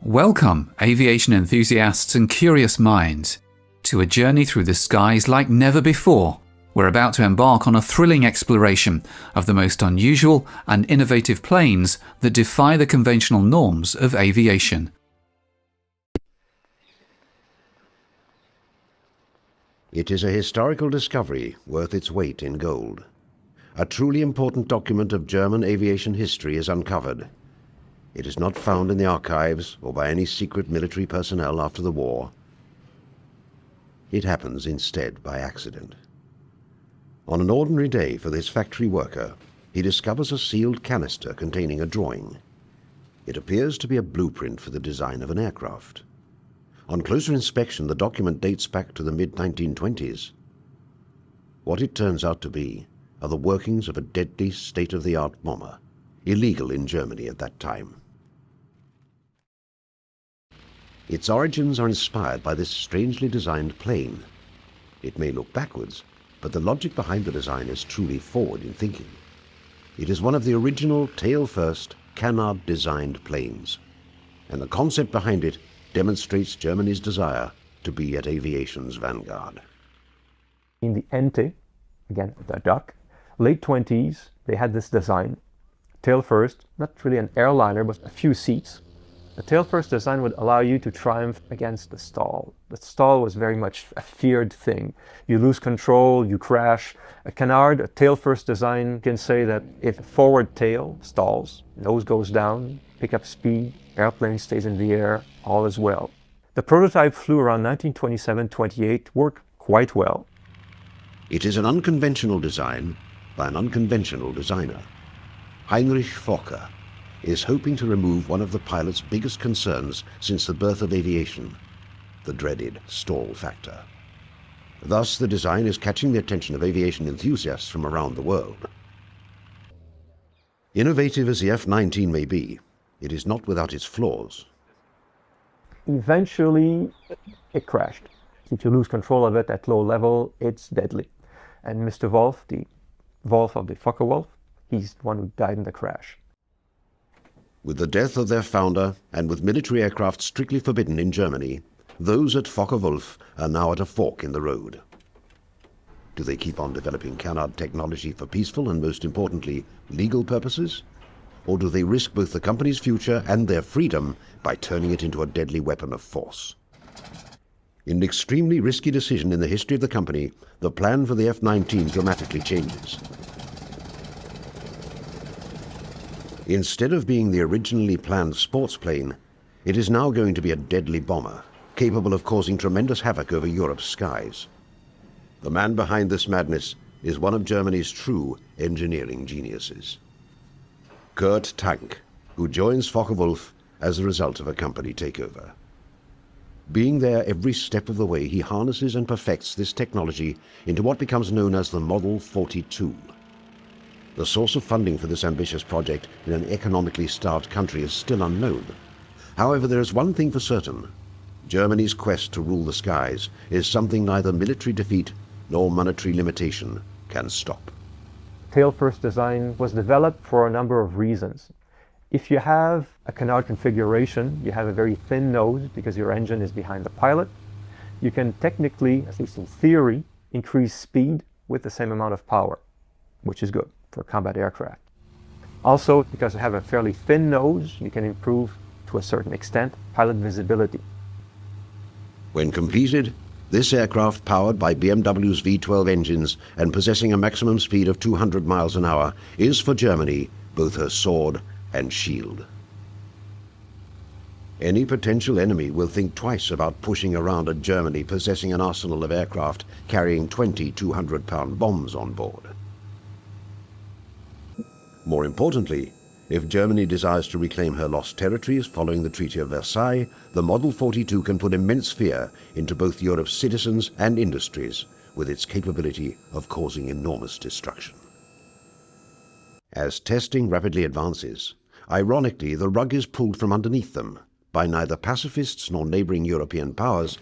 Welcome, aviation enthusiasts and curious minds, to a journey through the skies like never before. We're about to embark on a thrilling exploration of the most unusual and innovative planes that defy the conventional norms of aviation. It is a historical discovery worth its weight in gold. A truly important document of German aviation history is uncovered. It is not found in the archives or by any secret military personnel after the war. It happens instead by accident. On an ordinary day for this factory worker, he discovers a sealed canister containing a drawing. It appears to be a blueprint for the design of an aircraft. On closer inspection, the document dates back to the mid-1920s. What it turns out to be are the workings of a deadly state-of-the-art bomber, illegal in Germany at that time. Its origins are inspired by this strangely designed plane. It may look backwards, but the logic behind the design is truly forward in thinking. It is one of the original tail-first Cannard-designed planes, and the concept behind it demonstrates Germany's desire to be at aviation's vanguard. In the Ente, again the duck, late 20s, they had this design. Tail first, not really an airliner, but a few seats. The tail first design would allow you to triumph against the stall. The stall was very much a feared thing. You lose control, you crash. A Canard, a tail first design, can say that if forward tail stalls, nose goes down, pick up speed, airplane stays in the air, all is well. The prototype flew around 1927-28, worked quite well. It is an unconventional design by an unconventional designer. Heinrich Fokker is hoping to remove one of the pilot's biggest concerns since the birth of aviation, the dreaded stall factor. Thus, the design is catching the attention of aviation enthusiasts from around the world. Innovative as the F-19 may be, it is not without its flaws. Eventually, it crashed. If you lose control of it at low level, it's deadly. And Mr. Wolf, the Wolf of the Focke-Wulf, he's the one who died in the crash. With the death of their founder, and with military aircraft strictly forbidden in Germany, those at Focke-Wulf are now at a fork in the road. Do they keep on developing Cannard technology for peaceful and, most importantly, legal purposes? Or do they risk both the company's future and their freedom by turning it into a deadly weapon of force? In an extremely risky decision in the history of the company, the plan for the F-19 dramatically changes. Instead of being the originally planned sports plane, it is now going to be a deadly bomber, capable of causing tremendous havoc over Europe's skies. The man behind this madness is one of Germany's true engineering geniuses, Kurt Tank, who joins Focke-Wulf as a result of a company takeover. Being there every step of the way, he harnesses and perfects this technology into what becomes known as the Model 42. The source of funding for this ambitious project in an economically starved country is still unknown. However, there is one thing for certain. Germany's quest to rule the skies is something neither military defeat nor monetary limitation can stop. Tail-first design was developed for a number of reasons. If you have a Canard configuration, you have a very thin nose because your engine is behind the pilot. You can technically, at least in theory, increase speed with the same amount of power, which is good for combat aircraft. Also, because you have a fairly thin nose, you can improve, to a certain extent, pilot visibility. When completed, this aircraft, powered by BMW's V12 engines and possessing a maximum speed of 200 miles an hour, is for Germany both her sword and shield. Any potential enemy will think twice about pushing around a Germany possessing an arsenal of aircraft carrying 20 200-pound bombs on board. More importantly, if Germany desires to reclaim her lost territories following the Treaty of Versailles, the Model 42 can put immense fear into both Europe's citizens and industries with its capability of causing enormous destruction. As testing rapidly advances, ironically, the rug is pulled from underneath them by neither pacifists nor neighboring European powers,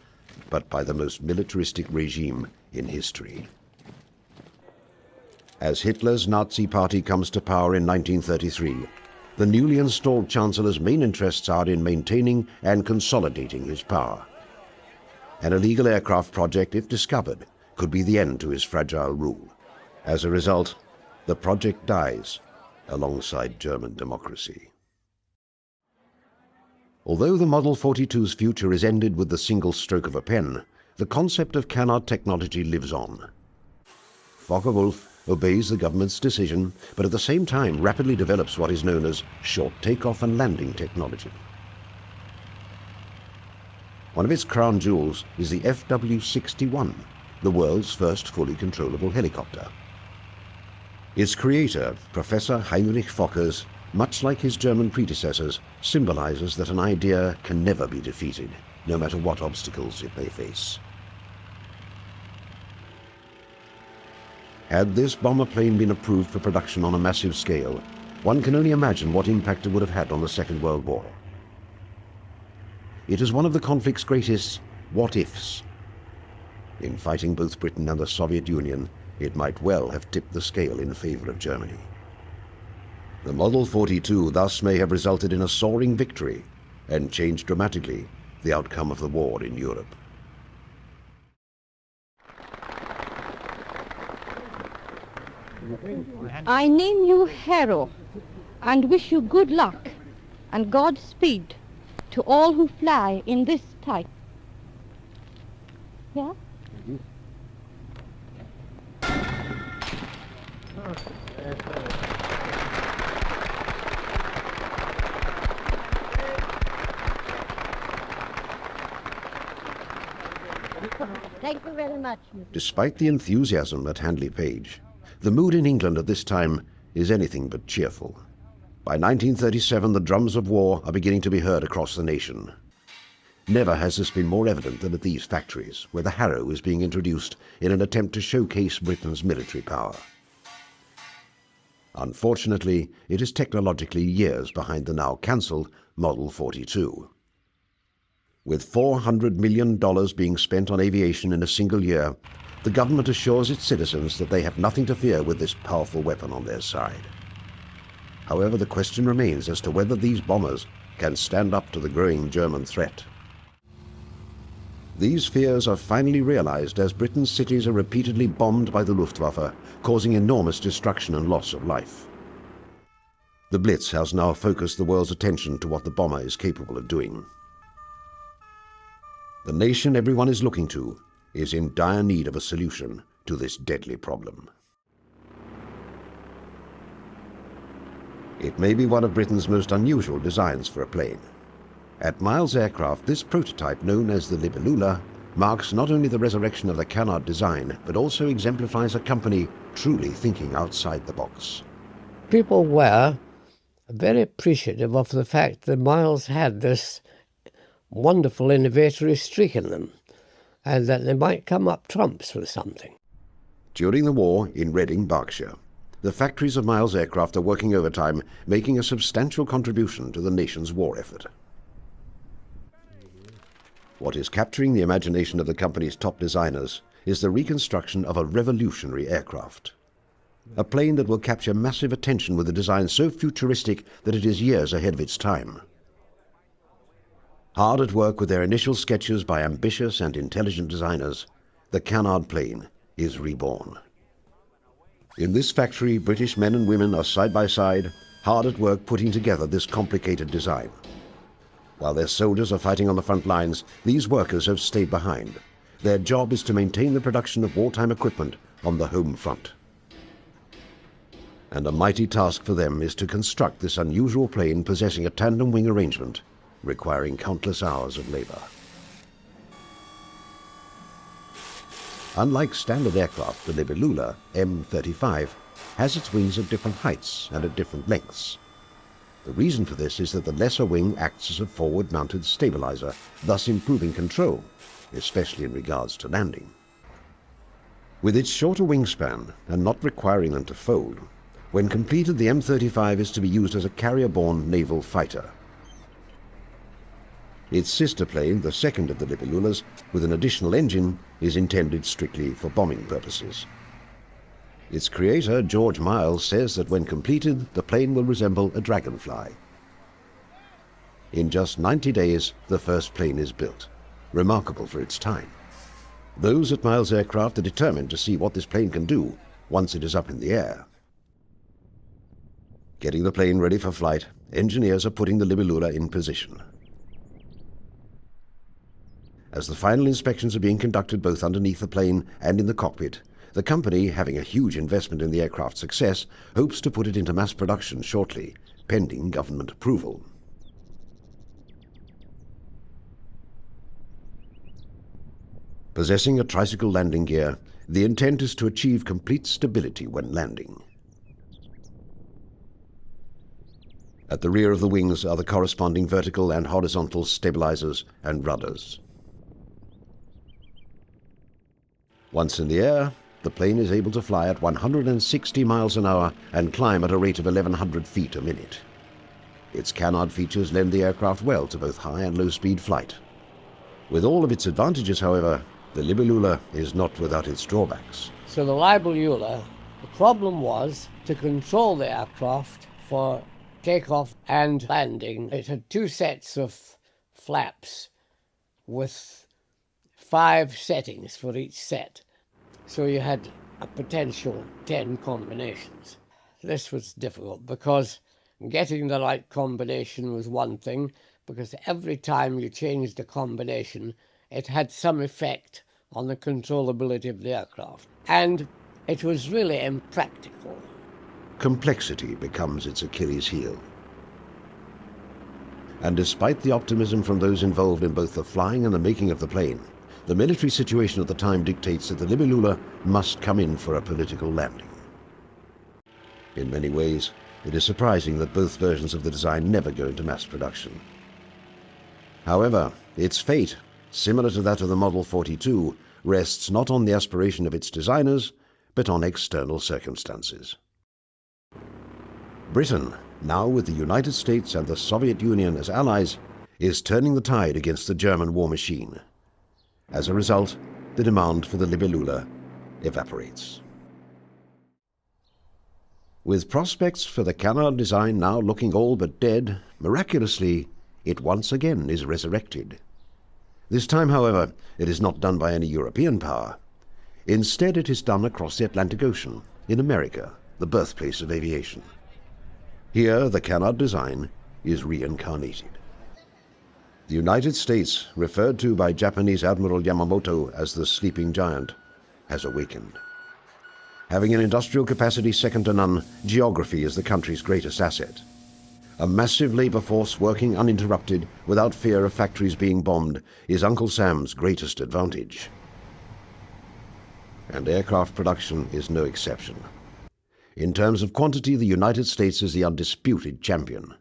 but by the most militaristic regime in history. As Hitler's Nazi Party comes to power in 1933, the newly installed Chancellor's main interests are in maintaining and consolidating his power. An illegal aircraft project, if discovered, could be the end to his fragile rule. As a result, the project dies alongside German democracy. Although the Model 42's future is ended with the single stroke of a pen, the concept of Cannard technology lives on. Focke-Wulf obeys the government's decision, but at the same time rapidly develops what is known as short takeoff and landing technology. One of its crown jewels is the FW-61, the world's first fully controllable helicopter. Its creator, Professor Heinrich Focke's, much like his German predecessors, symbolizes that an idea can never be defeated, no matter what obstacles it may face. Had this bomber plane been approved for production on a massive scale, one can only imagine what impact it would have had on the Second World War. It is one of the conflict's greatest what-ifs. In fighting both Britain and the Soviet Union, it might well have tipped the scale in favor of Germany. The Model 42 thus may have resulted in a soaring victory and changed dramatically the outcome of the war in Europe. I name you Harrow and wish you good luck and Godspeed to all who fly in this type. Yeah? Thank you very much. Despite the enthusiasm at Handley Page, the mood in England at this time is anything but cheerful. By 1937, the drums of war are beginning to be heard across the nation. Never has this been more evident than at these factories, where the Harrow is being introduced in an attempt to showcase Britain's military power. Unfortunately, it is technologically years behind the now cancelled Model 42. With $400 million being spent on aviation in a single year, the government assures its citizens that they have nothing to fear with this powerful weapon on their side. However, the question remains as to whether these bombers can stand up to the growing German threat. These fears are finally realized as Britain's cities are repeatedly bombed by the Luftwaffe, causing enormous destruction and loss of life. The Blitz has now focused the world's attention to what the bomber is capable of doing. The nation everyone is looking to is in dire need of a solution to this deadly problem. It may be one of Britain's most unusual designs for a plane. At Miles Aircraft, this prototype, known as the Libellula, marks not only the resurrection of the Cannard design, but also exemplifies a company truly thinking outside the box. People were very appreciative of the fact that Miles had this wonderful innovatory streak in them, and that they might come up trumps with something. During the war in Reading, Berkshire, the factories of Miles Aircraft are working overtime, making a substantial contribution to the nation's war effort. What is capturing the imagination of the company's top designers is the reconstruction of a revolutionary aircraft. A plane that will capture massive attention with a design so futuristic that it is years ahead of its time. Hard at work with their initial sketches by ambitious and intelligent designers, the Canard plane is reborn. In this factory, British men and women are side by side, hard at work putting together this complicated design. While their soldiers are fighting on the front lines, these workers have stayed behind. Their job is to maintain the production of wartime equipment on the home front. And a mighty task for them is to construct this unusual plane possessing a tandem wing arrangement, requiring countless hours of labor. Unlike standard aircraft, the Libellula M35 has its wings at different heights and at different lengths. The reason for this is that the lesser wing acts as a forward-mounted stabilizer, thus improving control, especially in regards to landing. With its shorter wingspan and not requiring them to fold, when completed the M35 is to be used as a carrier-borne naval fighter. Its sister plane, the second of the Libellulas, with an additional engine, is intended strictly for bombing purposes. Its creator, George Miles, says that when completed, the plane will resemble a dragonfly. In just 90 days, the first plane is built, remarkable for its time. Those at Miles Aircraft are determined to see what this plane can do once it is up in the air. Getting the plane ready for flight, engineers are putting the Libellula in position. As the final inspections are being conducted both underneath the plane and in the cockpit, the company, having a huge investment in the aircraft's success, hopes to put it into mass production shortly, pending government approval. Possessing a tricycle landing gear, the intent is to achieve complete stability when landing. At the rear of the wings are the corresponding vertical and horizontal stabilizers and rudders. Once in the air, the plane is able to fly at 160 miles an hour and climb at a rate of 1,100 feet a minute. Its Cannard features lend the aircraft well to both high and low-speed flight. With all of its advantages, however, the Libellula is not without its drawbacks. So the Libellula, the problem was to control the aircraft for takeoff and landing. It had 2 sets of flaps with 5 settings for each set. So you had a potential 10 combinations. This was difficult because getting the right combination was one thing, because every time you changed the combination, it had some effect on the controllability of the aircraft. And it was really impractical. Complexity becomes its Achilles heel. And despite the optimism from those involved in both the flying and the making of the plane, the military situation at the time dictates that the Libellula must come in for a political landing. In many ways, it is surprising that both versions of the design never go into mass production. However, its fate, similar to that of the Model 42, rests not on the aspiration of its designers, but on external circumstances. Britain, now with the United States and the Soviet Union as allies, is turning the tide against the German war machine. As a result, the demand for the Libellula evaporates. With prospects for the Cannard design now looking all but dead, miraculously, it once again is resurrected. This time, however, it is not done by any European power. Instead, it is done across the Atlantic Ocean, in America, the birthplace of aviation. Here, the Cannard design is reincarnated. The United States, referred to by Japanese Admiral Yamamoto as the sleeping giant, has awakened. Having an industrial capacity second to none, geography is the country's greatest asset. A massive labor force working uninterrupted, without fear of factories being bombed, is Uncle Sam's greatest advantage. And aircraft production is no exception. In terms of quantity, the United States is the undisputed champion.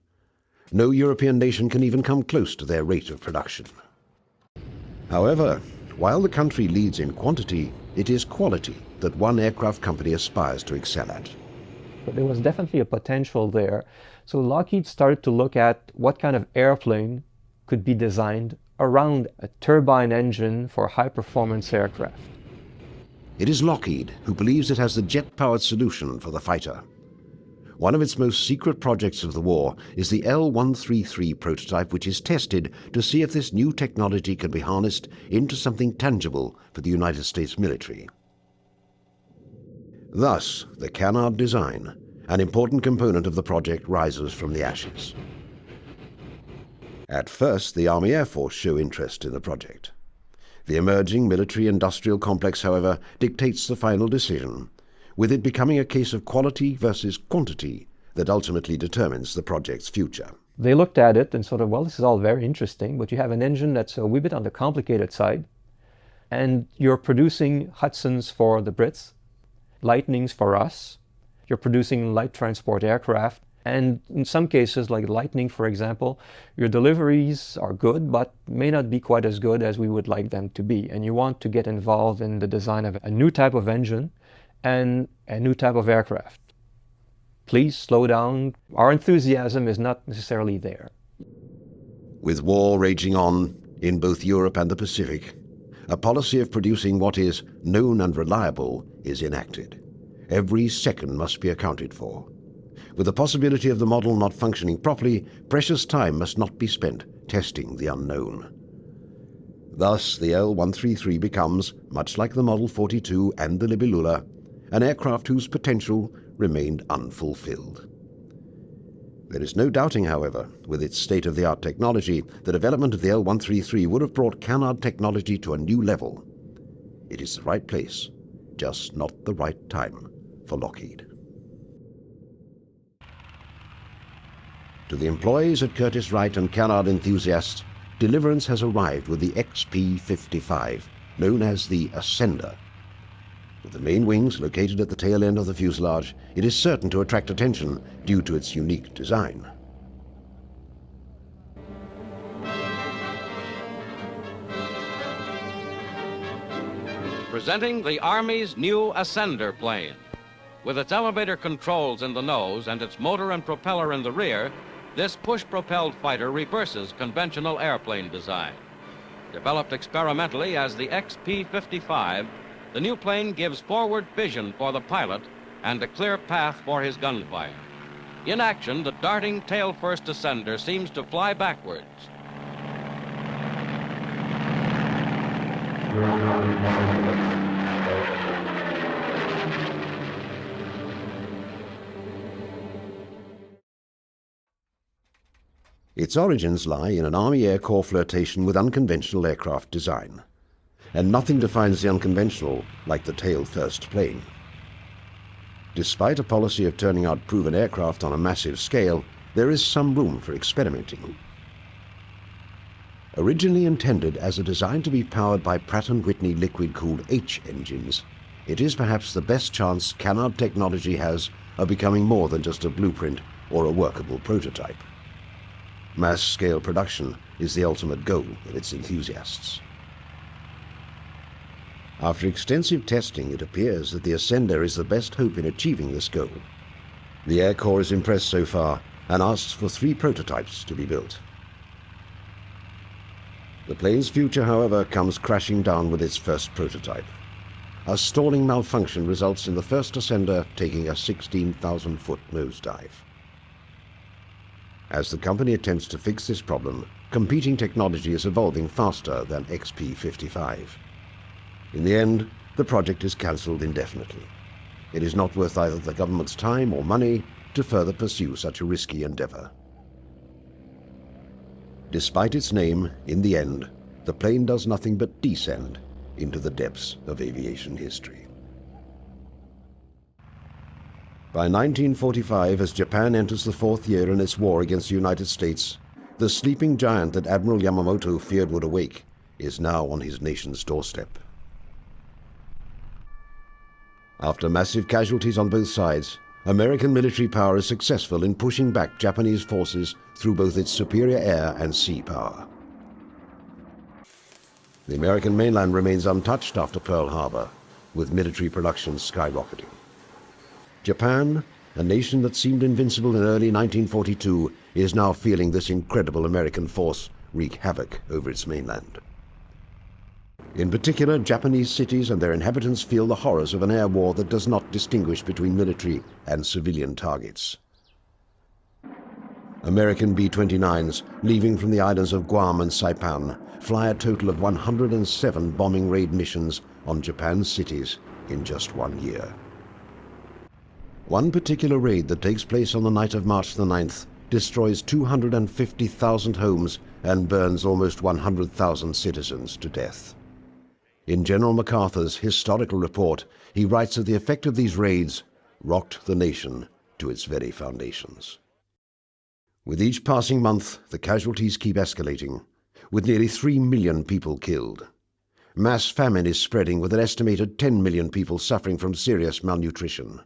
No European nation can even come close to their rate of production. However, while the country leads in quantity, it is quality that one aircraft company aspires to excel at. But there was definitely a potential there. So Lockheed started to look at what kind of airplane could be designed around a turbine engine for high-performance aircraft. It is Lockheed who believes it has the jet-powered solution for the fighter. One of its most secret projects of the war is the L-133 prototype, which is tested to see if this new technology can be harnessed into something tangible for the United States military. Thus, the Cannard design, an important component of the project, rises from the ashes. At first, the Army Air Force show interest in the project. The emerging military-industrial complex, however, dictates the final decision, with it becoming a case of quality versus quantity that ultimately determines the project's future. They looked at it and sort of, well, this is all very interesting, but you have an engine that's a wee bit on the complicated side, and you're producing Hudsons for the Brits, Lightnings for us, you're producing light transport aircraft, and in some cases, like Lightning, for example, your deliveries are good, but may not be quite as good as we would like them to be. And you want to get involved in the design of a new type of engine and a new type of aircraft. Please slow down. Our enthusiasm is not necessarily there. With war raging on in both Europe and the Pacific, a policy of producing what is known and reliable is enacted. Every second must be accounted for. With the possibility of the model not functioning properly, precious time must not be spent testing the unknown. Thus, the L-133 becomes, much like the Model 42 and the Libellula, an aircraft whose potential remained unfulfilled. There is no doubting, however, with its state-of-the-art technology, the development of the L-133 would have brought Canard technology to a new level. It is the right place, just not the right time for Lockheed. To the employees at Curtiss-Wright and Canard enthusiasts, deliverance has arrived with the XP-55, known as the Ascender. With the main wings located at the tail end of the fuselage, it is certain to attract attention due to its unique design. Presenting the Army's new Ascender plane. With its elevator controls in the nose and its motor and propeller in the rear, this push-propelled fighter reverses conventional airplane design. Developed experimentally as the XP-55, the new plane gives forward vision for the pilot and a clear path for his gunfire. In action, the darting tail-first Ascender seems to fly backwards. Its origins lie in an Army Air Corps flirtation with unconventional aircraft design. And nothing defines the unconventional like the tail-first plane. Despite a policy of turning out proven aircraft on a massive scale, there is some room for experimenting. Originally intended as a design to be powered by Pratt & Whitney liquid-cooled H engines, it is perhaps the best chance Canard technology has of becoming more than just a blueprint or a workable prototype. Mass-scale production is the ultimate goal of its enthusiasts. After extensive testing, it appears that the Ascender is the best hope in achieving this goal. The Air Corps is impressed so far and asks for 3 prototypes to be built. The plane's future, however, comes crashing down with its first prototype. A stalling malfunction results in the first Ascender taking a 16,000-foot nosedive. As the company attempts to fix this problem, competing technology is evolving faster than XP-55. In the end, the project is cancelled indefinitely. It is not worth either the government's time or money to further pursue such a risky endeavor. Despite its name, in the end, the plane does nothing but descend into the depths of aviation history. By 1945, as Japan enters the 4th year in its war against the United States, the sleeping giant that Admiral Yamamoto feared would awake is now on his nation's doorstep. After massive casualties on both sides, American military power is successful in pushing back Japanese forces through both its superior air and sea power. The American mainland remains untouched after Pearl Harbor, with military production skyrocketing. Japan, a nation that seemed invincible in early 1942, is now feeling this incredible American force wreak havoc over its mainland. In particular, Japanese cities and their inhabitants feel the horrors of an air war that does not distinguish between military and civilian targets. American B-29s, leaving from the islands of Guam and Saipan, fly a total of 107 bombing raid missions on Japan's cities in just 1 year. One particular raid that takes place on the night of March the 9th destroys 250,000 homes and burns almost 100,000 citizens to death. In General MacArthur's historical report, he writes that the effect of these raids rocked the nation to its very foundations. With each passing month, the casualties keep escalating, with nearly 3 million people killed. Mass famine is spreading, with an estimated 10 million people suffering from serious malnutrition.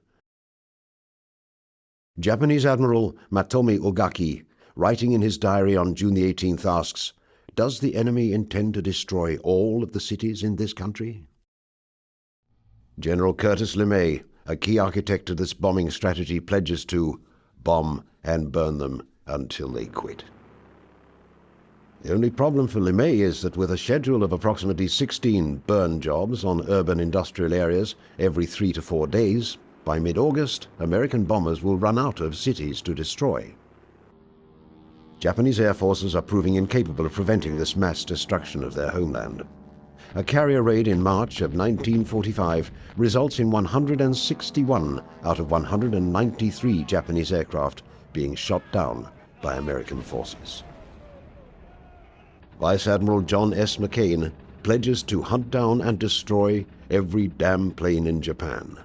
Japanese Admiral Matomi Ogaki, writing in his diary on June the 18th, asks, "Does the enemy intend to destroy all of the cities in this country?" General Curtis LeMay, a key architect of this bombing strategy, pledges to bomb and burn them until they quit. The only problem for LeMay is that with a schedule of approximately 16 burn jobs on urban industrial areas every 3 to 4 days, by mid-August, American bombers will run out of cities to destroy. Japanese air forces are proving incapable of preventing this mass destruction of their homeland. A carrier raid in March of 1945 results in 161 out of 193 Japanese aircraft being shot down by American forces. Vice Admiral John S. McCain pledges to hunt down and destroy every damn plane in Japan.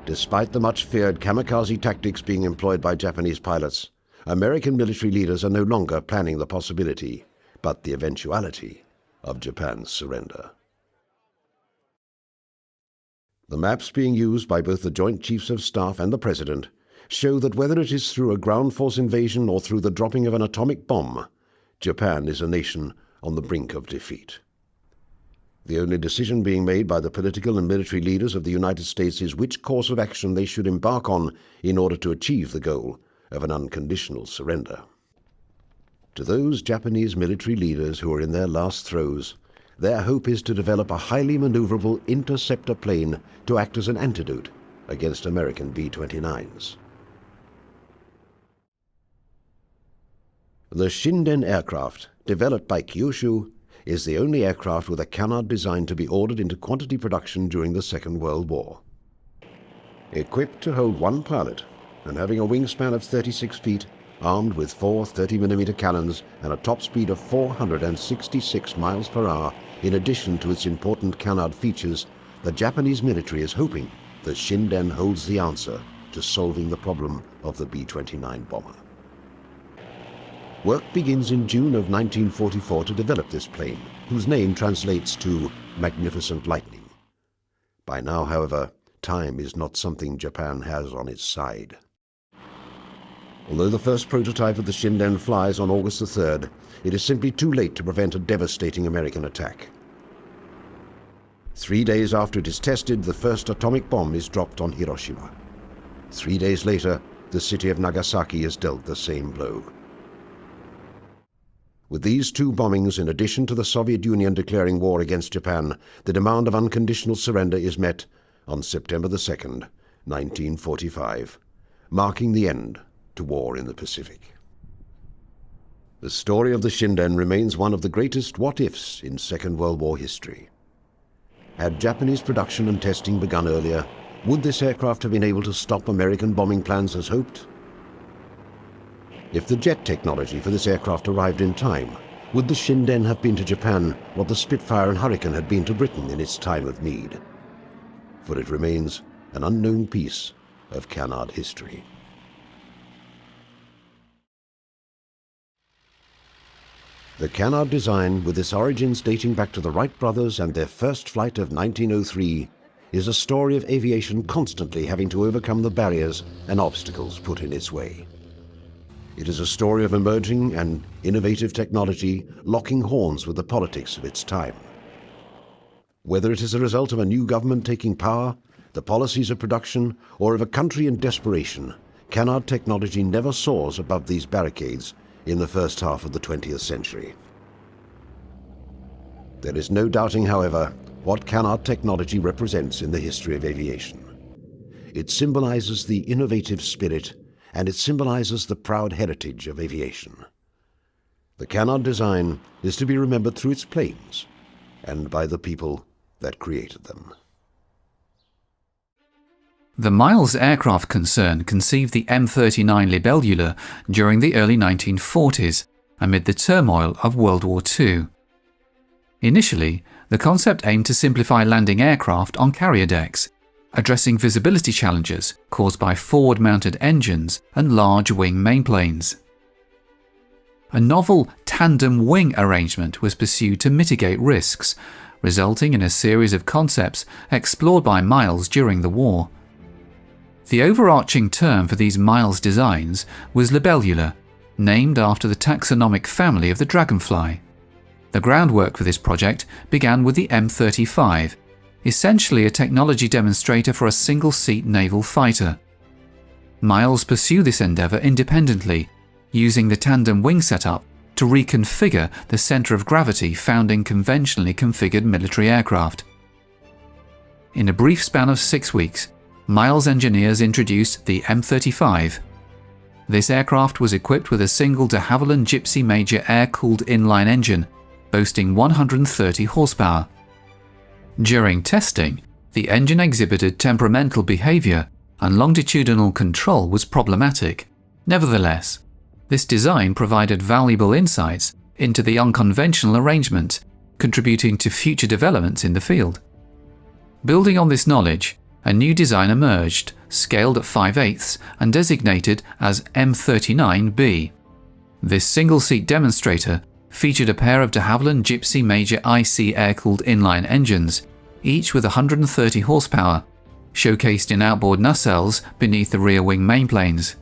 Despite the much-feared kamikaze tactics being employed by Japanese pilots, American military leaders are no longer planning the possibility, but the eventuality, of Japan's surrender. The maps being used by both the Joint Chiefs of Staff and the President show that whether it is through a ground force invasion or through the dropping of an atomic bomb, Japan is a nation on the brink of defeat. The only decision being made by the political and military leaders of the United States is which course of action they should embark on in order to achieve the goal of an unconditional surrender. To those Japanese military leaders who are in their last throes, their hope is to develop a highly maneuverable interceptor plane to act as an antidote against American B-29s. The Shinden aircraft, developed by Kyushu, is the only aircraft with a Cannard design to be ordered into quantity production during the Second World War. Equipped to hold one pilot and having a wingspan of 36 feet, armed with 4 30mm cannons and a top speed of 466 miles per hour, in addition to its important Cannard features, the Japanese military is hoping that Shinden holds the answer to solving the problem of the B-29 bomber. Work begins in June of 1944 to develop this plane, whose name translates to Magnificent Lightning. By now, however, time is not something Japan has on its side. Although the first prototype of the Shinden flies on August the 3rd, it is simply too late to prevent a devastating American attack. 3 days after it is tested, the first atomic bomb is dropped on Hiroshima. 3 days later, the city of Nagasaki is dealt the same blow. With these two bombings, in addition to the Soviet Union declaring war against Japan, the demand of unconditional surrender is met on September the 2nd, 1945, marking the end to war in the Pacific. The story of the Shinden remains one of the greatest what-ifs in Second World War history. Had Japanese production and testing begun earlier, would this aircraft have been able to stop American bombing plans as hoped? If the jet technology for this aircraft arrived in time, would the Shinden have been to Japan what the Spitfire and Hurricane had been to Britain in its time of need? For it remains an unknown piece of Canard history. The Cannard design, with its origins dating back to the Wright brothers and their first flight of 1903, is a story of aviation constantly having to overcome the barriers and obstacles put in its way. It is a story of emerging and innovative technology locking horns with the politics of its time. Whether it is a result of a new government taking power, the policies of production, or of a country in desperation, Cannard technology never soars above these barricades in the first half of the 20th century. There is no doubting, however, what Cannard technology represents in the history of aviation. It symbolizes the innovative spirit, and it symbolizes the proud heritage of aviation. The Cannard design is to be remembered through its planes and by the people that created them. The Miles aircraft concern conceived the M39 Libellula during the early 1940s, amid the turmoil of World War II. Initially, the concept aimed to simplify landing aircraft on carrier decks, addressing visibility challenges caused by forward-mounted engines and large wing mainplanes. A novel tandem wing arrangement was pursued to mitigate risks, resulting in a series of concepts explored by Miles during the war. The overarching term for these Miles designs was Libellula, named after the taxonomic family of the dragonfly. The groundwork for this project began with the M35, essentially a technology demonstrator for a single-seat naval fighter. Miles pursued this endeavour independently, using the tandem wing setup to reconfigure the centre of gravity found in conventionally configured military aircraft. In a brief span of 6 weeks, Miles engineers introduced the M35. This aircraft was equipped with a single de Havilland Gypsy Major air-cooled inline engine, boasting 130 horsepower. During testing, the engine exhibited temperamental behavior and longitudinal control was problematic. Nevertheless, this design provided valuable insights into the unconventional arrangement, contributing to future developments in the field. Building on this knowledge, a new design emerged, scaled at 5/8 and designated as M39B. This single-seat demonstrator featured a pair of de Havilland Gypsy Major IC air-cooled inline engines, each with 130 horsepower, showcased in outboard nacelles beneath the rear wing mainplanes.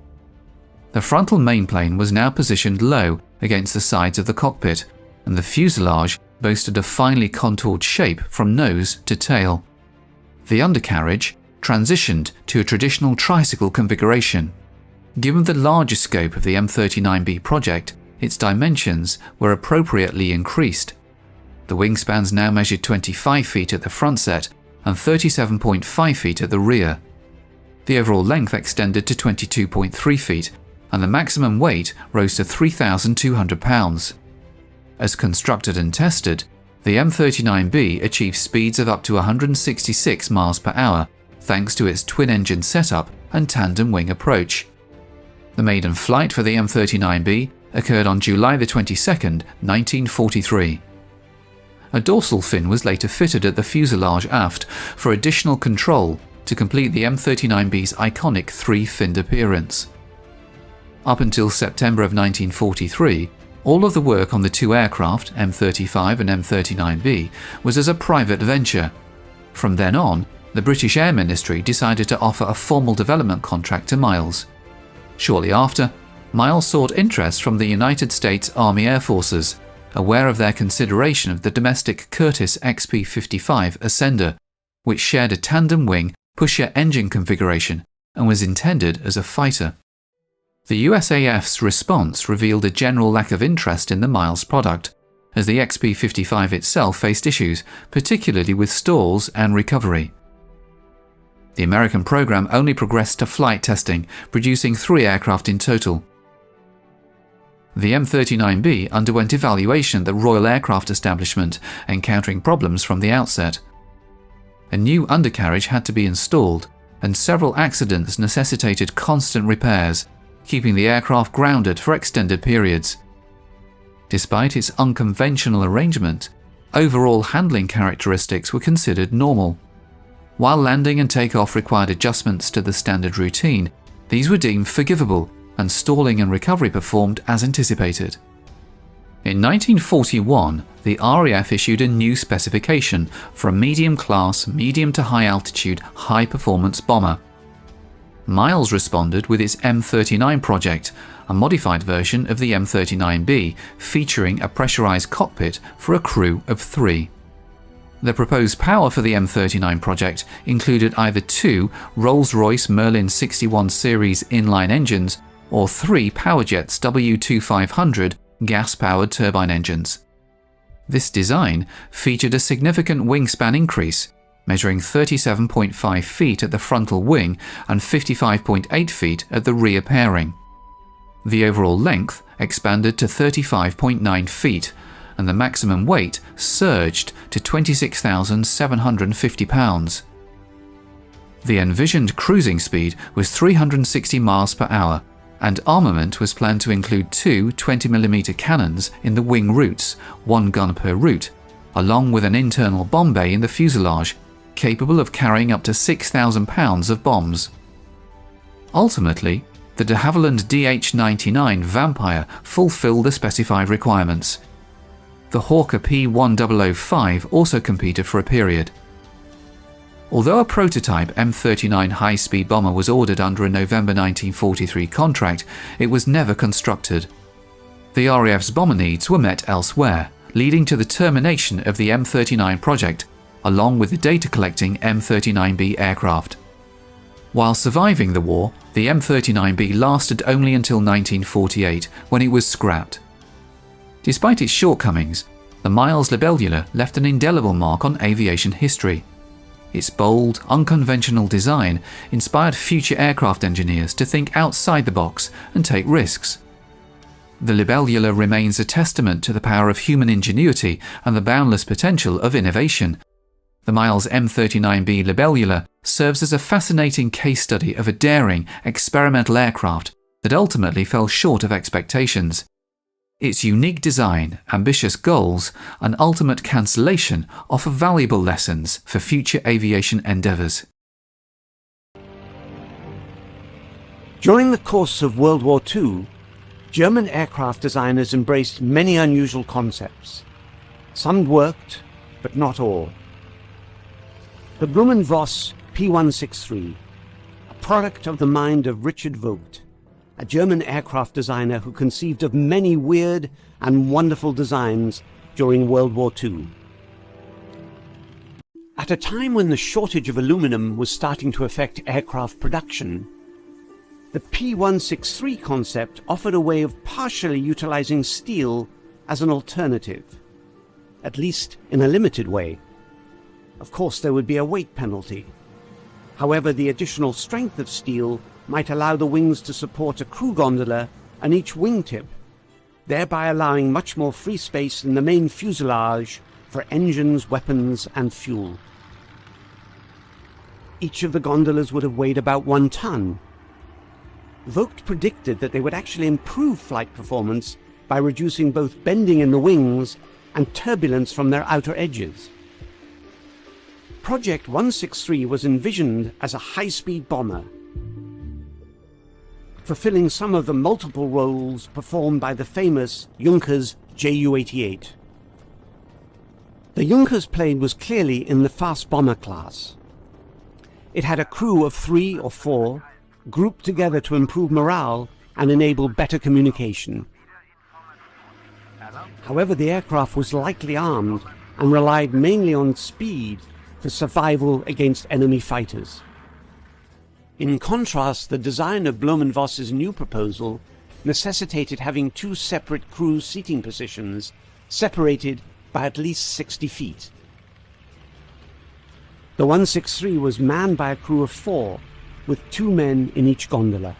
The frontal mainplane was now positioned low against the sides of the cockpit, and the fuselage boasted a finely contoured shape from nose to tail. The undercarriage transitioned to a traditional tricycle configuration. Given the larger scope of the M39B project, its dimensions were appropriately increased. The wingspans now measured 25 feet at the front set and 37.5 feet at the rear. The overall length extended to 22.3 feet, and the maximum weight rose to 3,200 pounds. As constructed and tested, the M39B achieved speeds of up to 166 miles per hour thanks to its twin-engine setup and tandem wing approach. The maiden flight for the M39B occurred on July 22, 1943. A dorsal fin was later fitted at the fuselage aft for additional control to complete the M39B's iconic three-finned appearance. Up until September of 1943, all of the work on the two aircraft, M35 and M39B, was as a private venture. From then on, the British Air Ministry decided to offer a formal development contract to Miles. Shortly after, Miles sought interest from the United States Army Air Forces, aware of their consideration of the domestic Curtiss XP-55 Ascender, which shared a tandem wing pusher engine configuration and was intended as a fighter. The USAF's response revealed a general lack of interest in the Miles product, as the XP-55 itself faced issues, particularly with stalls and recovery. The American program only progressed to flight testing, producing 3 aircraft in total. The M39B underwent evaluation at the Royal Aircraft Establishment, encountering problems from the outset. A new undercarriage had to be installed, and several accidents necessitated constant repairs, keeping the aircraft grounded for extended periods. Despite its unconventional arrangement, overall handling characteristics were considered normal. While landing and takeoff required adjustments to the standard routine, these were deemed forgivable, and stalling and recovery performed as anticipated. In 1941, the RAF issued a new specification for a medium-class, medium to high-altitude, high-performance bomber. Miles responded with its M39 project, a modified version of the M39B featuring a pressurized cockpit for a crew of 3. The proposed power for the M39 project included either 2 Rolls-Royce Merlin 61 series inline engines or 3 Powerjets W2500 gas-powered turbine engines. This design featured a significant wingspan increase, measuring 37.5 feet at the frontal wing and 55.8 feet at the rear pairing. The overall length expanded to 35.9 feet, and the maximum weight surged to 26,750 pounds. The envisioned cruising speed was 360 miles per hour, and armament was planned to include 2 20mm cannons in the wing roots, 1 gun per root, along with an internal bomb bay in the fuselage, capable of carrying up to 6,000 pounds of bombs. Ultimately, the de Havilland DH-99 Vampire fulfilled the specified requirements. The Hawker P1005 also competed for a period. Although a prototype M39 high-speed bomber was ordered under a November 1943 contract, it was never constructed. The RAF's bomber needs were met elsewhere, leading to the termination of the M39 project, along with the data-collecting M39B aircraft. While surviving the war, the M39B lasted only until 1948, when it was scrapped. Despite its shortcomings, the Miles Libellula left an indelible mark on aviation history. Its bold, unconventional design inspired future aircraft engineers to think outside the box and take risks. The Libellula remains a testament to the power of human ingenuity and the boundless potential of innovation. The Miles M39B Libellula serves as a fascinating case study of a daring, experimental aircraft that ultimately fell short of expectations. Its unique design, ambitious goals, and ultimate cancellation offer valuable lessons for future aviation endeavours. During the course of World War II, German aircraft designers embraced many unusual concepts. Some worked, but not all. The Blumenvoss P163, a product of the mind of Richard Vogt, a German aircraft designer who conceived of many weird and wonderful designs during World War II. At a time when the shortage of aluminum was starting to affect aircraft production, the P163 concept offered a way of partially utilizing steel as an alternative, at least in a limited way. Of course, there would be a weight penalty. However, the additional strength of steel might allow the wings to support a crew gondola and each wingtip, thereby allowing much more free space in the main fuselage for engines, weapons, and fuel. Each of the gondolas would have weighed about 1 ton. Vogt predicted that they would actually improve flight performance by reducing both bending in the wings and turbulence from their outer edges. Project 163 was envisioned as a high-speed bomber, fulfilling some of the multiple roles performed by the famous Junkers Ju-88. The Junkers plane was clearly in the fast bomber class. It had a crew of 3 or 4, grouped together to improve morale and enable better communication. However, the aircraft was lightly armed and relied mainly on speed for survival against enemy fighters. In contrast, the design of Blumenvoss's new proposal necessitated having 2 separate crew seating positions, separated by at least 60 feet. The 163 was manned by a crew of 4, with 2 men in each gondola.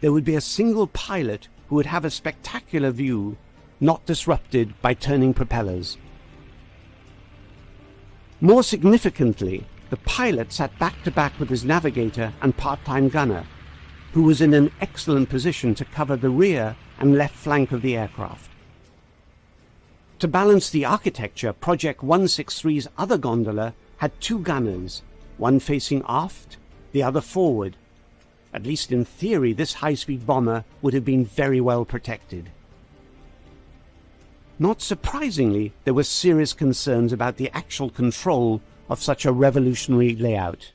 There would be a single pilot who would have a spectacular view, not disrupted by turning propellers. More significantly, the pilot sat back to back with his navigator and part-time gunner, who was in an excellent position to cover the rear and left flank of the aircraft. To balance the architecture, Project 163's other gondola had 2 gunners, one facing aft, the other forward. At least in theory, this high-speed bomber would have been very well protected. Not surprisingly, there were serious concerns about the actual control of such a revolutionary layout.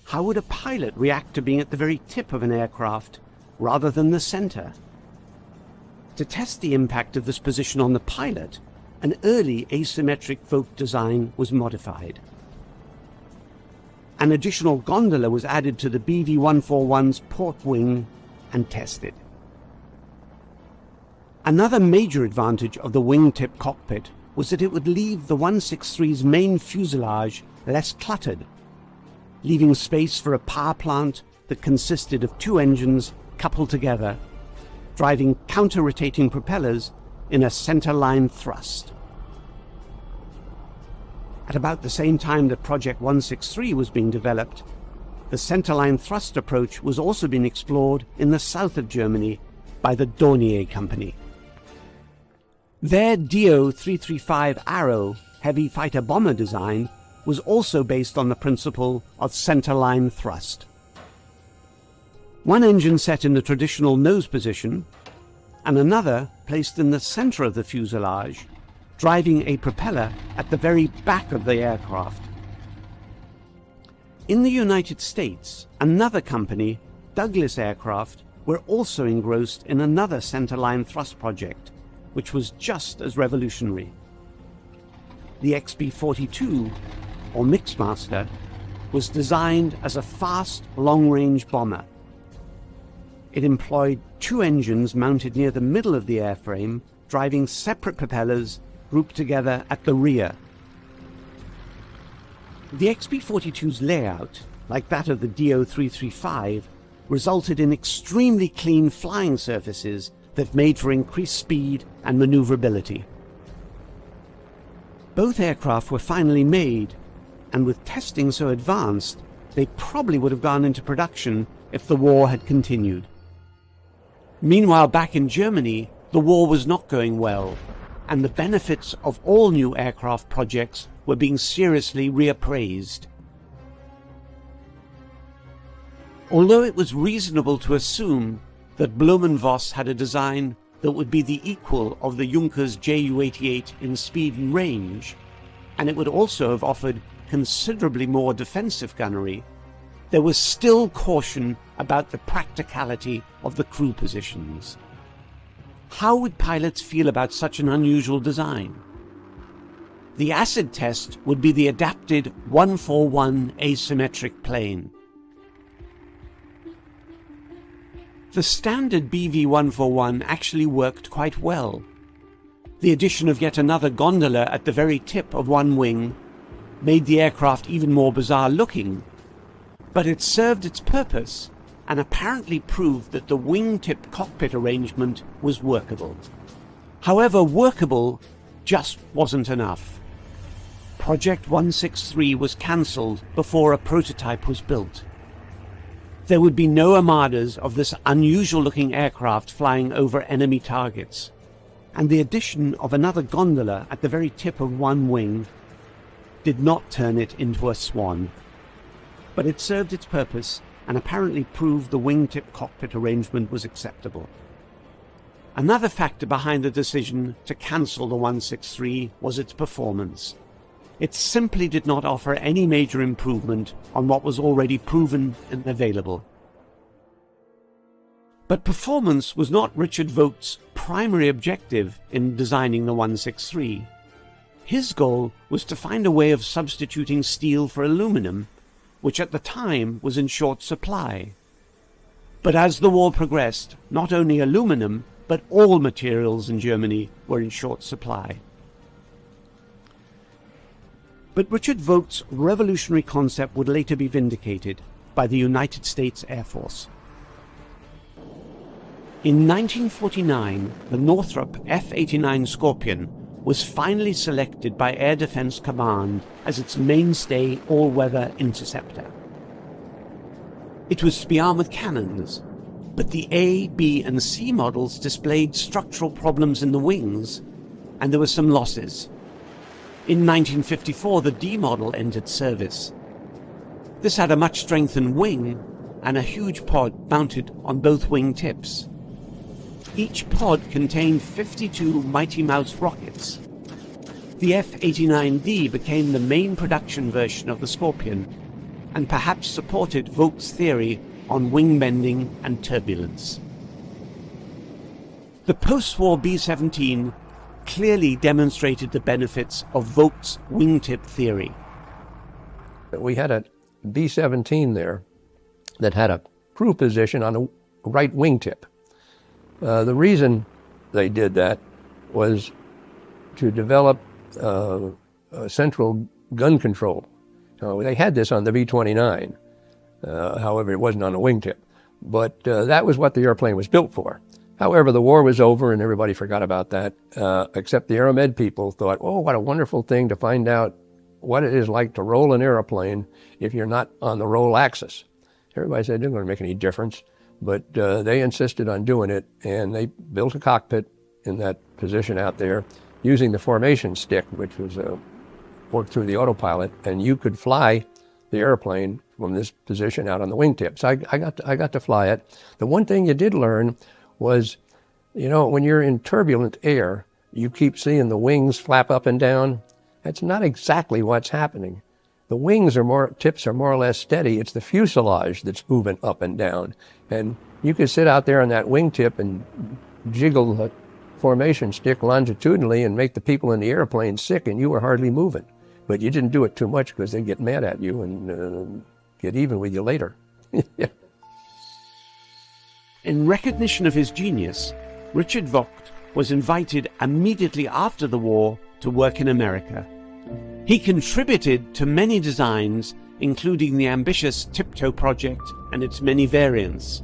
How would a pilot react to being at the very tip of an aircraft rather than the center? To test the impact of this position on the pilot, an early asymmetric Vogt design was modified. An additional gondola was added to the BV-141's port wing and tested. Another major advantage of the wingtip cockpit was that it would leave the 163's main fuselage less cluttered, leaving space for a power plant that consisted of 2 engines coupled together, driving counter-rotating propellers in a center-line thrust. At about the same time that Project 163 was being developed, the center-line thrust approach was also being explored in the south of Germany by the Dornier Company. Their Do-335 Arrow heavy fighter bomber design was also based on the principle of center-line thrust. One engine set in the traditional nose position, and another placed in the center of the fuselage, driving a propeller at the very back of the aircraft. In the United States, another company, Douglas Aircraft, were also engrossed in another center-line thrust project, which was just as revolutionary. The XB-42, or Mixmaster, was designed as a fast, long-range bomber. It employed 2 engines mounted near the middle of the airframe, driving separate propellers grouped together at the rear. The XB-42's layout, like that of the DO-335, resulted in extremely clean flying surfaces that made for increased speed and maneuverability. Both aircraft were finally made, and with testing so advanced, they probably would have gone into production if the war had continued. Meanwhile, back in Germany, the war was not going well, and the benefits of all new aircraft projects were being seriously reappraised. Although it was reasonable to assume that Blum and Voss had a design that would be the equal of the Junkers Ju-88 in speed and range, and it would also have offered considerably more defensive gunnery, there was still caution about the practicality of the crew positions. How would pilots feel about such an unusual design? The acid test would be the adapted 141 asymmetric plane. The standard BV-141 actually worked quite well. The addition of yet another gondola at the very tip of one wing made the aircraft even more bizarre looking, but it served its purpose and apparently proved that the wingtip cockpit arrangement was workable. However, workable just wasn't enough. Project 163 was cancelled before a prototype was built. There would be no armadas of this unusual-looking aircraft flying over enemy targets, and the addition of another gondola at the very tip of one wing did not turn it into a swan. But it served its purpose and apparently proved the wingtip cockpit arrangement was acceptable. Another factor behind the decision to cancel the 163 was its performance. It simply did not offer any major improvement on what was already proven and available. But performance was not Richard Vogt's primary objective in designing the 163. His goal was to find a way of substituting steel for aluminum, which at the time was in short supply. But as the war progressed, not only aluminum, but all materials in Germany were in short supply. But Richard Vogt's revolutionary concept would later be vindicated by the United States Air Force. In 1949, the Northrop F-89 Scorpion was finally selected by Air Defense Command as its mainstay all-weather interceptor. It was to be armed with cannons, but the A, B, and C models displayed structural problems in the wings, and there were some losses. In 1954, the D model entered service. This had a much strengthened wing and a huge pod mounted on both wing tips. Each pod contained 52 Mighty Mouse rockets. The F-89D became the main production version of the Scorpion, and perhaps supported Vogt's theory on wing bending and turbulence. The post-war B-17 clearly demonstrated the benefits of Vogt's wingtip theory. We had a B-17 there that had a crew position on a right wingtip. The reason they did that was to develop a central gun control. They had this on the B-29, however it wasn't on a wingtip, but that was what the airplane was built for. However, the war was over and everybody forgot about that, except the Aeromed people thought, oh, what a wonderful thing to find out what it is like to roll an airplane if you're not on the roll axis. Everybody said it didn't make any difference, but they insisted on doing it, and they built a cockpit in that position out there using the formation stick, which was worked through the autopilot, and you could fly the airplane from this position out on the wingtips. I got to fly it. The one thing you did learn was, you know, when you're in turbulent air, you keep seeing the wings flap up and down. That's not exactly what's happening. The wings tips are more or less steady. It's the fuselage that's moving up and down. And you could sit out there on that wingtip and jiggle the formation stick longitudinally and make the people in the airplane sick, and you were hardly moving. But you didn't do it too much because they'd get mad at you and get even with you later. Yeah. In recognition of his genius, Richard Vogt was invited immediately after the war to work in America. He contributed to many designs, including the ambitious Tiptoe project and its many variants.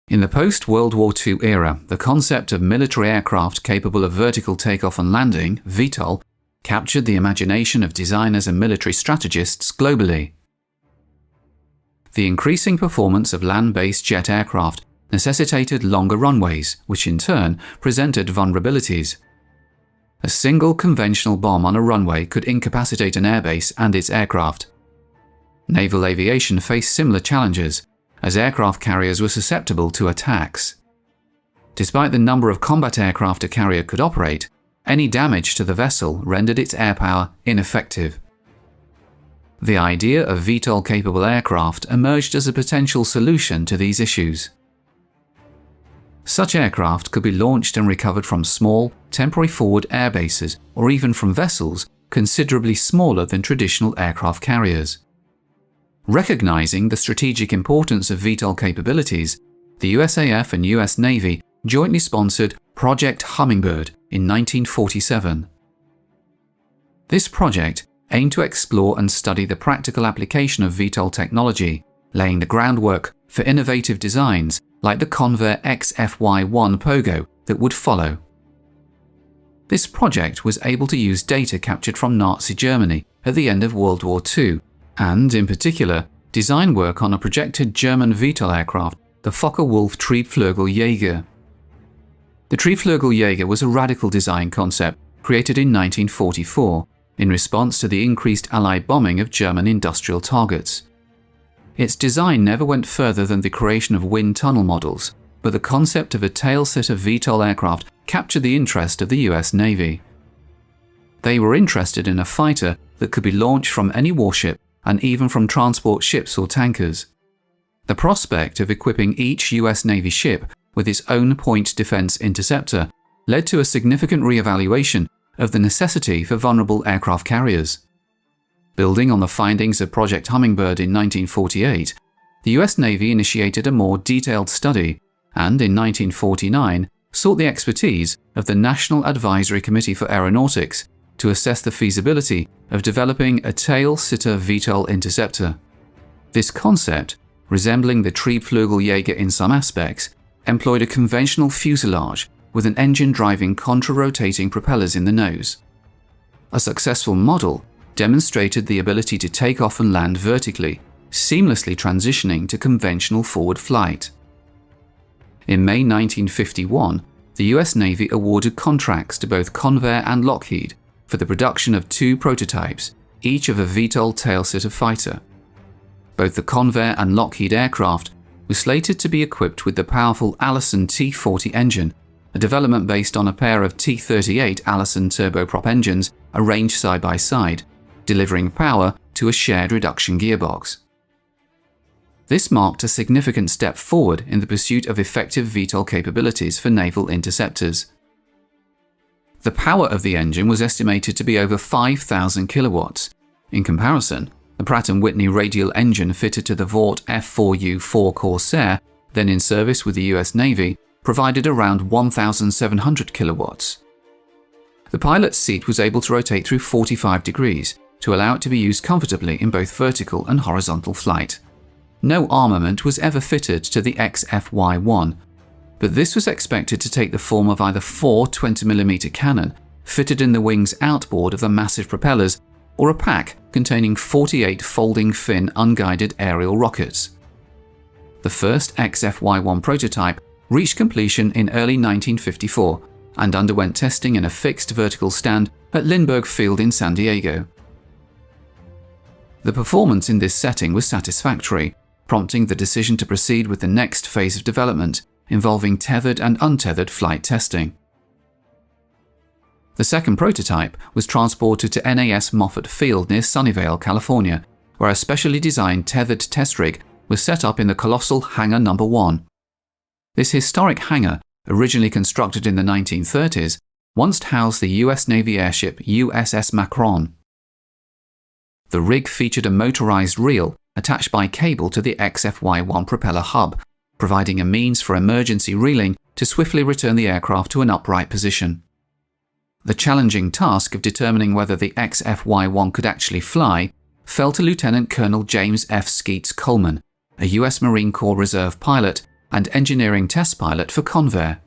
In the post-World War II era, the concept of military aircraft capable of vertical takeoff and landing, VTOL, captured the imagination of designers and military strategists globally. The increasing performance of land-based jet aircraft necessitated longer runways, which in turn presented vulnerabilities. A single conventional bomb on a runway could incapacitate an airbase and its aircraft. Naval aviation faced similar challenges, as aircraft carriers were susceptible to attacks. Despite the number of combat aircraft a carrier could operate, any damage to the vessel rendered its air power ineffective. The idea of VTOL-capable aircraft emerged as a potential solution to these issues. Such aircraft could be launched and recovered from small, temporary forward air bases or even from vessels considerably smaller than traditional aircraft carriers. Recognizing the strategic importance of VTOL capabilities, the USAF and US Navy jointly sponsored Project Hummingbird in 1947. This project aimed to explore and study the practical application of VTOL technology, laying the groundwork for innovative designs like the Convair XFY-1 Pogo that would follow. This project was able to use data captured from Nazi Germany at the end of World War II, and, in particular, design work on a projected German VTOL aircraft, the Focke-Wulf Triebflügeljäger. The Triebflügeljäger was a radical design concept created in 1944 in response to the increased Allied bombing of German industrial targets. Its design never went further than the creation of wind tunnel models, but the concept of a tail-sitter VTOL aircraft captured the interest of the US Navy. They were interested in a fighter that could be launched from any warship and even from transport ships or tankers. The prospect of equipping each US Navy ship with its own point defense interceptor led to a significant re-evaluation of the necessity for vulnerable aircraft carriers. Building on the findings of Project Hummingbird in 1948, the US Navy initiated a more detailed study and, in 1949, sought the expertise of the National Advisory Committee for Aeronautics to assess the feasibility of developing a tail-sitter VTOL interceptor. This concept, resembling the Triebflügeljäger in some aspects, employed a conventional fuselage with an engine driving contra-rotating propellers in the nose. A successful model demonstrated the ability to take off and land vertically, seamlessly transitioning to conventional forward flight. In May 1951, the US Navy awarded contracts to both Convair and Lockheed for the production of 2 prototypes, each of a VTOL tail-sitter fighter. Both the Convair and Lockheed aircraft were slated to be equipped with the powerful Allison T-40 engine, a development based on a pair of T-38 Allison turboprop engines arranged side by side, delivering power to a shared reduction gearbox. This marked a significant step forward in the pursuit of effective VTOL capabilities for naval interceptors. The power of the engine was estimated to be over 5,000 kilowatts. In comparison, the Pratt & Whitney radial engine fitted to the Vought F4U-4 Corsair, then in service with the US Navy, provided around 1,700 kilowatts. The pilot's seat was able to rotate through 45 degrees to allow it to be used comfortably in both vertical and horizontal flight. No armament was ever fitted to the XFY-1, but this was expected to take the form of either 4 20mm cannon fitted in the wing's outboard of the massive propellers, or a pack containing 48 folding fin unguided aerial rockets. The first XFY-1 prototype reached completion in early 1954 and underwent testing in a fixed vertical stand at Lindbergh Field in San Diego. The performance in this setting was satisfactory, prompting the decision to proceed with the next phase of development, involving tethered and untethered flight testing. The second prototype was transported to NAS Moffett Field near Sunnyvale, California, where a specially designed tethered test rig was set up in the colossal Hangar No. 1. This historic hangar, originally constructed in the 1930s, once housed the US Navy airship USS Macron. The rig featured a motorized reel attached by cable to the XFY-1 propeller hub, providing a means for emergency reeling to swiftly return the aircraft to an upright position. The challenging task of determining whether the XF-Y-1 could actually fly fell to Lieutenant Colonel James F. Skeets Coleman, a US Marine Corps Reserve pilot and engineering test pilot for Convair.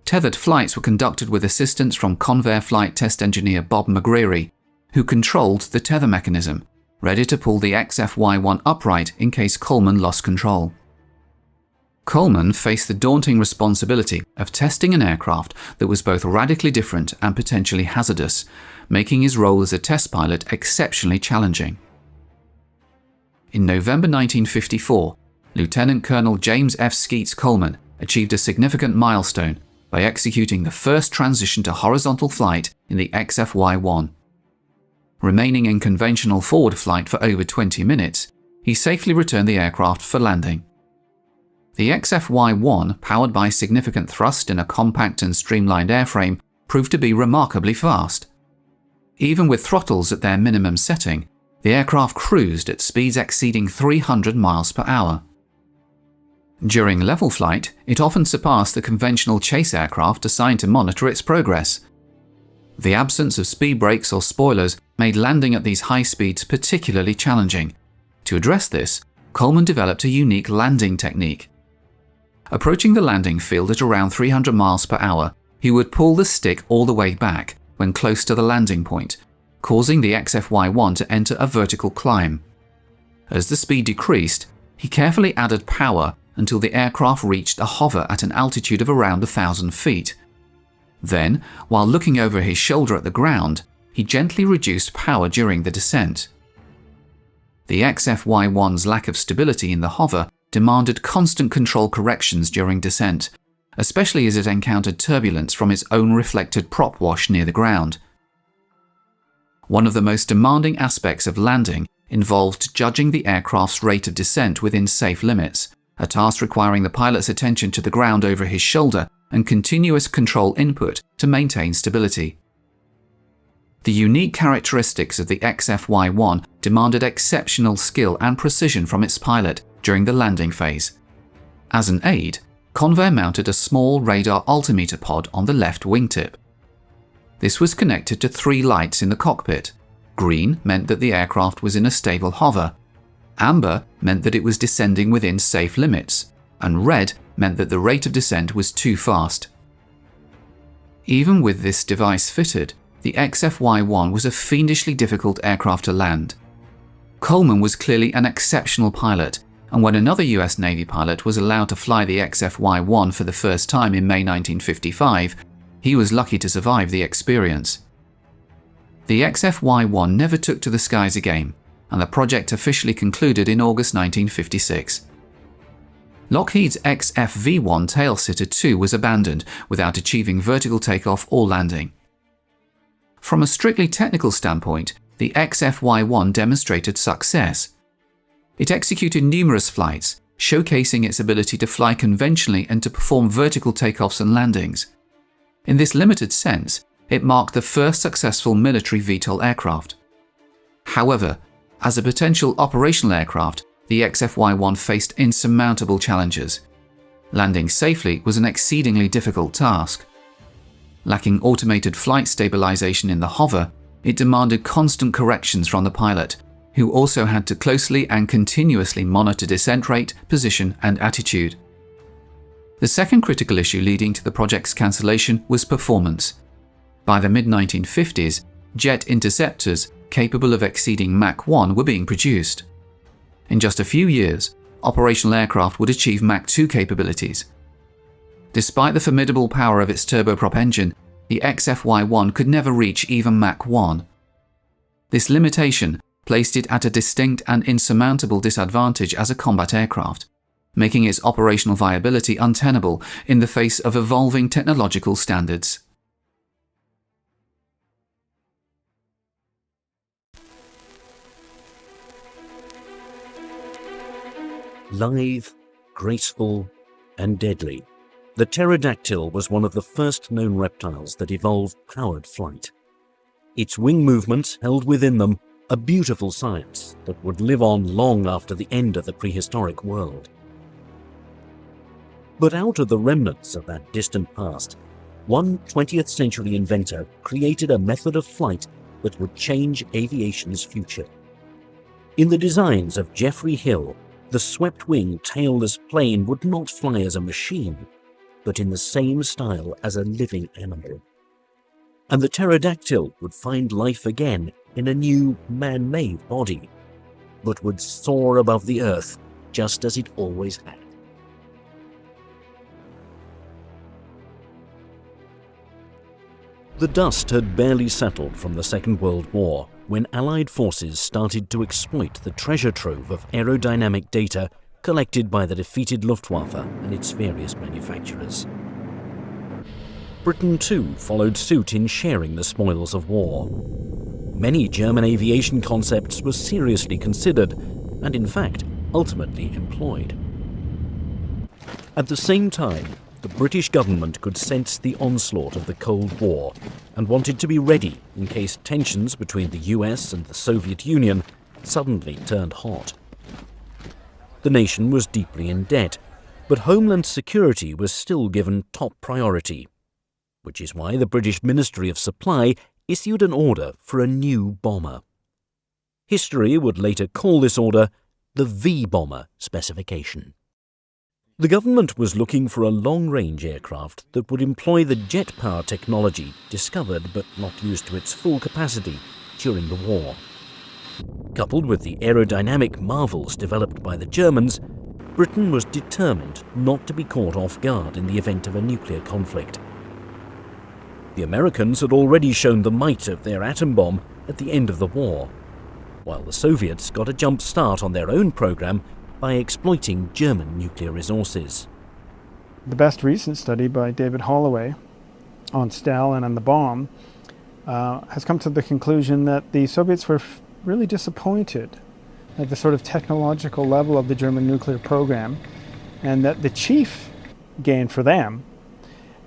Tethered flights were conducted with assistance from Convair flight test engineer Bob McGreary, who controlled the tether mechanism, ready to pull the XF-Y-1 upright in case Coleman lost control. Coleman faced the daunting responsibility of testing an aircraft that was both radically different and potentially hazardous, making his role as a test pilot exceptionally challenging. In November 1954, Lieutenant Colonel James F. Skeets Coleman achieved a significant milestone by executing the first transition to horizontal flight in the XF-Y-1. Remaining in conventional forward flight for over 20 minutes, he safely returned the aircraft for landing. The XF-Y-1, powered by significant thrust in a compact and streamlined airframe, proved to be remarkably fast. Even with throttles at their minimum setting, the aircraft cruised at speeds exceeding 300 miles per hour. During level flight, it often surpassed the conventional chase aircraft assigned to monitor its progress. The absence of speed brakes or spoilers made landing at these high speeds particularly challenging. To address this, Coleman developed a unique landing technique. Approaching the landing field at around 300 miles per hour, he would pull the stick all the way back when close to the landing point, causing the XF-Y-1 to enter a vertical climb. As the speed decreased, he carefully added power until the aircraft reached a hover at an altitude of around 1,000 feet. Then, while looking over his shoulder at the ground, he gently reduced power during the descent. The XF-Y-1's lack of stability in the hover demanded constant control corrections during descent, especially as it encountered turbulence from its own reflected prop wash near the ground. One of the most demanding aspects of landing involved judging the aircraft's rate of descent within safe limits, a task requiring the pilot's attention to the ground over his shoulder and continuous control input to maintain stability. The unique characteristics of the XF-Y-1 demanded exceptional skill and precision from its pilot during the landing phase. As an aid, Convair mounted a small radar altimeter pod on the left wingtip. This was connected to 3 lights in the cockpit. Green meant that the aircraft was in a stable hover, amber meant that it was descending within safe limits, and red meant that the rate of descent was too fast. Even with this device fitted, the XF-Y-1 was a fiendishly difficult aircraft to land. Coleman was clearly an exceptional pilot, and when another US Navy pilot was allowed to fly the XF-Y-1 for the first time in May 1955, he was lucky to survive the experience. The XF-Y-1 never took to the skies again, and the project officially concluded in August 1956. Lockheed's XF-V1 tail-sitter II was abandoned without achieving vertical takeoff or landing. From a strictly technical standpoint, the XF-Y1 demonstrated success. It executed numerous flights, showcasing its ability to fly conventionally and to perform vertical takeoffs and landings. In this limited sense, it marked the first successful military VTOL aircraft. However, as a potential operational aircraft, the XF-Y1 faced insurmountable challenges. Landing safely was an exceedingly difficult task. Lacking automated flight stabilization in the hover, it demanded constant corrections from the pilot, who also had to closely and continuously monitor descent rate, position, and attitude. The second critical issue leading to the project's cancellation was performance. By the mid-1950s, jet interceptors capable of exceeding Mach 1 were being produced. In just a few years, operational aircraft would achieve Mach 2 capabilities. Despite the formidable power of its turboprop engine, the XF-Y1 could never reach even Mach 1. This limitation placed it at a distinct and insurmountable disadvantage as a combat aircraft, making its operational viability untenable in the face of evolving technological standards. Lithe, graceful, and deadly, the pterodactyl was one of the first known reptiles that evolved powered flight. Its wing movements held within them a beautiful science that would live on long after the end of the prehistoric world. But out of the remnants of that distant past, one 20th century inventor created a method of flight that would change aviation's future. In the designs of Geoffrey Hill, the swept-wing tailless plane would not fly as a machine, but in the same style as a living animal. And the Pterodactyl would find life again in a new man-made body, but would soar above the earth just as it always had. The dust had barely settled from the Second World War when Allied forces started to exploit the treasure trove of aerodynamic data collected by the defeated Luftwaffe and its various manufacturers. Britain too followed suit in sharing the spoils of war. Many German aviation concepts were seriously considered and in fact ultimately employed. At the same time, the British government could sense the onslaught of the Cold War and wanted to be ready in case tensions between the US and the Soviet Union suddenly turned hot. The nation was deeply in debt, but Homeland Security was still given top priority, which is why the British Ministry of Supply issued an order for a new bomber. History would later call this order the Vbomber specification. The government was looking for a long-range aircraft that would employ the jet power technology discovered but not used to its full capacity during the war. Coupled with the aerodynamic marvels developed by the Germans, Britain was determined not to be caught off guard in the event of a nuclear conflict. The Americans had already shown the might of their atom bomb at the end of the war, while the Soviets got a jump start on their own program by exploiting German nuclear resources. The best recent study by David Holloway on Stalin and the bomb has come to the conclusion that the Soviets were really disappointed at the sort of technological level of the German nuclear program, and that the chief gain for them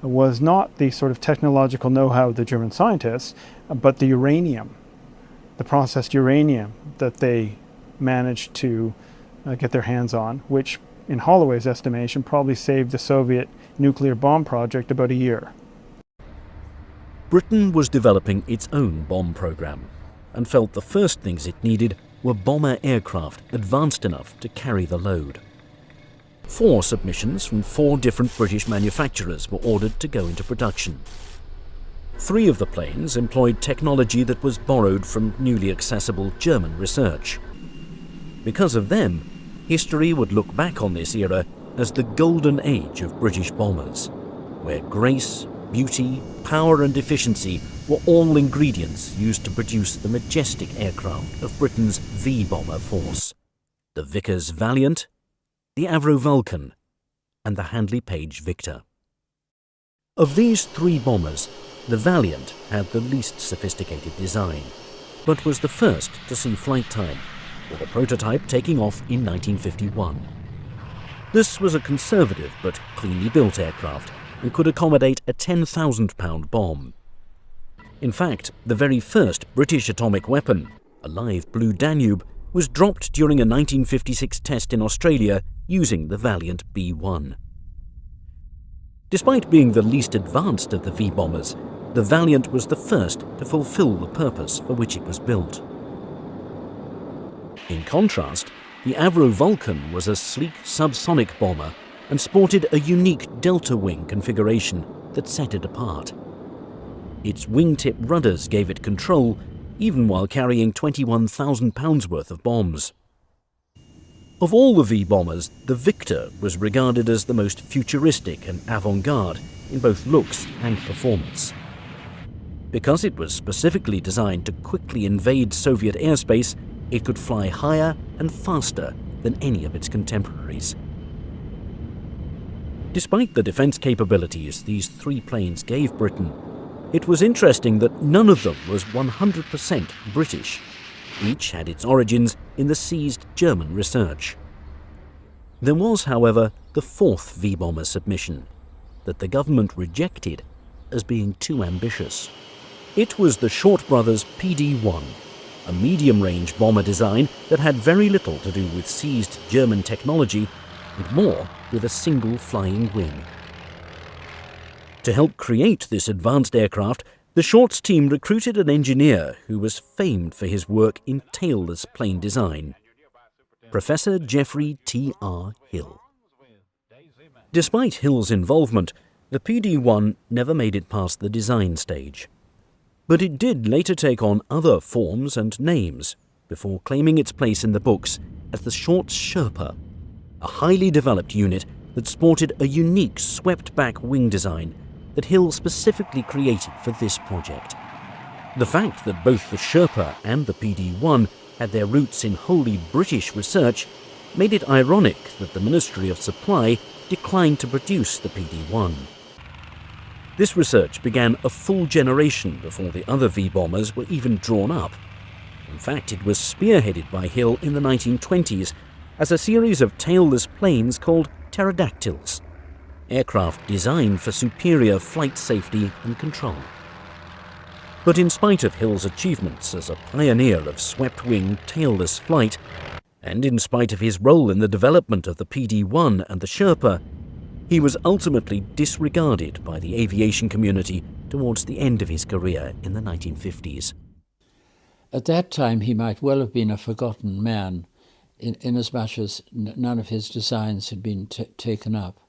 was not the sort of technological know-how of the German scientists, but the uranium, the processed uranium that they managed to get their hands on, which in Holloway's estimation probably saved the Soviet nuclear bomb project about a year. Britain was developing its own bomb program and felt the first things it needed were bomber aircraft advanced enough to carry the load. 4 submissions from 4 different British manufacturers were ordered to go into production. 3 of the planes employed technology that was borrowed from newly accessible German research. Because of them, history would look back on this era as the golden age of British bombers, where grace, beauty, power and efficiency were all ingredients used to produce the majestic aircraft of Britain's V-bomber force: the Vickers Valiant, the Avro Vulcan, and the Handley Page Victor. Of these 3 bombers, the Valiant had the least sophisticated design, but was the first to see flight time, with a prototype taking off in 1951. This was a conservative but cleanly built aircraft and could accommodate a 10,000-pound bomb. In fact, the very first British atomic weapon, a live Blue Danube, was dropped during a 1956 test in Australia using the Valiant B-1. Despite being the least advanced of the V-bombers, the Valiant was the first to fulfill the purpose for which it was built. In contrast, the Avro Vulcan was a sleek subsonic bomber and sported a unique delta wing configuration that set it apart. Its wingtip rudders gave it control even while carrying 21,000 pounds worth of bombs. Of all the V-bombers, the Victor was regarded as the most futuristic and avant-garde in both looks and performance. Because it was specifically designed to quickly invade Soviet airspace, it could fly higher and faster than any of its contemporaries. Despite the defense capabilities these 3 planes gave Britain, it was interesting that none of them was 100% British. Each had its origins in the seized German research. There was, however, the 4th V-bomber submission that the government rejected as being too ambitious. It was the Short Brothers PD-1, a medium-range bomber design that had very little to do with seized German technology and more with a single flying wing. To help create this advanced aircraft, the Shorts team recruited an engineer who was famed for his work in tailless plane design, Professor Geoffrey T.R. Hill. Despite Hill's involvement, the PD-1 never made it past the design stage. But it did later take on other forms and names before claiming its place in the books as the Shorts Sherpa, a highly developed unit that sported a unique swept-back wing design that Hill specifically created for this project. The fact that both the Sherpa and the PD-1 had their roots in wholly British research made it ironic that the Ministry of Supply declined to produce the PD-1. This research began a full generation before the other V-bombers were even drawn up. In fact, it was spearheaded by Hill in the 1920s as a series of tailless planes called Pterodactyls, aircraft designed for superior flight safety and control. But in spite of Hill's achievements as a pioneer of swept-wing, tailless flight, and in spite of his role in the development of the PD-1 and the Sherpa, he was ultimately disregarded by the aviation community towards the end of his career in the 1950s. At that time, he might well have been a forgotten man, inasmuch as none of his designs had been taken up.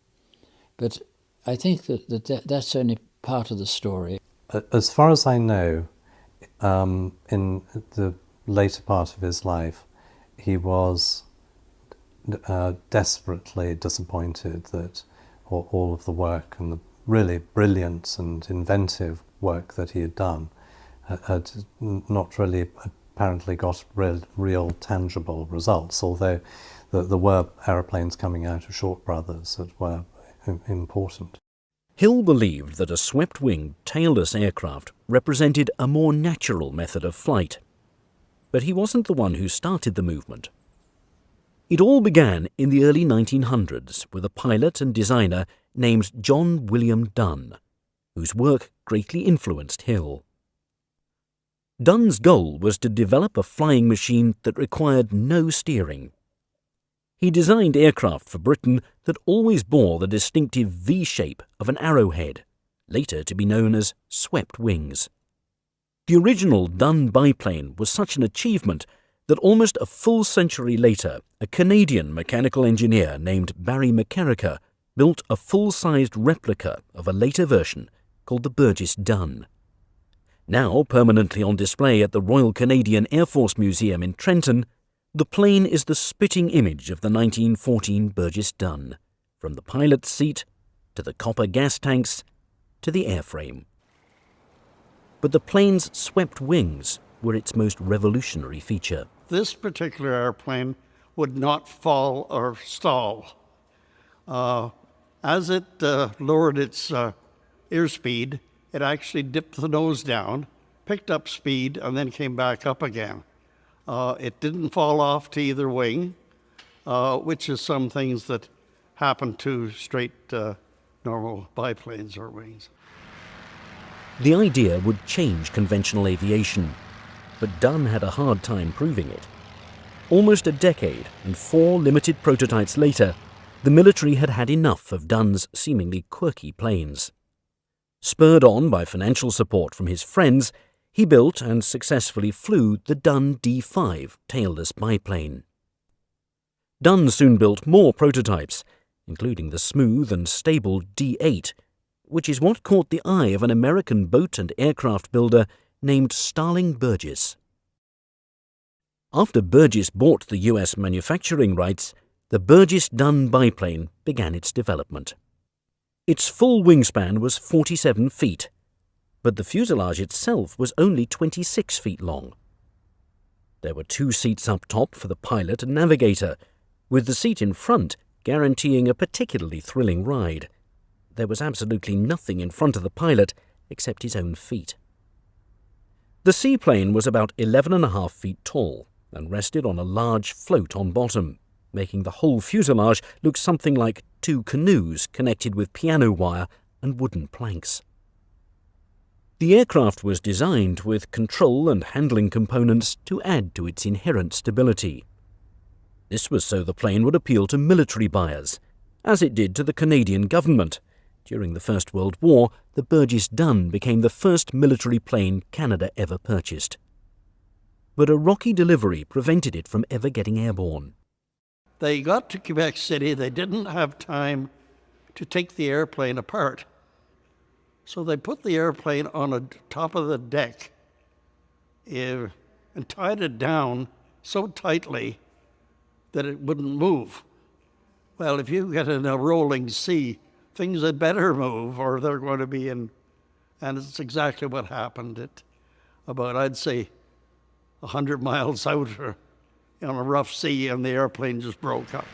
But I think that's only part of the story. As far as I know, in the later part of his life, he was desperately disappointed that all of the work and the really brilliant and inventive work that he had done had not really apparently got real tangible results, although there were aeroplanes coming out of Short Brothers that were important. Hill believed that a swept-wing, tailless aircraft represented a more natural method of flight. But he wasn't the one who started the movement. It all began in the early 1900s with a pilot and designer named John William Dunn, whose work greatly influenced Hill. Dunn's goal was to develop a flying machine that required no steering. He designed aircraft for Britain that always bore the distinctive V shape of an arrowhead, later to be known as swept wings. The original Dunn biplane was such an achievement that almost a full century later, a Canadian mechanical engineer named Barry McKerracher built a full-sized replica of a later version called the Burgess Dunn. Now permanently on display at the Royal Canadian Air Force Museum in Trenton, the plane is the spitting image of the 1914 Burgess Dunn, from the pilot's seat to the copper gas tanks to the airframe. But the plane's swept wings were its most revolutionary feature. This particular airplane would not fall or stall. As it lowered its airspeed, it actually dipped the nose down, picked up speed, and then came back up again. It didn't fall off to either wing, which is some things that happen to straight normal biplanes or wings. The idea would change conventional aviation, but Dunn had a hard time proving it. Almost a decade and 4 limited prototypes later, the military had had enough of Dunn's seemingly quirky planes. Spurred on by financial support from his friends, he built and successfully flew the Dunn D5 tailless biplane. Dunn soon built more prototypes, including the smooth and stable D8, which is what caught the eye of an American boat and aircraft builder named Starling Burgess. After Burgess bought the US manufacturing rights, the Burgess-Dunn biplane began its development. Its full wingspan was 47 feet, but the fuselage itself was only 26 feet long. There were 2 seats up top for the pilot and navigator, with the seat in front guaranteeing a particularly thrilling ride. There was absolutely nothing in front of the pilot except his own feet. The seaplane was about 11.5 feet tall and rested on a large float on bottom, making the whole fuselage look something like 2 canoes connected with piano wire and wooden planks. The aircraft was designed with control and handling components to add to its inherent stability. This was so the plane would appeal to military buyers, as it did to the Canadian government. During the First World War, the Burgess Dunn became the first military plane Canada ever purchased. But a rocky delivery prevented it from ever getting airborne. They got to Quebec City, they didn't have time to take the airplane apart. So they put the airplane on the top of the deck and tied it down so tightly that it wouldn't move. Well, if you get in a rolling sea, things had better move or they're going to be in, and it's exactly what happened at about, I'd say, 100 miles out or on a rough sea, and the airplane just broke up.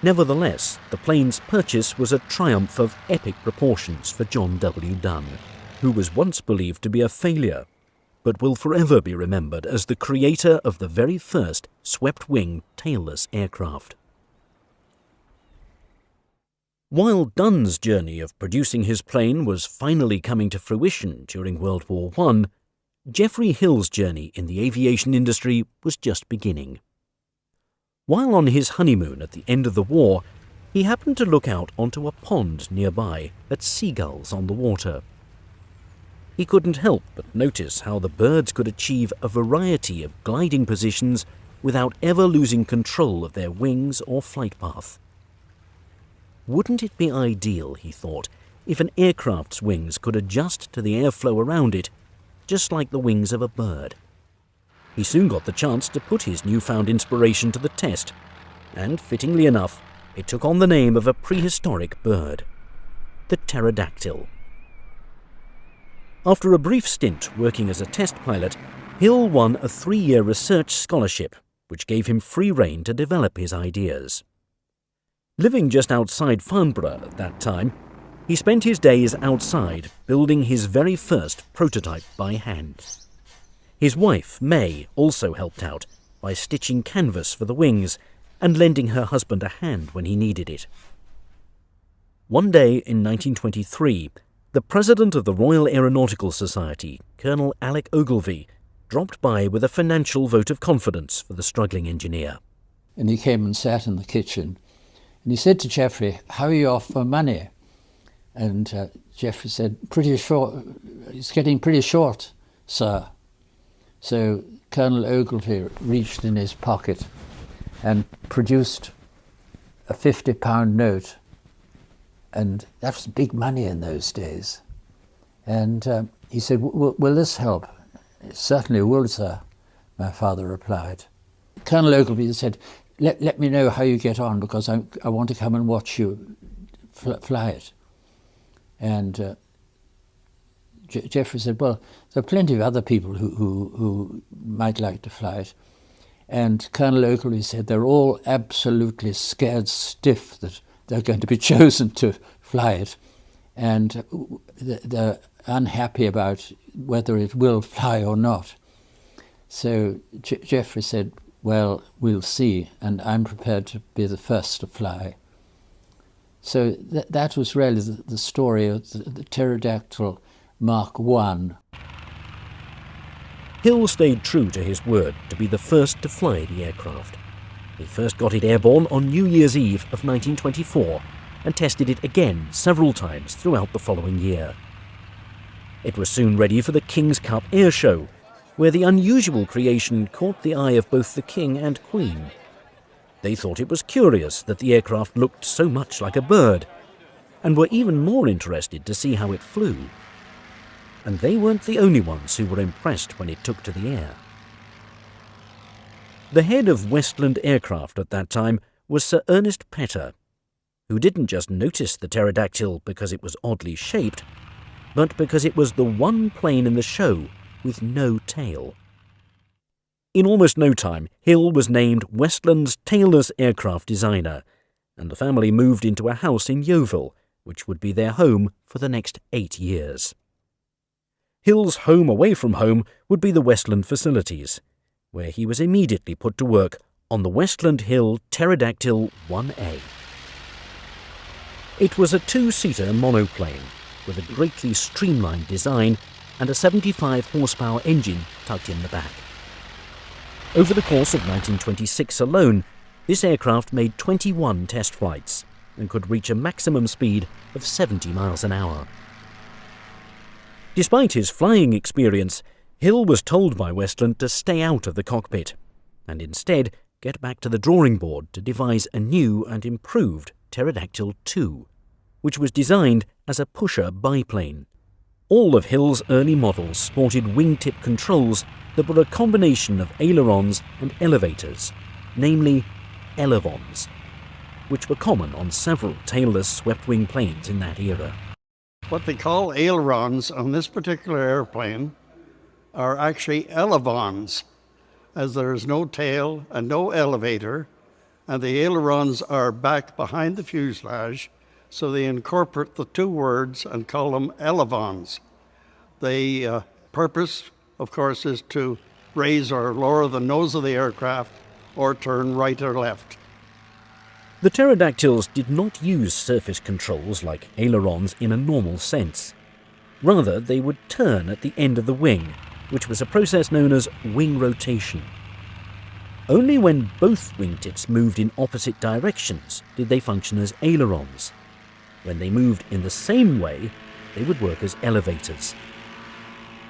Nevertheless, the plane's purchase was a triumph of epic proportions for John W. Dunn, who was once believed to be a failure, but will forever be remembered as the creator of the very first swept-wing, tailless aircraft. While Dunn's journey of producing his plane was finally coming to fruition during World War I, Geoffrey Hill's journey in the aviation industry was just beginning. While on his honeymoon at the end of the war, he happened to look out onto a pond nearby at seagulls on the water. He couldn't help but notice how the birds could achieve a variety of gliding positions without ever losing control of their wings or flight path. Wouldn't it be ideal, he thought, if an aircraft's wings could adjust to the airflow around it, just like the wings of a bird? He soon got the chance to put his newfound inspiration to the test, and, fittingly enough, it took on the name of a prehistoric bird, the pterodactyl. After a brief stint working as a test pilot, Hill won a 3-year research scholarship, which gave him free rein to develop his ideas. Living just outside Farnborough at that time, he spent his days outside building his very first prototype by hand. His wife, May, also helped out by stitching canvas for the wings and lending her husband a hand when he needed it. One day in 1923, the president of the Royal Aeronautical Society, Colonel Alec Ogilvie, dropped by with a financial vote of confidence for the struggling engineer. And he came and sat in the kitchen, and he said to Geoffrey, "How are you off for money?" And Geoffrey said, "Pretty short. It's getting pretty short, sir." So Colonel Ogilvie reached in his pocket and produced a £50 note, and that was big money in those days. And he said, "Will this help?" "It certainly will, sir," my father replied. Colonel Ogilvie said, let me know how you get on, because I want to come and watch you fly it." And Geoffrey said, "Well, there are plenty of other people who might like to fly it." And Colonel Ogilvie said they're all absolutely scared stiff that they're going to be chosen to fly it, and they're unhappy about whether it will fly or not. So Geoffrey said, "Well, we'll see, and I'm prepared to be the first to fly." So that was really the story of the Pterodactyl Mach 1. Hill stayed true to his word to be the first to fly the aircraft. He first got it airborne on New Year's Eve of 1924 and tested it again several times throughout the following year. It was soon ready for the King's Cup Air Show, where the unusual creation caught the eye of both the King and Queen. They thought it was curious that the aircraft looked so much like a bird, and were even more interested to see how it flew. And they weren't the only ones who were impressed when it took to the air. The head of Westland Aircraft at that time was Sir Ernest Petter, who didn't just notice the pterodactyl because it was oddly shaped, but because it was the one plane in the show with no tail. In almost no time, Hill was named Westland's tailless aircraft designer, and the family moved into a house in Yeovil, which would be their home for the next 8 years. Hill's home away from home would be the Westland facilities, where he was immediately put to work on the Westland Hill Pterodactyl 1A. It was a 2-seater monoplane with a greatly streamlined design and a 75 horsepower engine tucked in the back. Over the course of 1926 alone, this aircraft made 21 test flights and could reach a maximum speed of 70 miles an hour. Despite his flying experience, Hill was told by Westland to stay out of the cockpit and instead get back to the drawing board to devise a new and improved Pterodactyl II, which was designed as a pusher biplane. All of Hill's early models sported wingtip controls that were a combination of ailerons and elevators, namely elevons, which were common on several tailless swept-wing planes in that era. What they call ailerons on this particular airplane are actually elevons, as there is no tail and no elevator, and the ailerons are back behind the fuselage, so they incorporate the two words and call them elevons. The purpose, of course, is to raise or lower the nose of the aircraft or turn right or left. The pterodactyls did not use surface controls like ailerons in a normal sense. Rather, they would turn at the end of the wing, which was a process known as wing rotation. Only when both wingtips moved in opposite directions did they function as ailerons. When they moved in the same way, they would work as elevators.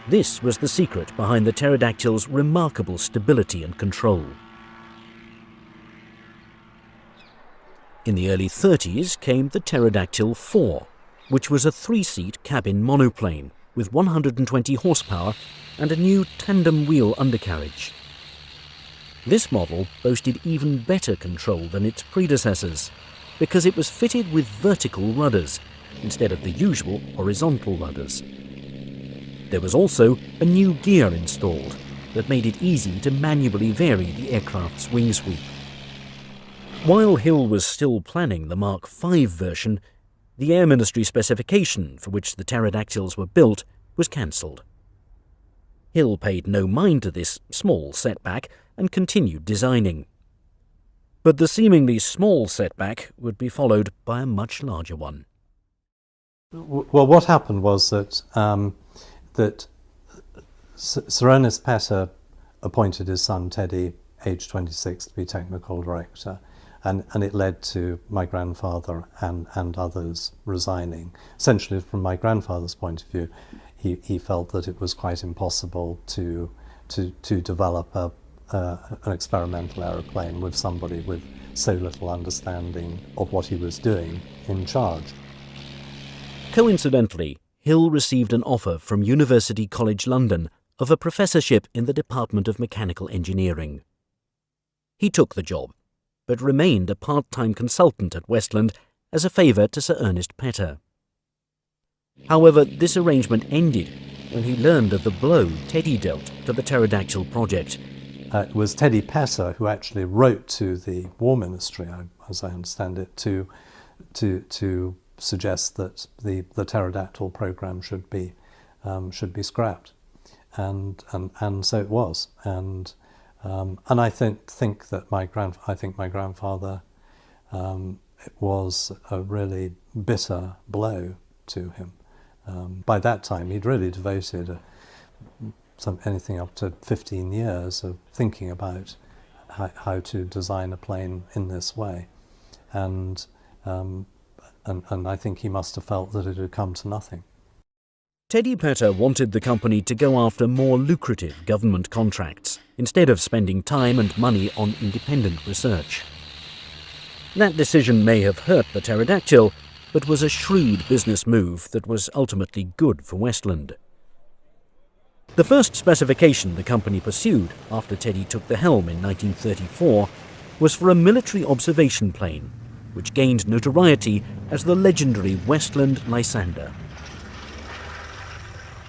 This was the secret behind the pterodactyl's remarkable stability and control. In the early 30s came the Pterodactyl IV, which was a 3-seat cabin monoplane with 120 horsepower and a new tandem wheel undercarriage. This model boasted even better control than its predecessors because it was fitted with vertical rudders instead of the usual horizontal rudders. There was also a new gear installed that made it easy to manually vary the aircraft's wing sweep. While Hill was still planning the Mach 5 version, the Air Ministry specification for which the pterodactyls were built was cancelled. Hill paid no mind to this small setback and continued designing. But the seemingly small setback would be followed by a much larger one. Well, what happened was that Sir Ernest Petter appointed his son Teddy, aged 26, to be technical director, and it led to my grandfather and others resigning. Essentially, from my grandfather's point of view, he felt that it was quite impossible to develop an experimental aeroplane with somebody with so little understanding of what he was doing in charge. Coincidentally, Hill received an offer from University College London of a professorship in the Department of Mechanical Engineering. He took the job, but remained a part-time consultant at Westland as a favour to Sir Ernest Petter. However, this arrangement ended when he learned of the blow Teddy dealt to the pterodactyl project. It was Teddy Petter who actually wrote to the War Ministry, as I understand it, to suggest that the pterodactyl program should be scrapped, and so it was. And I think that my grandfather, it was a really bitter blow to him. By that time, he'd really devoted anything up to 15 years of thinking about how to design a plane in this way, and I think he must have felt that it had come to nothing. Teddy Petter wanted the company to go after more lucrative government contracts instead of spending time and money on independent research. That decision may have hurt the pterodactyl, but was a shrewd business move that was ultimately good for Westland. The first specification the company pursued after Teddy took the helm in 1934 was for a military observation plane, which gained notoriety as the legendary Westland Lysander.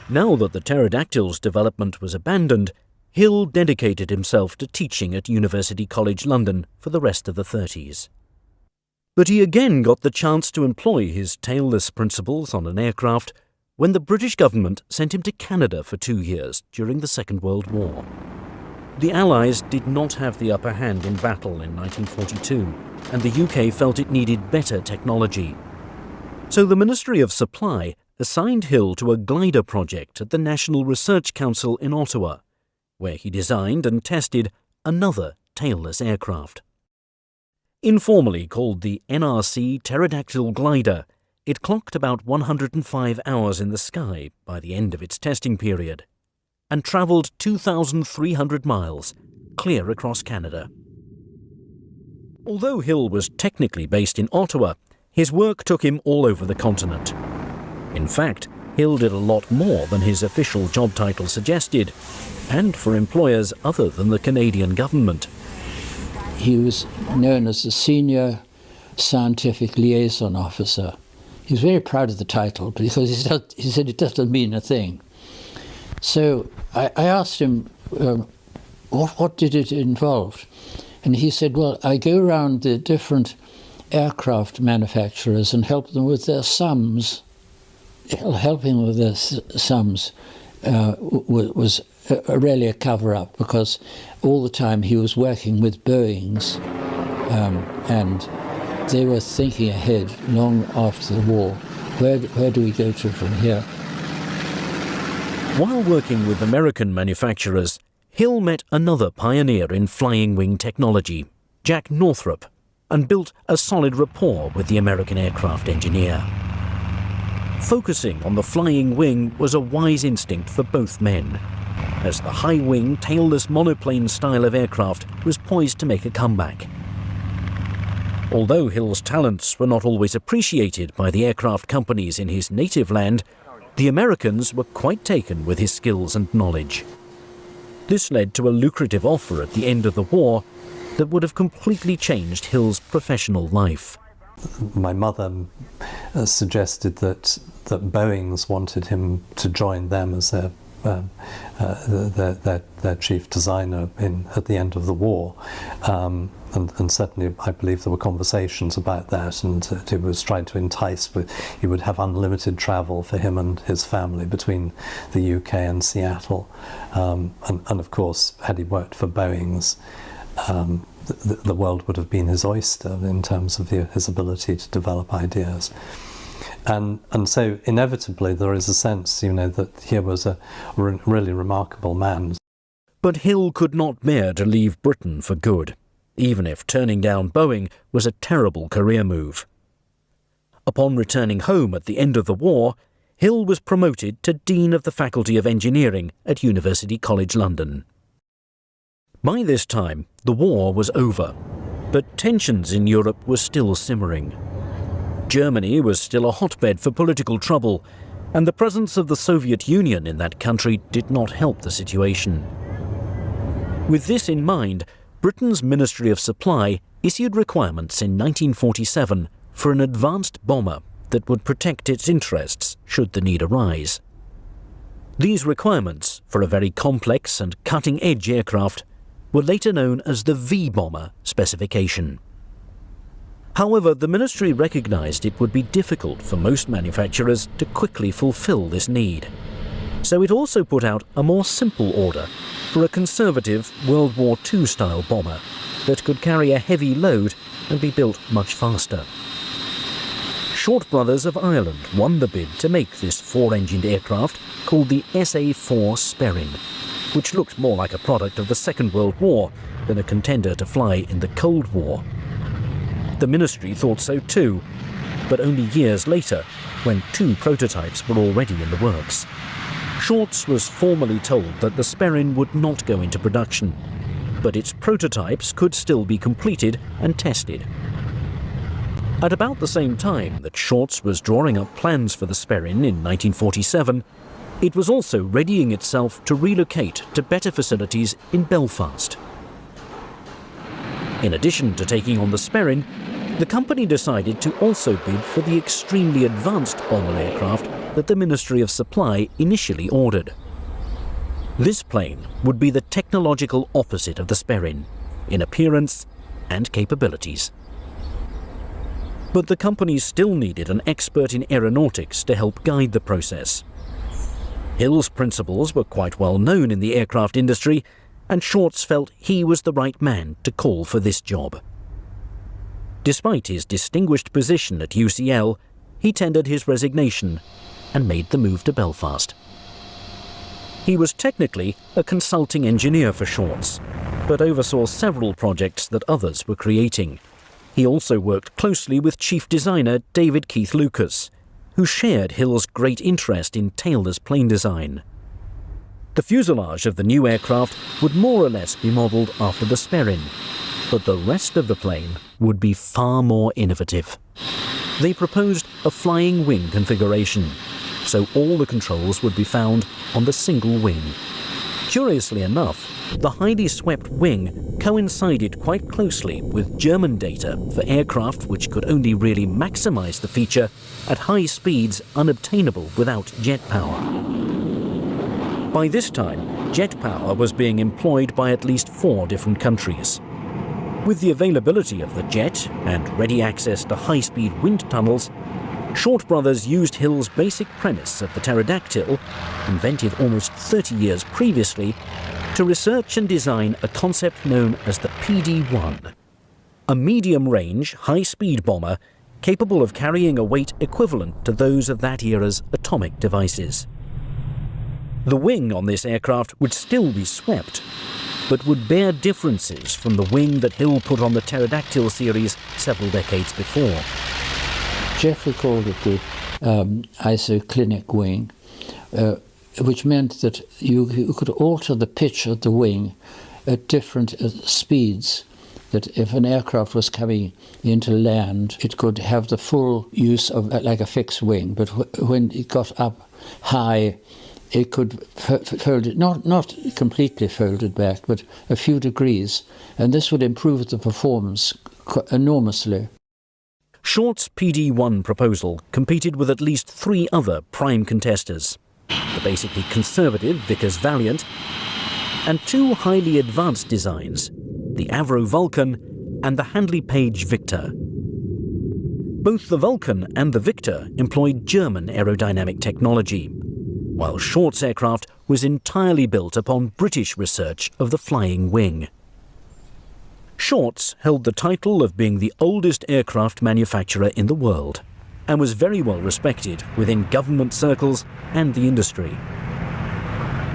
Now that the pterodactyl's development was abandoned, Hill dedicated himself to teaching at University College London for the rest of the 30s. But he again got the chance to employ his tailless principles on an aircraft when the British government sent him to Canada for 2 years during the Second World War. The Allies did not have the upper hand in battle in 1942, and the UK felt it needed better technology. So the Ministry of Supply assigned Hill to a glider project at the National Research Council in Ottawa, where he designed and tested another tailless aircraft. Informally called the NRC Pterodactyl glider, it clocked about 105 hours in the sky by the end of its testing period, and travelled 2,300 miles, clear across Canada. Although Hill was technically based in Ottawa, his work took him all over the continent. In fact, Hill did a lot more than his official job title suggested, and for employers other than the Canadian government. He was known as the Senior Scientific Liaison Officer. He was very proud of the title because he said it doesn't mean a thing. So I asked him, what did it involve? And he said, well, I go around the different aircraft manufacturers and help them with their sums. Helping with their sums was really a cover-up, because all the time he was working with Boeings, and they were thinking ahead long after the war. Where do we go to from here? While working with American manufacturers, Hill met another pioneer in flying wing technology, Jack Northrop, and built a solid rapport with the American aircraft engineer. Focusing on the flying wing was a wise instinct for both men, as the high-wing, tailless monoplane style of aircraft was poised to make a comeback. Although Hill's talents were not always appreciated by the aircraft companies in his native land, the Americans were quite taken with his skills and knowledge. This led to a lucrative offer at the end of the war that would have completely changed Hill's professional life. My mother suggested that Boeing's wanted him to join them as their chief designer at the end of the war, and certainly I believe there were conversations about that, and he was trying to entice. He would have unlimited travel for him and his family between the UK and Seattle, and of course, had he worked for Boeing's, the world would have been his oyster in terms of his ability to develop ideas. And so inevitably there is a sense, that here was a really remarkable man. But Hill could not bear to leave Britain for good, even if turning down Boeing was a terrible career move. Upon returning home at the end of the war, Hill was promoted to Dean of the Faculty of Engineering at University College London. By this time, the war was over, but tensions in Europe were still simmering. Germany was still a hotbed for political trouble, and the presence of the Soviet Union in that country did not help the situation. With this in mind, Britain's Ministry of Supply issued requirements in 1947 for an advanced bomber that would protect its interests should the need arise. These requirements for a very complex and cutting-edge aircraft were later known as the Vbomber specification. However, the ministry recognized it would be difficult for most manufacturers to quickly fulfill this need. So it also put out a more simple order for a conservative World War II-style bomber that could carry a heavy load and be built much faster. Short Brothers of Ireland won the bid to make this four-engined aircraft called the SA-4 Sperrin, which looked more like a product of the Second World War than a contender to fly in the Cold War. The ministry thought so too, but only years later, when two prototypes were already in the works. Shorts was formally told that the Sperrin would not go into production, but its prototypes could still be completed and tested. At about the same time that Shorts was drawing up plans for the Sperrin in 1947, it was also readying itself to relocate to better facilities in Belfast. In addition to taking on the Sperrin, the company decided to also bid for the extremely advanced bomber aircraft that the Ministry of Supply initially ordered. This plane would be the technological opposite of the Sperrin in appearance and capabilities. But the company still needed an expert in aeronautics to help guide the process. Hill's principles were quite well known in the aircraft industry, and Shorts felt he was the right man to call for this job. Despite his distinguished position at UCL, he tendered his resignation and made the move to Belfast. He was technically a consulting engineer for Shorts, but oversaw several projects that others were creating. He also worked closely with chief designer David Keith Lucas, who shared Hill's great interest in tailless plane design. The fuselage of the new aircraft would more or less be modelled after the Sperrin, but the rest of the plane would be far more innovative. They proposed a flying wing configuration, so all the controls would be found on the single wing. Curiously enough, the highly swept wing coincided quite closely with German data for aircraft which could only really maximise the feature at high speeds unobtainable without jet power. By this time, jet power was being employed by at least 4 different countries. With the availability of the jet and ready access to high-speed wind tunnels, Short brothers used Hill's basic premise of the Pterodactyl, invented almost 30 years previously, to research and design a concept known as the PD-1, a medium-range, high-speed bomber capable of carrying a weight equivalent to those of that era's atomic devices. The wing on this aircraft would still be swept, but would bear differences from the wing that Hill put on the Pterodactyl series several decades before. Jeffrey called it the isoclinic wing, which meant that you could alter the pitch of the wing at different speeds, that if an aircraft was coming into land, it could have the full use of like a fixed wing, but when it got up high, it could fold it, not completely fold it back, but a few degrees, and this would improve the performance enormously. Short's PD-1 proposal competed with at least 3 other prime contesters, the basically conservative Vickers Valiant, and 2 highly advanced designs, the Avro Vulcan and the Handley Page Victor. Both the Vulcan and the Victor employed German aerodynamic technology, while Short's aircraft was entirely built upon British research of the flying wing. Short's held the title of being the oldest aircraft manufacturer in the world, and was very well respected within government circles and the industry.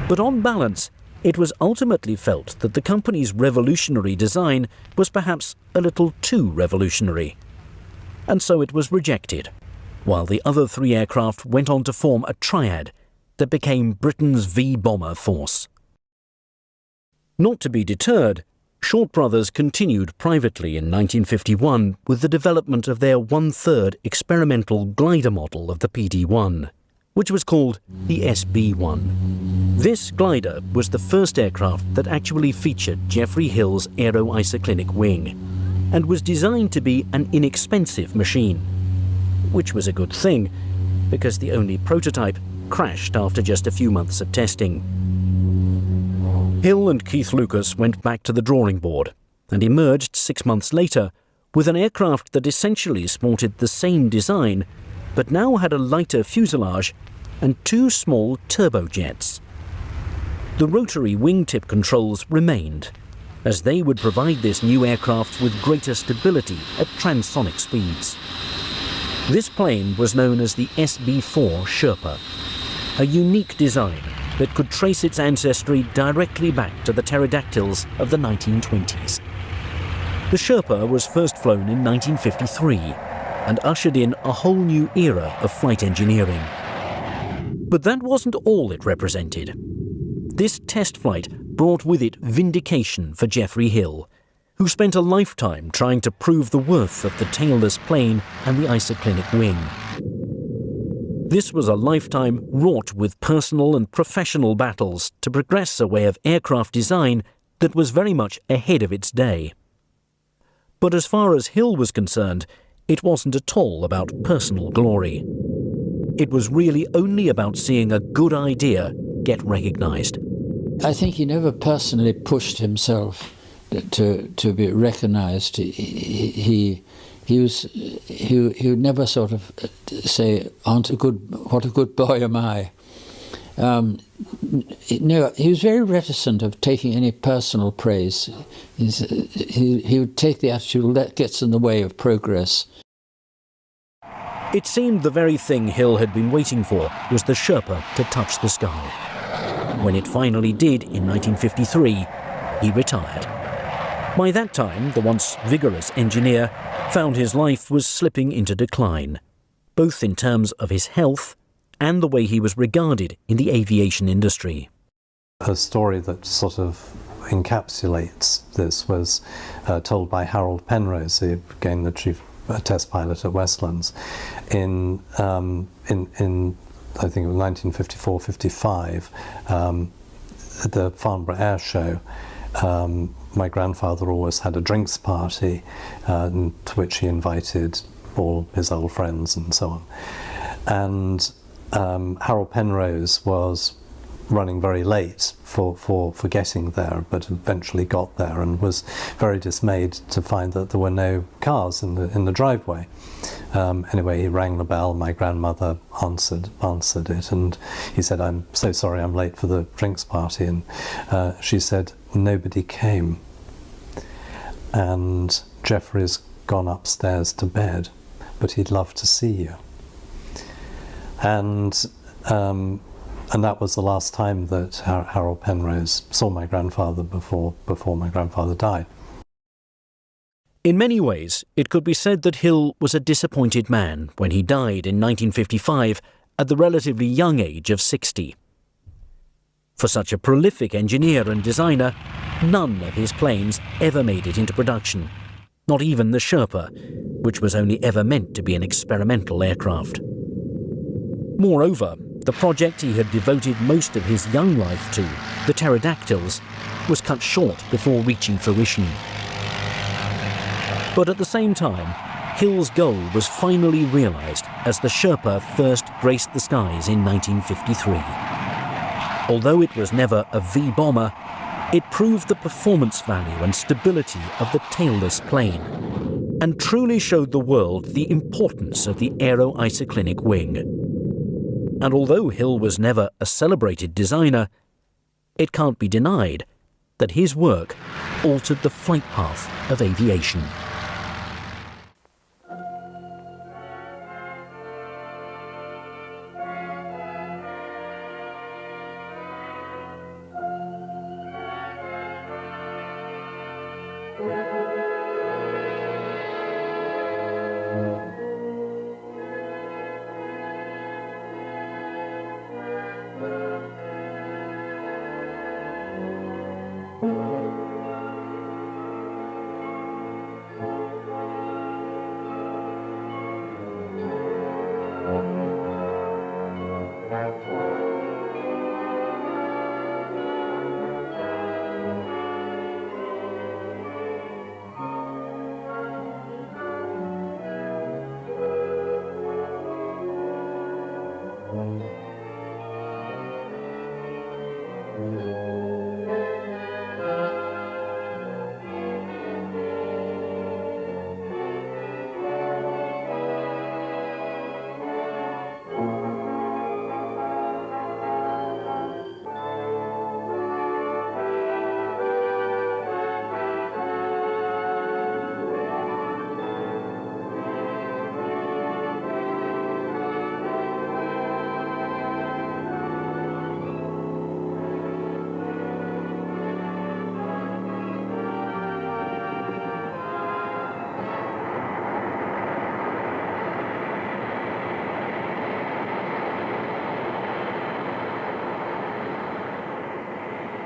But on balance, it was ultimately felt that the company's revolutionary design was perhaps a little too revolutionary, and so it was rejected, while the other 3 aircraft went on to form a triad that became Britain's Vbomber force. Not to be deterred, Short brothers continued privately in 1951 with the development of their 1/3 experimental glider model of the PD-1, which was called the SB-1. This glider was the first aircraft that actually featured Geoffrey Hill's aero-isoclinic wing, and was designed to be an inexpensive machine, which was a good thing, because the only prototype crashed after just a few months of testing. Hill and Keith Lucas went back to the drawing board and emerged 6 months later with an aircraft that essentially sported the same design, but now had a lighter fuselage and 2 small turbojets. The rotary wingtip controls remained, as they would provide this new aircraft with greater stability at transonic speeds. This plane was known as the SB-4 Sherpa, a unique design that could trace its ancestry directly back to the pterodactyls of the 1920s. The Sherpa was first flown in 1953 and ushered in a whole new era of flight engineering. But that wasn't all it represented. This test flight brought with it vindication for Geoffrey Hill, who spent a lifetime trying to prove the worth of the tailless plane and the isoclinic wing. This was a lifetime wrought with personal and professional battles to progress a way of aircraft design that was very much ahead of its day. But as far as Hill was concerned, it wasn't at all about personal glory. It was really only about seeing a good idea get recognized. I think he never personally pushed himself to be recognized. He would never sort of say, what a good boy am I. No, he was very reticent of taking any personal praise. He would take the attitude that gets in the way of progress. It seemed the very thing Hill had been waiting for was the Sherpa to touch the sky. When it finally did in 1953, he retired. By that time, the once vigorous engineer found his life was slipping into decline, both in terms of his health and the way he was regarded in the aviation industry. A story that sort of encapsulates this was told by Harold Penrose, again the chief test pilot at Westlands, in I think it was 1954-55, at the Farnborough Air Show. My grandfather always had a drinks party to which he invited all his old friends and so on. And Harold Penrose was running very late for getting there, but eventually got there and was very dismayed to find that there were no cars in the driveway. Anyway, he rang the bell. My grandmother answered it, and he said, "I'm so sorry, I'm late for the drinks party." And she said, "Nobody came, and Jeffrey's gone upstairs to bed, but he'd love to see you." And that was the last time that Harold Penrose saw my grandfather before my grandfather died. In many ways, it could be said that Hill was a disappointed man when he died in 1955 at the relatively young age of 60. For such a prolific engineer and designer, none of his planes ever made it into production, not even the Sherpa, which was only ever meant to be an experimental aircraft. Moreover, the project he had devoted most of his young life to, the Pterodactyls, was cut short before reaching fruition. But at the same time, Hill's goal was finally realized as the Sherpa first graced the skies in 1953. Although it was never a V-bomber, it proved the performance value and stability of the tailless plane, and truly showed the world the importance of the aero-isoclinic wing. And although Hill was never a celebrated designer, it can't be denied that his work altered the flight path of aviation.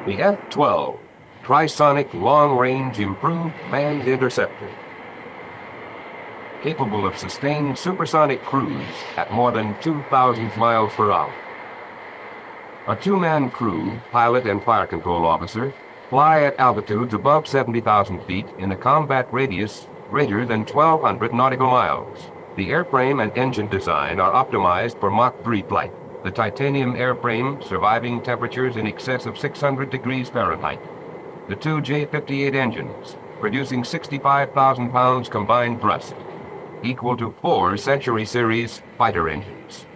The F-12, trisonic long-range improved manned interceptor. Capable of sustained supersonic cruise at more than 2,000 miles per hour. A two-man crew, pilot and fire control officer, fly at altitudes above 70,000 feet in a combat radius greater than 1,200 nautical miles. The airframe and engine design are optimized for Mach 3 flight. The titanium airframe surviving temperatures in excess of 600 degrees Fahrenheit. The two J-58 engines, producing 65,000 pounds combined thrust, equal to 4 Century Series fighter engines.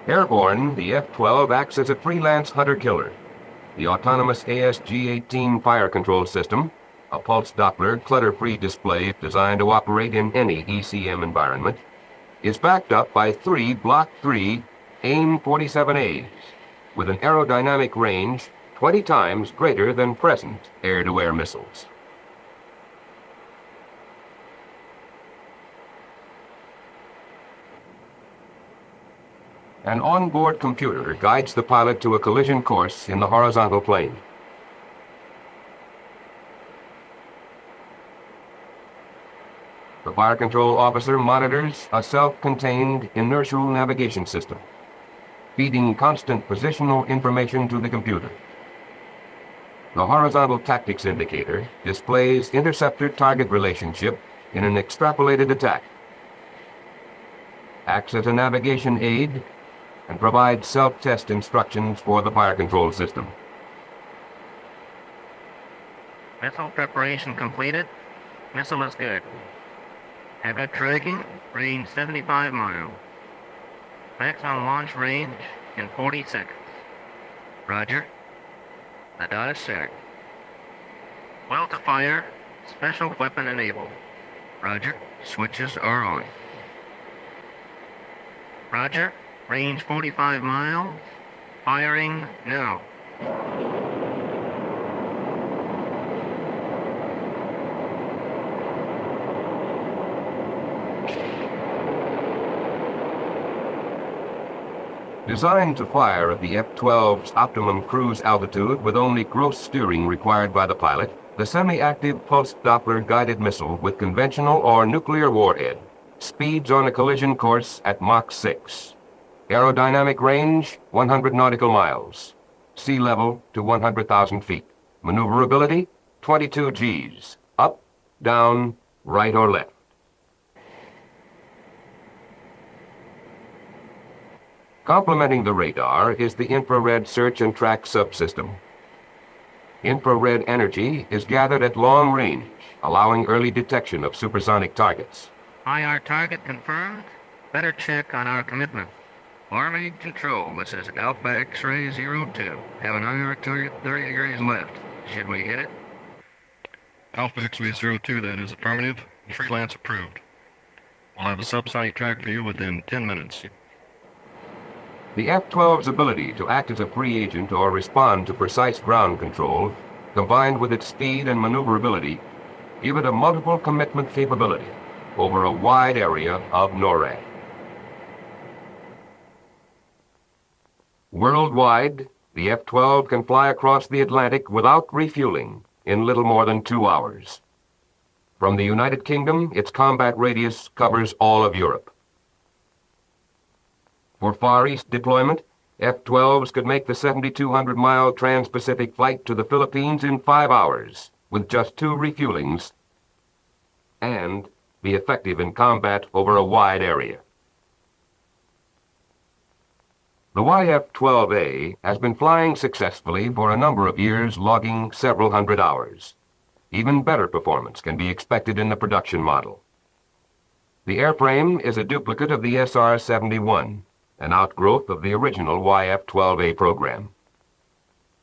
Airborne, the F-12 acts as a freelance hunter-killer. The autonomous ASG-18 fire control system, a pulse Doppler clutter-free display designed to operate in any ECM environment, is backed up by 3 Block 3 AIM-47As with an aerodynamic range 20 times greater than present air-to-air missiles. An onboard computer guides the pilot to a collision course in the horizontal plane. The fire control officer monitors a self-contained inertial navigation system, feeding constant positional information to the computer. The horizontal tactics indicator displays interceptor-target relationship in an extrapolated attack, acts as a navigation aid, and provides self-test instructions for the fire control system. Missile preparation completed. Missile is good. Abbott tracking, range 75 miles. Maximum launch range in 40 seconds. Roger. The dot is set. Well to fire. Special weapon enabled. Roger. Switches are on. Roger. Range 45 miles. Firing now. Designed to fire at the F-12's optimum cruise altitude with only gross steering required by the pilot, the semi-active pulse Doppler guided missile with conventional or nuclear warhead speeds on a collision course at Mach 6. Aerodynamic range, 100 nautical miles. Sea level to 100,000 feet. Maneuverability, 22 Gs. Up, down, right or left. Complementing the radar is the infrared search and track subsystem. Infrared energy is gathered at long range, allowing early detection of supersonic targets. IR target confirmed. Better check on our commitment. Army control, this is Alpha X-ray 02. Have an IR target 30 degrees left. Should we hit it? Alpha X-ray 02, that is affirmative. Freelance approved. We'll have a subsonic track for you within 10 minutes. The F-12's ability to act as a free agent or respond to precise ground control, combined with its speed and maneuverability, give it a multiple commitment capability over a wide area of NORAD. Worldwide, the F-12 can fly across the Atlantic without refueling in little more than 2 hours. From the United Kingdom, its combat radius covers all of Europe. For Far East deployment, F-12s could make the 7,200-mile trans-Pacific flight to the Philippines in 5 hours, with just 2 refuelings, and be effective in combat over a wide area. The YF-12A has been flying successfully for a number of years, logging several hundred hours. Even better performance can be expected in the production model. The airframe is a duplicate of the SR-71, an outgrowth of the original YF-12A program.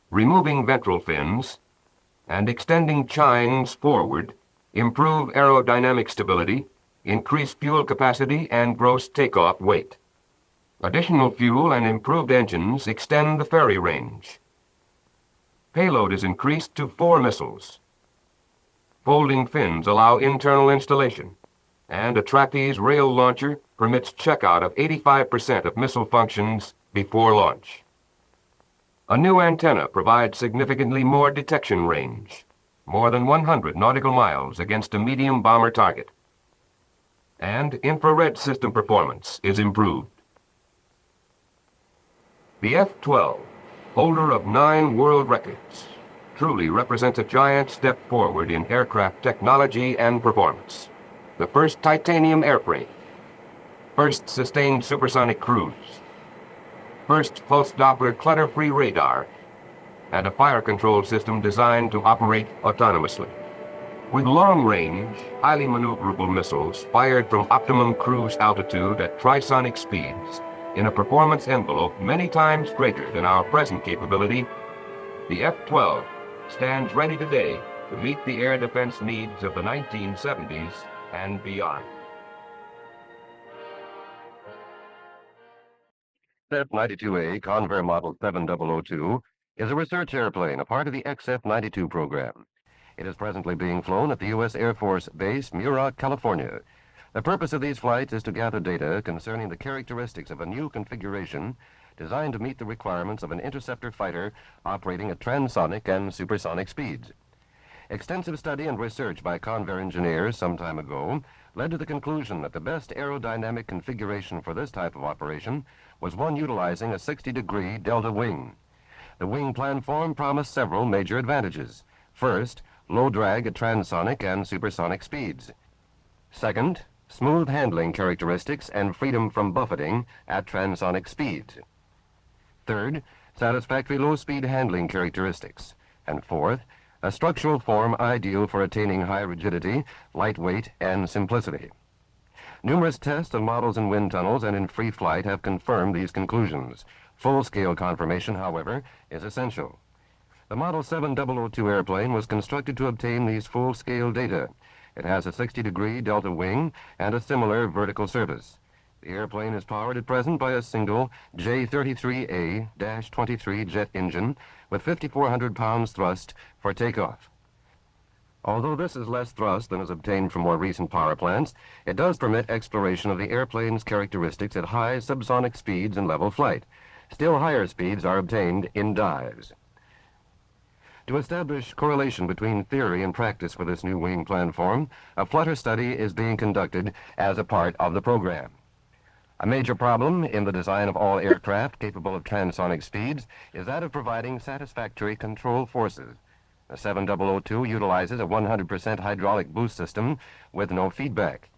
Removing ventral fins and extending chines forward improve aerodynamic stability, increase fuel capacity, and gross takeoff weight. Additional fuel and improved engines extend the ferry range. Payload is increased to 4 missiles. Folding fins allow internal installation, and a trapeze rail launcher permits checkout of 85% of missile functions before launch. A new antenna provides significantly more detection range, more than 100 nautical miles against a medium bomber target. And infrared system performance is improved. The F-12, holder of 9 world records, truly represents a giant step forward in aircraft technology and performance. The first titanium airframe, first sustained supersonic cruise, first pulse Doppler clutter-free radar, and a fire control system designed to operate autonomously. With long-range, highly maneuverable missiles fired from optimum cruise altitude at trisonic speeds, in a performance envelope many times greater than our present capability, the F-12 stands ready today to meet the air defense needs of the 1970s and beyond. F-92A Convair Model 7002 is a research airplane, a part of the XF-92 program. It is presently being flown at the U.S. Air Force Base, Muroc, California. The purpose of these flights is to gather data concerning the characteristics of a new configuration designed to meet the requirements of an interceptor fighter operating at transonic and supersonic speeds. Extensive study and research by Convair engineers some time ago led to the conclusion that the best aerodynamic configuration for this type of operation was one utilizing a 60-degree delta wing. The wing planform promised several major advantages. First, low drag at transonic and supersonic speeds. Second, smooth handling characteristics and freedom from buffeting at transonic speeds. Third, satisfactory low-speed handling characteristics. And fourth, a structural form ideal for attaining high rigidity, lightweight, and simplicity. Numerous tests of models in wind tunnels and in free flight have confirmed these conclusions. Full-scale confirmation, however, is essential. The Model 7002 airplane was constructed to obtain these full-scale data. It has a 60-degree delta wing and a similar vertical surface. The airplane is powered at present by a single J-33A-23 jet engine with 5,400 pounds thrust for takeoff. Although this is less thrust than is obtained from more recent power plants, it does permit exploration of the airplane's characteristics at high subsonic speeds in level flight. Still higher speeds are obtained in dives. To establish correlation between theory and practice for this new wing planform, a flutter study is being conducted as a part of the program. A major problem in the design of all aircraft capable of transonic speeds is that of providing satisfactory control forces. The 7002 utilizes a 100% hydraulic boost system with no feedback.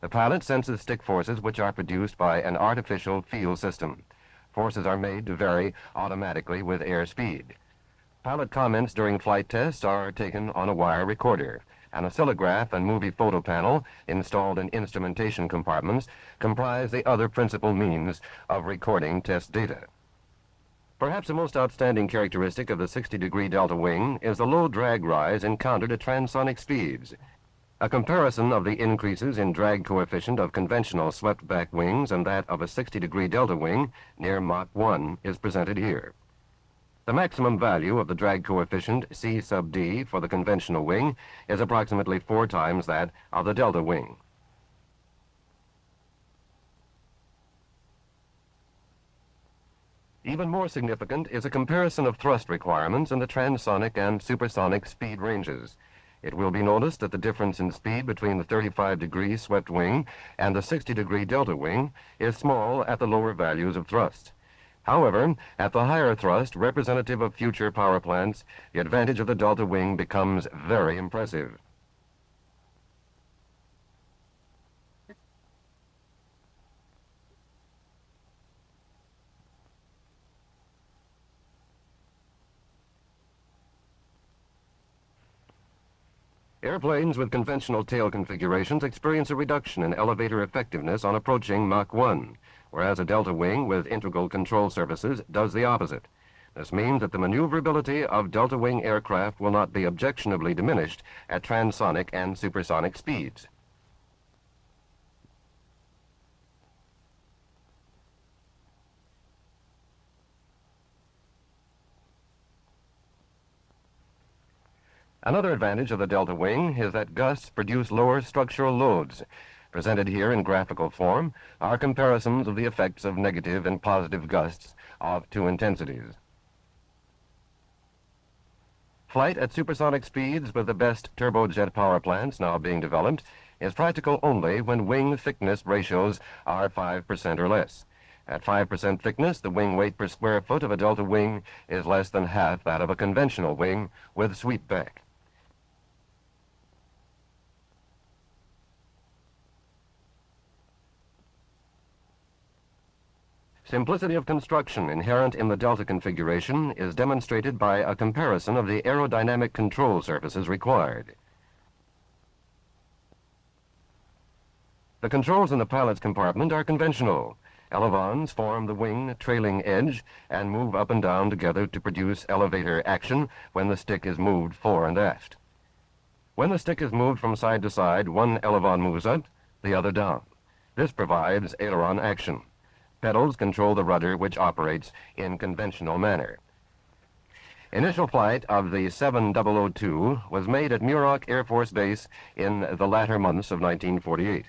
The pilot senses stick forces which are produced by an artificial field system. Forces are made to vary automatically with airspeed. Pilot comments during flight tests are taken on a wire recorder. An oscillograph and movie photo panel installed in instrumentation compartments comprise the other principal means of recording test data. Perhaps the most outstanding characteristic of the 60-degree delta wing is the low drag rise encountered at transonic speeds. A comparison of the increases in drag coefficient of conventional swept-back wings and that of a 60-degree delta wing near Mach 1 is presented here. The maximum value of the drag coefficient C sub D for the conventional wing is approximately 4 times that of the delta wing. Even more significant is a comparison of thrust requirements in the transonic and supersonic speed ranges. It will be noticed that the difference in speed between the 35-degree swept wing and the 60-degree delta wing is small at the lower values of thrust. However, at the higher thrust, representative of future power plants, the advantage of the delta wing becomes very impressive. Airplanes with conventional tail configurations experience a reduction in elevator effectiveness on approaching Mach 1, whereas a delta wing with integral control surfaces does the opposite. This means that the maneuverability of delta wing aircraft will not be objectionably diminished at transonic and supersonic speeds. Another advantage of the delta wing is that gusts produce lower structural loads. Presented here in graphical form are comparisons of the effects of negative and positive gusts of two intensities. Flight at supersonic speeds with the best turbojet power plants now being developed is practical only when wing thickness ratios are 5% or less. At 5% thickness, the wing weight per square foot of a delta wing is less than half that of a conventional wing with sweep back. Simplicity of construction inherent in the delta configuration is demonstrated by a comparison of the aerodynamic control surfaces required. The controls in the pilot's compartment are conventional. Elevons form the wing trailing edge and move up and down together to produce elevator action when the stick is moved fore and aft. When the stick is moved from side to side, one elevon moves up, the other down. This provides aileron action. Pedals control the rudder, which operates in conventional manner. Initial flight of the 7002 was made at Muroc Air Force Base in the latter months of 1948.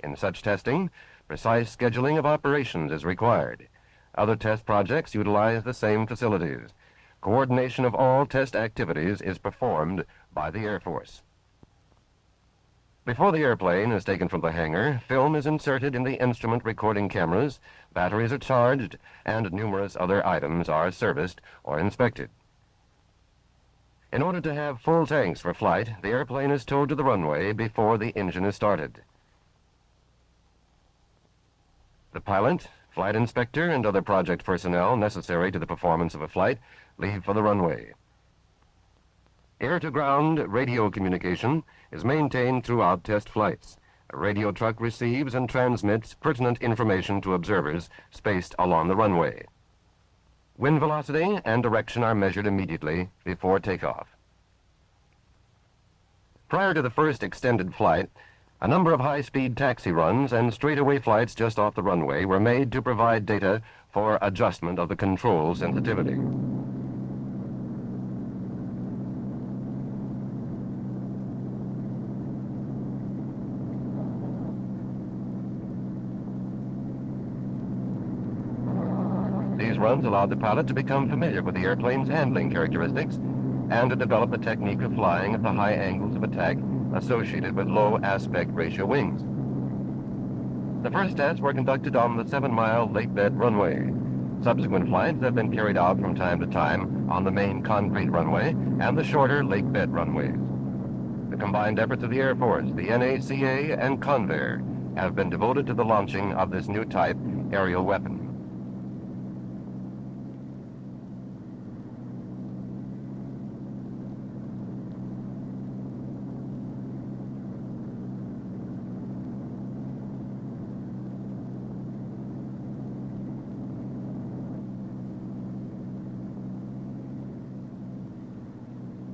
In such testing, precise scheduling of operations is required. Other test projects utilize the same facilities. Coordination of all test activities is performed by the Air Force. Before the airplane is taken from the hangar, film is inserted in the instrument recording cameras, batteries are charged, and numerous other items are serviced or inspected. In order to have full tanks for flight, the airplane is towed to the runway before the engine is started. The pilot, flight inspector, and other project personnel necessary to the performance of a flight leave for the runway. Air-to-ground radio communication is maintained throughout test flights. A radio truck receives and transmits pertinent information to observers spaced along the runway. Wind velocity and direction are measured immediately before takeoff. Prior to the first extended flight, a number of high-speed taxi runs and straightaway flights just off the runway were made to provide data for adjustment of the control sensitivity. These runs allowed the pilot to become familiar with the airplane's handling characteristics and to develop the technique of flying at the high angles of attack associated with low aspect ratio wings. The first tests were conducted on the 7-mile lake bed runway. Subsequent flights have been carried out from time to time on the main concrete runway and the shorter lake bed runways. The combined efforts of the Air Force, the NACA, and Convair have been devoted to the launching of this new type aerial weapon.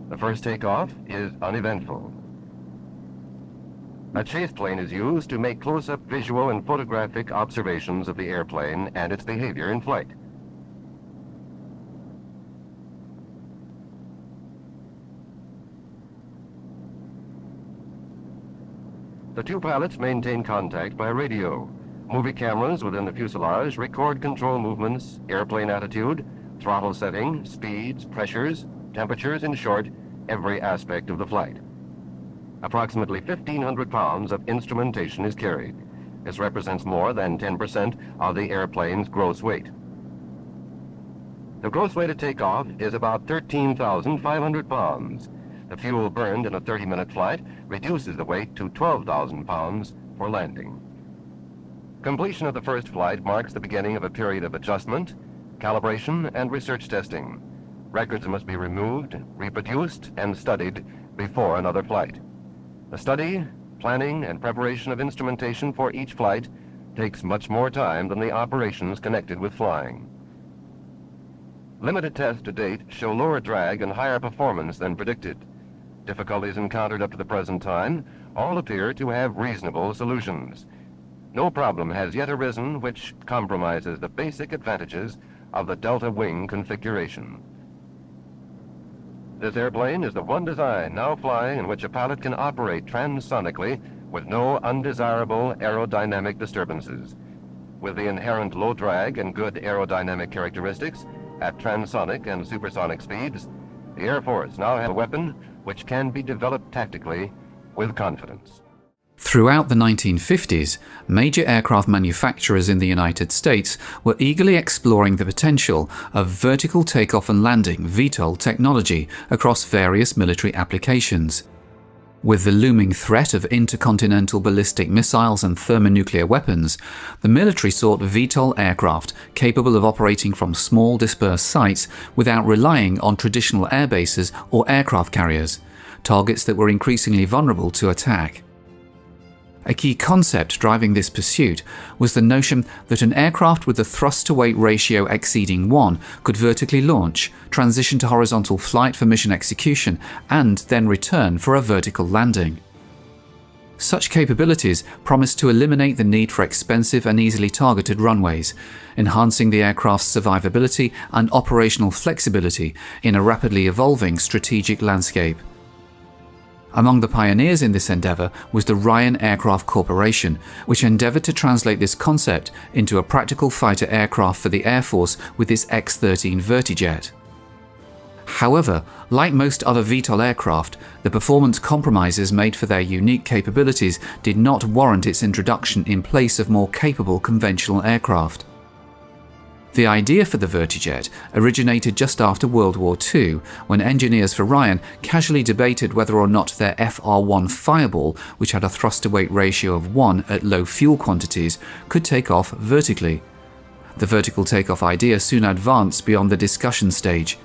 The first takeoff is uneventful. A chase plane is used to make close-up visual and photographic observations of the airplane and its behavior in flight. The two pilots maintain contact by radio. Movie cameras within the fuselage record control movements, airplane attitude, throttle setting, speeds, pressures, temperatures, in short, every aspect of the flight. Approximately 1,500 pounds of instrumentation is carried. This represents more than 10% of the airplane's gross weight. The gross weight at takeoff is about 13,500 pounds. The fuel burned in a 30-minute flight reduces the weight to 12,000 pounds for landing. Completion of the first flight marks the beginning of a period of adjustment, calibration, and research testing. Records must be removed, reproduced, and studied before another flight. The study, planning, and preparation of instrumentation for each flight takes much more time than the operations connected with flying. Limited tests to date show lower drag and higher performance than predicted. Difficulties encountered up to the present time all appear to have reasonable solutions. No problem has yet arisen which compromises the basic advantages of the delta wing configuration. This airplane is the one design now flying in which a pilot can operate transonically with no undesirable aerodynamic disturbances. With the inherent low drag and good aerodynamic characteristics at transonic and supersonic speeds, the Air Force now has a weapon which can be developed tactically with confidence. Throughout the 1950s, major aircraft manufacturers in the United States were eagerly exploring the potential of vertical takeoff and landing (VTOL) technology across various military applications. With the looming threat of intercontinental ballistic missiles and thermonuclear weapons, the military sought VTOL aircraft capable of operating from small dispersed sites without relying on traditional air bases or aircraft carriers, targets that were increasingly vulnerable to attack. A key concept driving this pursuit was the notion that an aircraft with a thrust-to-weight ratio exceeding 1 could vertically launch, transition to horizontal flight for mission execution, and then return for a vertical landing. Such capabilities promised to eliminate the need for expensive and easily targeted runways, enhancing the aircraft's survivability and operational flexibility in a rapidly evolving strategic landscape. Among the pioneers in this endeavour was the Ryan Aircraft Corporation, which endeavoured to translate this concept into a practical fighter aircraft for the Air Force with its X-13 Vertijet. However, like most other VTOL aircraft, the performance compromises made for their unique capabilities did not warrant its introduction in place of more capable conventional aircraft. The idea for the Vertijet originated just after World War II, when engineers for Ryan casually debated whether or not their FR-1 Fireball, which had a thrust-to-weight ratio of 1 at low fuel quantities, could take off vertically. The vertical takeoff idea soon advanced beyond the discussion stage.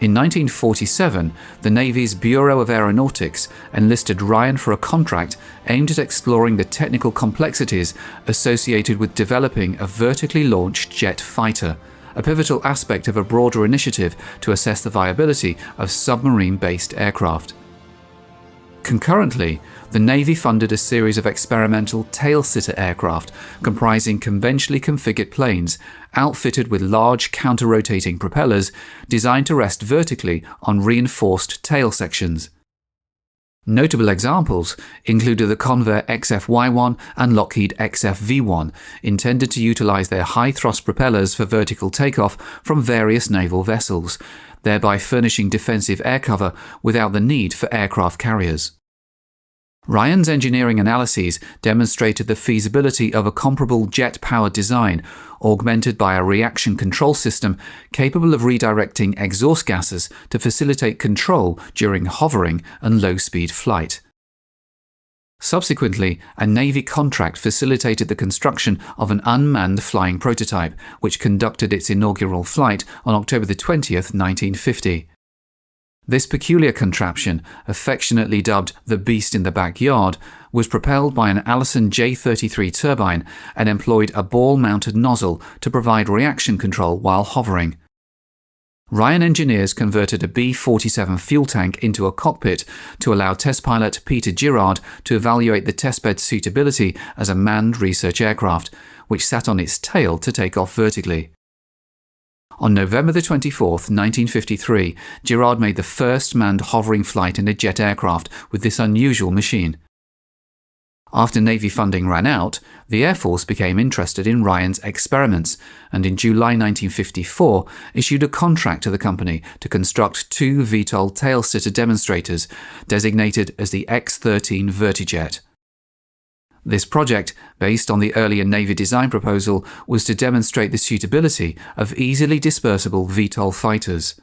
In 1947, the Navy's Bureau of Aeronautics enlisted Ryan for a contract aimed at exploring the technical complexities associated with developing a vertically launched jet fighter, a pivotal aspect of a broader initiative to assess the viability of submarine-based aircraft. Concurrently, the Navy funded a series of experimental tail-sitter aircraft comprising conventionally configured planes outfitted with large counter-rotating propellers designed to rest vertically on reinforced tail sections. Notable examples included the Convair XF-Y1 and Lockheed XF-V1, intended to utilize their high-thrust propellers for vertical takeoff from various naval vessels, thereby furnishing defensive air cover without the need for aircraft carriers. Ryan's engineering analyses demonstrated the feasibility of a comparable jet-powered design, augmented by a reaction control system capable of redirecting exhaust gases to facilitate control during hovering and low-speed flight. Subsequently, a Navy contract facilitated the construction of an unmanned flying prototype, which conducted its inaugural flight on October 20, 1950. This peculiar contraption, affectionately dubbed the Beast in the Backyard, was propelled by an Allison J-33 turbine and employed a ball-mounted nozzle to provide reaction control while hovering. Ryan engineers converted a B-47 fuel tank into a cockpit to allow test pilot Peter Girard to evaluate the testbed's suitability as a manned research aircraft, which sat on its tail to take off vertically. On November 24, 1953, Girard made the first manned hovering flight in a jet aircraft with this unusual machine. After Navy funding ran out, the Air Force became interested in Ryan's experiments and in July 1954 issued a contract to the company to construct 2 VTOL tail-sitter demonstrators designated as the X-13 Vertijet. This project, based on the earlier Navy design proposal, was to demonstrate the suitability of easily dispersible VTOL fighters.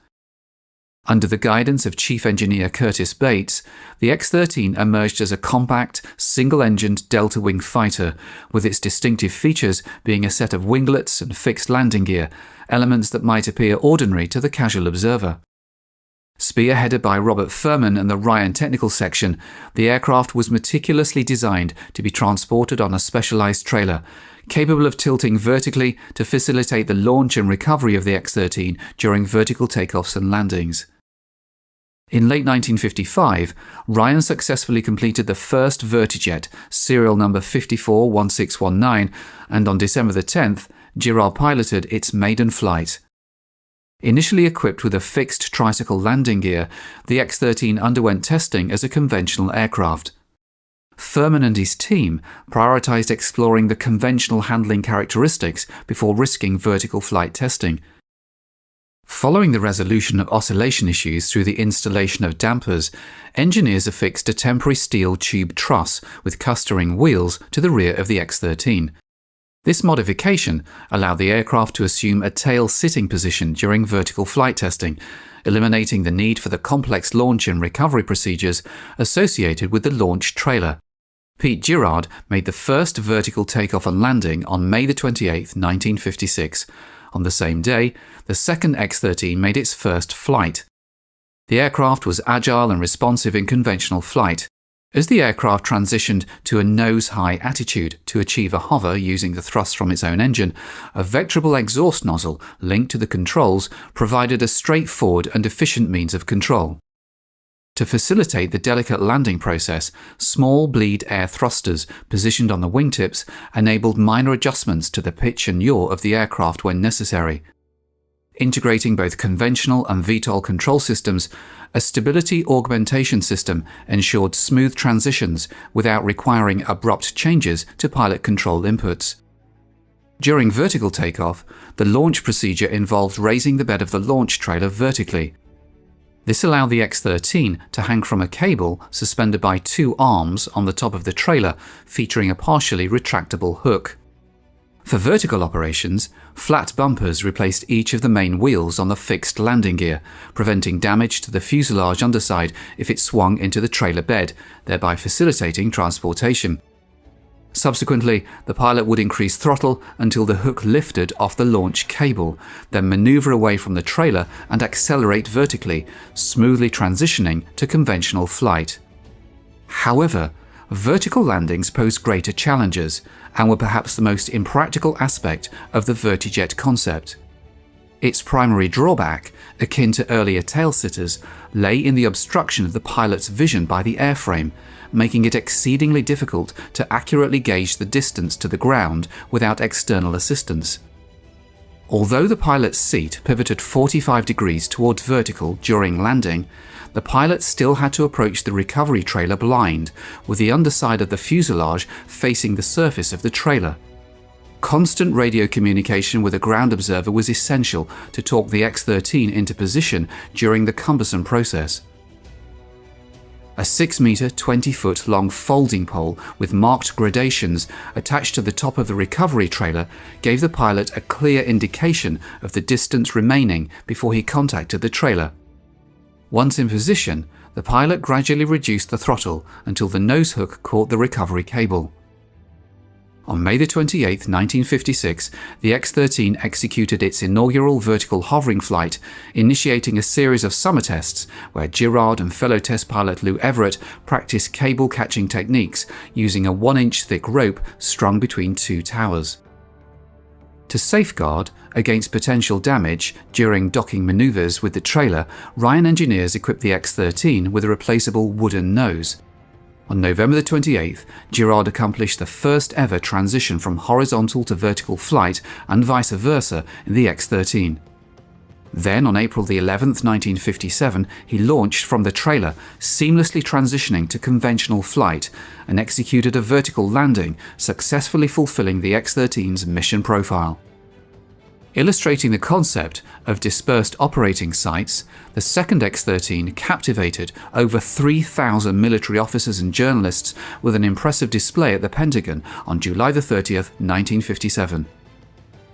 Under the guidance of Chief Engineer Curtis Bates, the X-13 emerged as a compact, single-engined delta-wing fighter, with its distinctive features being a set of winglets and fixed landing gear, elements that might appear ordinary to the casual observer. Spearheaded by Robert Furman and the Ryan Technical Section, the aircraft was meticulously designed to be transported on a specialized trailer, capable of tilting vertically to facilitate the launch and recovery of the X-13 during vertical takeoffs and landings. In late 1955, Ryan successfully completed the first Vertijet, serial number 541619, and on December 10th, Girard piloted its maiden flight. Initially equipped with a fixed tricycle landing gear, the X-13 underwent testing as a conventional aircraft. Furman and his team prioritized exploring the conventional handling characteristics before risking vertical flight testing. Following the resolution of oscillation issues through the installation of dampers, engineers affixed a temporary steel tube truss with custering wheels to the rear of the X-13. This modification allowed the aircraft to assume a tail-sitting position during vertical flight testing, eliminating the need for the complex launch and recovery procedures associated with the launch trailer. Pete Girard made the first vertical takeoff and landing on May 28, 1956. On the same day, the second X-13 made its first flight. The aircraft was agile and responsive in conventional flight. As the aircraft transitioned to a nose-high attitude to achieve a hover using the thrust from its own engine, a vectorable exhaust nozzle linked to the controls provided a straightforward and efficient means of control. To facilitate the delicate landing process, small bleed air thrusters positioned on the wingtips enabled minor adjustments to the pitch and yaw of the aircraft when necessary. Integrating both conventional and VTOL control systems, a stability augmentation system ensured smooth transitions without requiring abrupt changes to pilot control inputs. During vertical takeoff, the launch procedure involved raising the bed of the launch trailer vertically. This allowed the X-13 to hang from a cable suspended by two arms on the top of the trailer, featuring a partially retractable hook. For vertical operations, flat bumpers replaced each of the main wheels on the fixed landing gear, preventing damage to the fuselage underside if it swung into the trailer bed, thereby facilitating transportation. Subsequently, the pilot would increase throttle until the hook lifted off the launch cable, then maneuver away from the trailer and accelerate vertically, smoothly transitioning to conventional flight. However, vertical landings posed greater challenges and were perhaps the most impractical aspect of the vertijet concept. Its primary drawback, akin to earlier tail-sitters, lay in the obstruction of the pilot's vision by the airframe, making it exceedingly difficult to accurately gauge the distance to the ground without external assistance. Although the pilot's seat pivoted 45 degrees towards vertical during landing, the pilot still had to approach the recovery trailer blind, with the underside of the fuselage facing the surface of the trailer. Constant radio communication with a ground observer was essential to talk the X-13 into position during the cumbersome process. A 6-meter, 20-foot long folding pole with marked gradations attached to the top of the recovery trailer gave the pilot a clear indication of the distance remaining before he contacted the trailer. Once in position, the pilot gradually reduced the throttle until the nose hook caught the recovery cable. On May 28, 1956, the X-13 executed its inaugural vertical hovering flight, initiating a series of summer tests where Girard and fellow test pilot Lou Everett practiced cable catching techniques using a 1-inch thick rope strung between two towers. To safeguard against potential damage during docking maneuvers with the trailer, Ryan engineers equipped the X-13 with a replaceable wooden nose. On November 28th, Girard accomplished the first ever transition from horizontal to vertical flight and vice versa in the X-13. Then on April 11th, 1957, he launched from the trailer, seamlessly transitioning to conventional flight, and executed a vertical landing, successfully fulfilling the X-13's mission profile. Illustrating the concept of dispersed operating sites, the second X-13 captivated over 3,000 military officers and journalists with an impressive display at the Pentagon on July 30th, 1957.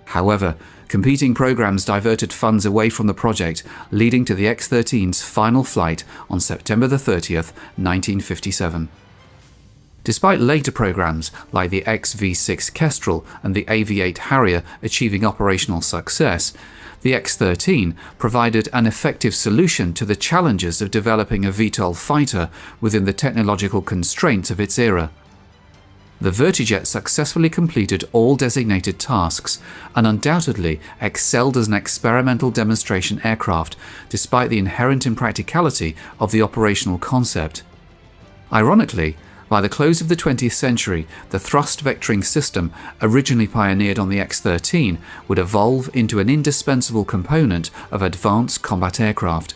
However, competing programs diverted funds away from the project, leading to the X-13's final flight on September 30th, 1957. Despite later programs like the XV-6 Kestrel and the AV-8 Harrier achieving operational success, the X-13 provided an effective solution to the challenges of developing a VTOL fighter within the technological constraints of its era. The Vertijet successfully completed all designated tasks and undoubtedly excelled as an experimental demonstration aircraft, despite the inherent impracticality of the operational concept. Ironically, by the close of the 20th century, the thrust vectoring system, originally pioneered on the X-13, would evolve into an indispensable component of advanced combat aircraft.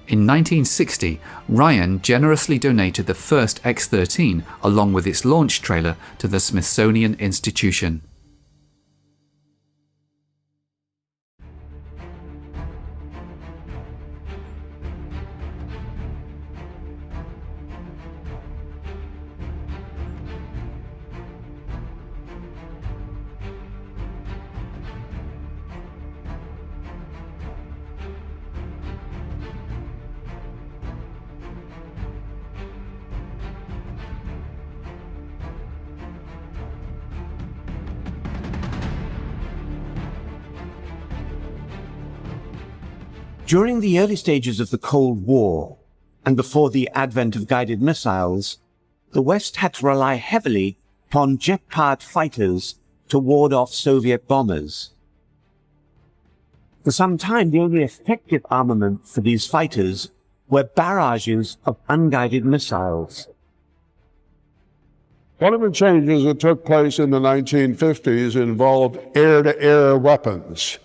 In 1960, Ryan generously donated the first X-13 along with its launch trailer to the Smithsonian Institution. During the early stages of the Cold War, and before the advent of guided missiles, the West had to rely heavily upon jet-powered fighters to ward off Soviet bombers. For some time, the only effective armament for these fighters were barrages of unguided missiles. One of the changes that took place in the 1950s involved air-to-air weapons.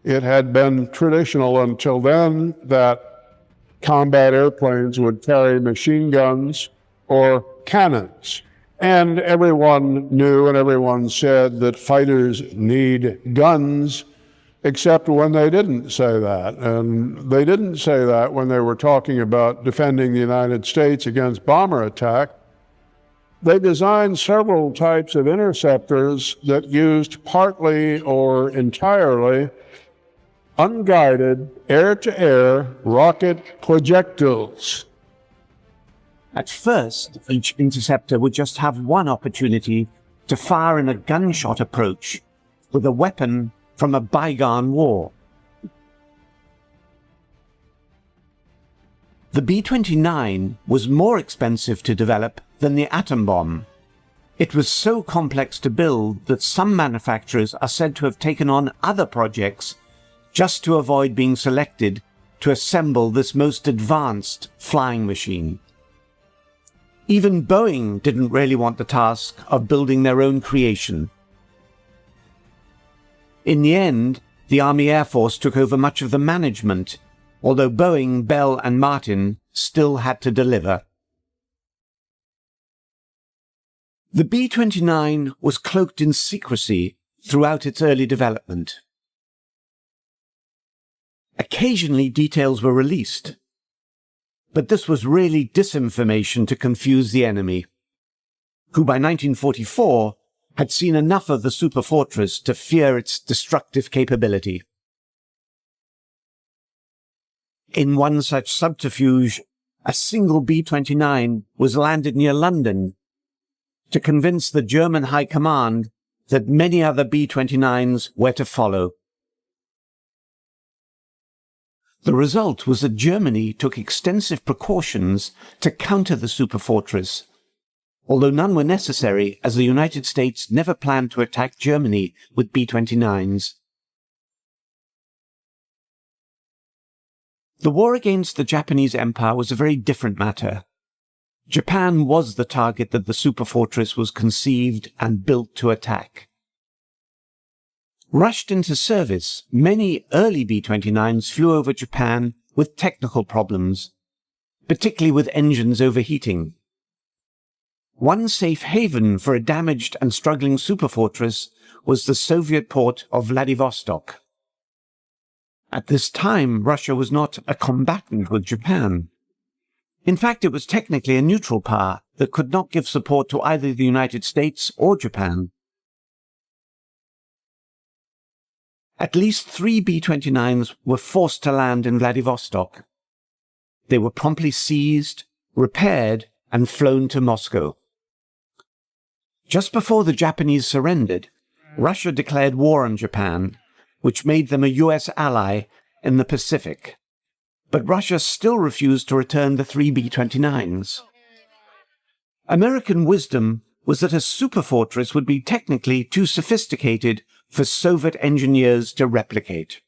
It had been traditional until then that combat airplanes would carry machine guns or cannons. And everyone knew and everyone said that fighters need guns, except when they didn't say that. And they didn't say that when they were talking about defending the United States against bomber attack. They designed several types of interceptors that used partly or entirely unguided air-to-air rocket projectiles. At first, each interceptor would just have one opportunity to fire in a gunshot approach with a weapon from a bygone war. The B-29 was more expensive to develop than the atom bomb. It was so complex to build that some manufacturers are said to have taken on other projects just to avoid being selected to assemble this most advanced flying machine. Even Boeing didn't really want the task of building their own creation. In the end, the Army Air Force took over much of the management, although Boeing, Bell, and Martin still had to deliver. The B-29 was cloaked in secrecy throughout its early development. Occasionally details were released, but this was really disinformation to confuse the enemy, who by 1944 had seen enough of the superfortress to fear its destructive capability. In one such subterfuge, a single B-29 was landed near London to convince the German High Command that many other B-29s were to follow. The result was that Germany took extensive precautions to counter the superfortress, although none were necessary as the United States never planned to attack Germany with B-29s. The war against the Japanese Empire was a very different matter. Japan was the target that the superfortress was conceived and built to attack. Rushed into service, many early B-29s flew over Japan with technical problems, particularly with engines overheating. One safe haven for a damaged and struggling superfortress was the Soviet port of Vladivostok. At this time, Russia was not a combatant with Japan. In fact, it was technically a neutral power that could not give support to either the United States or Japan. At least 3 B-29s were forced to land in Vladivostok. They were promptly seized, repaired, and flown to Moscow. Just before the Japanese surrendered, Russia declared war on Japan, which made them a US ally in the Pacific. But Russia still refused to return the 3 B-29s. American wisdom was that a superfortress would be technically too sophisticated for Soviet engineers to replicate.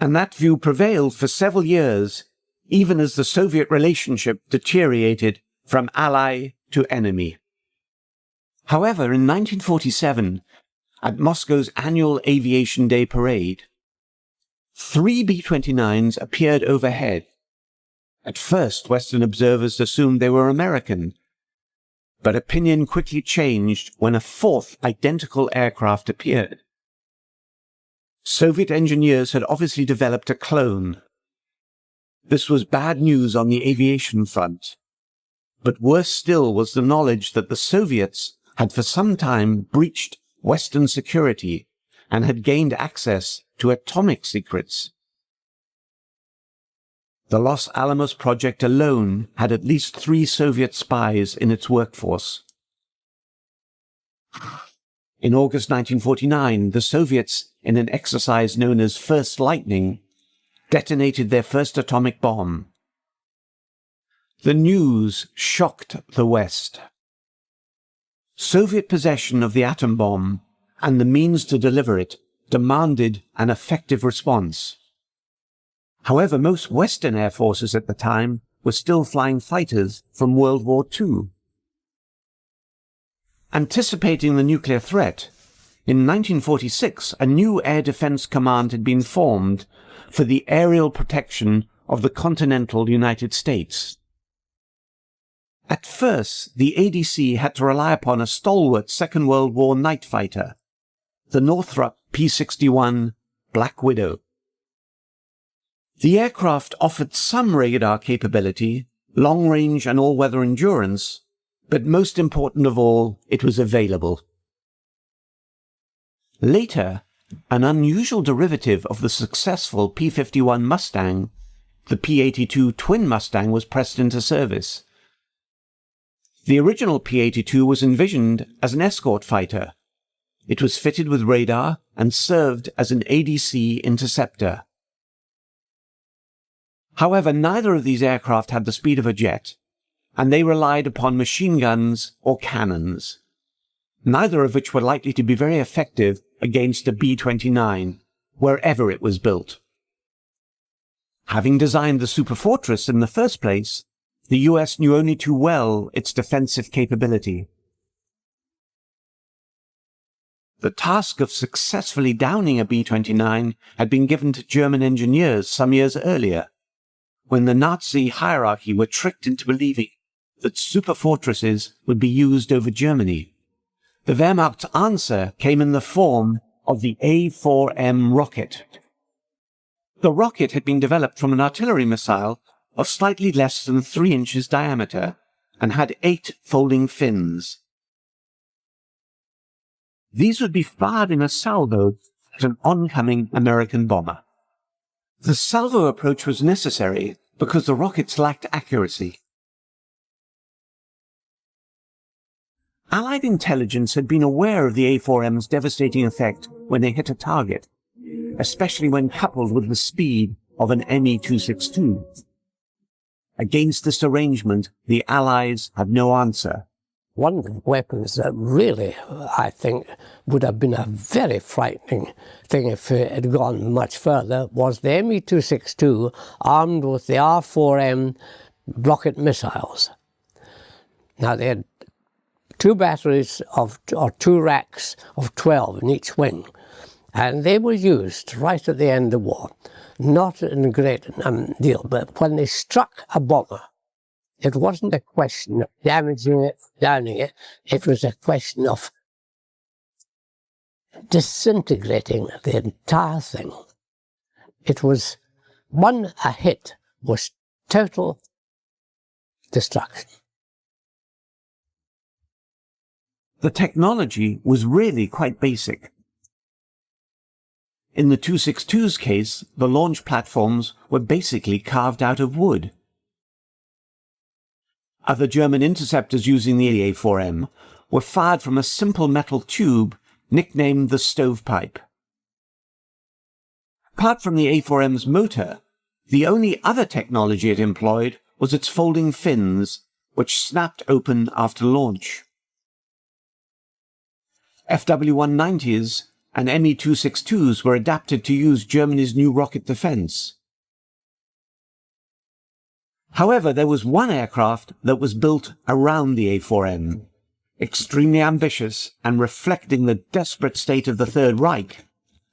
And that view prevailed for several years, even as the Soviet relationship deteriorated from ally to enemy. However, in 1947, at Moscow's annual Aviation Day parade, 3 B-29s appeared overhead. At first, Western observers assumed they were American, but opinion quickly changed when a 4th identical aircraft appeared. Soviet engineers had obviously developed a clone. This was bad news on the aviation front, but worse still was the knowledge that the Soviets had for some time breached Western security and had gained access to atomic secrets. The Los Alamos project alone had at least 3 Soviet spies in its workforce. In August 1949, the Soviets, in an exercise known as First Lightning, detonated their first atomic bomb. The news shocked the West. Soviet possession of the atom bomb and the means to deliver it demanded an effective response. However, most Western air forces at the time were still flying fighters from World War II. Anticipating the nuclear threat, in 1946 a new air defense command had been formed for the aerial protection of the continental United States. At first, the ADC had to rely upon a stalwart Second World War night fighter, the Northrop P-61 Black Widow. The aircraft offered some radar capability, long-range and all-weather endurance, but most important of all, it was available. Later, an unusual derivative of the successful P-51 Mustang, the P-82 Twin Mustang, was pressed into service. The original P-82 was envisioned as an escort fighter. It was fitted with radar and served as an ADC interceptor. However, neither of these aircraft had the speed of a jet, and they relied upon machine guns or cannons, neither of which were likely to be very effective against a B-29, wherever it was built. Having designed the Superfortress in the first place, the US knew only too well its defensive capability. The task of successfully downing a B-29 had been given to German engineers some years earlier, when the Nazi hierarchy were tricked into believing that superfortresses would be used over Germany. The Wehrmacht's answer came in the form of the A4M rocket. The rocket had been developed from an artillery missile of slightly less than 3 inches diameter and had 8 folding fins. These would be fired in a salvo at an oncoming American bomber. The salvo approach was necessary because the rockets lacked accuracy. Allied intelligence had been aware of the A4M's devastating effect when they hit a target, especially when coupled with the speed of an Me-262. Against this arrangement, the Allies had no answer. One of the weapons that really, I think, would have been a very frightening thing if it had gone much further was the Me-262 armed with the R4M rocket missiles. Now, they had 2 batteries or 2 racks of 12 in each wing, and they were used right at the end of the war. Not in a great deal, but when they struck a bomber, it wasn't a question of damaging it, downing it, it was a question of disintegrating the entire thing. It was, a hit was total destruction. The technology was really quite basic. In the 262's case, the launch platforms were basically carved out of wood. Other German interceptors using the A4M were fired from a simple metal tube nicknamed the stovepipe. Apart from the A4M's motor, the only other technology it employed was its folding fins, which snapped open after launch. FW-190s and Me-262s were adapted to use Germany's new rocket defense. However, there was one aircraft that was built around the A4M, extremely ambitious and reflecting the desperate state of the Third Reich.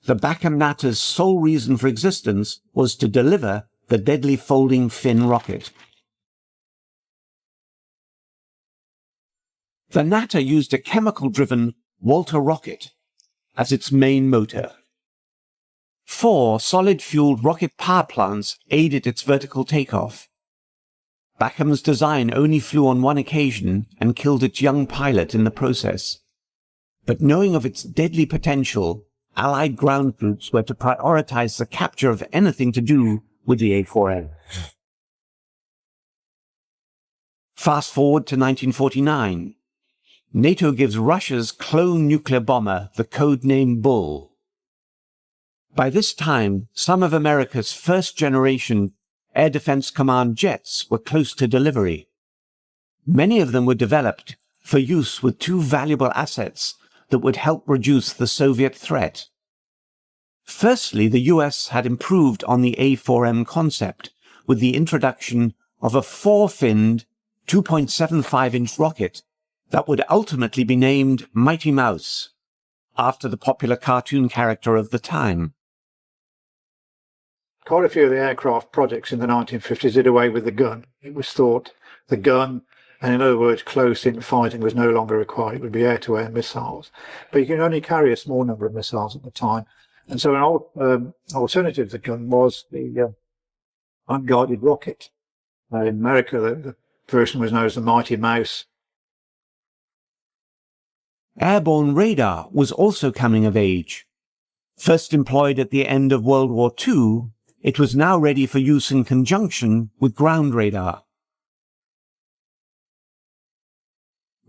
The Bachem-Natter's sole reason for existence was to deliver the deadly folding fin rocket. The Natter used a chemical-driven Walter rocket as its main motor. 4 solid-fueled rocket power plants aided its vertical takeoff. Bachem's design only flew on one occasion and killed its young pilot in the process. But knowing of its deadly potential, Allied ground troops were to prioritize the capture of anything to do with the A4M. Fast forward to 1949. NATO gives Russia's clone nuclear bomber the codename Bull. By this time, some of America's first-generation Air Defense Command jets were close to delivery. Many of them were developed for use with two valuable assets that would help reduce the Soviet threat. Firstly, the US had improved on the A4M concept with the introduction of a four-finned 2.75-inch rocket that would ultimately be named Mighty Mouse, after the popular cartoon character of the time. Quite a few of the aircraft projects in the 1950s did away with the gun. It was thought the gun, and in other words, close-in fighting was no longer required. It would be air-to-air missiles. But you can only carry a small number of missiles at the time. And so an alternative to the gun was the unguided rocket. In America, the version was known as the Mighty Mouse. Airborne radar was also coming of age. First employed at the end of World War II, it was now ready for use in conjunction with ground radar.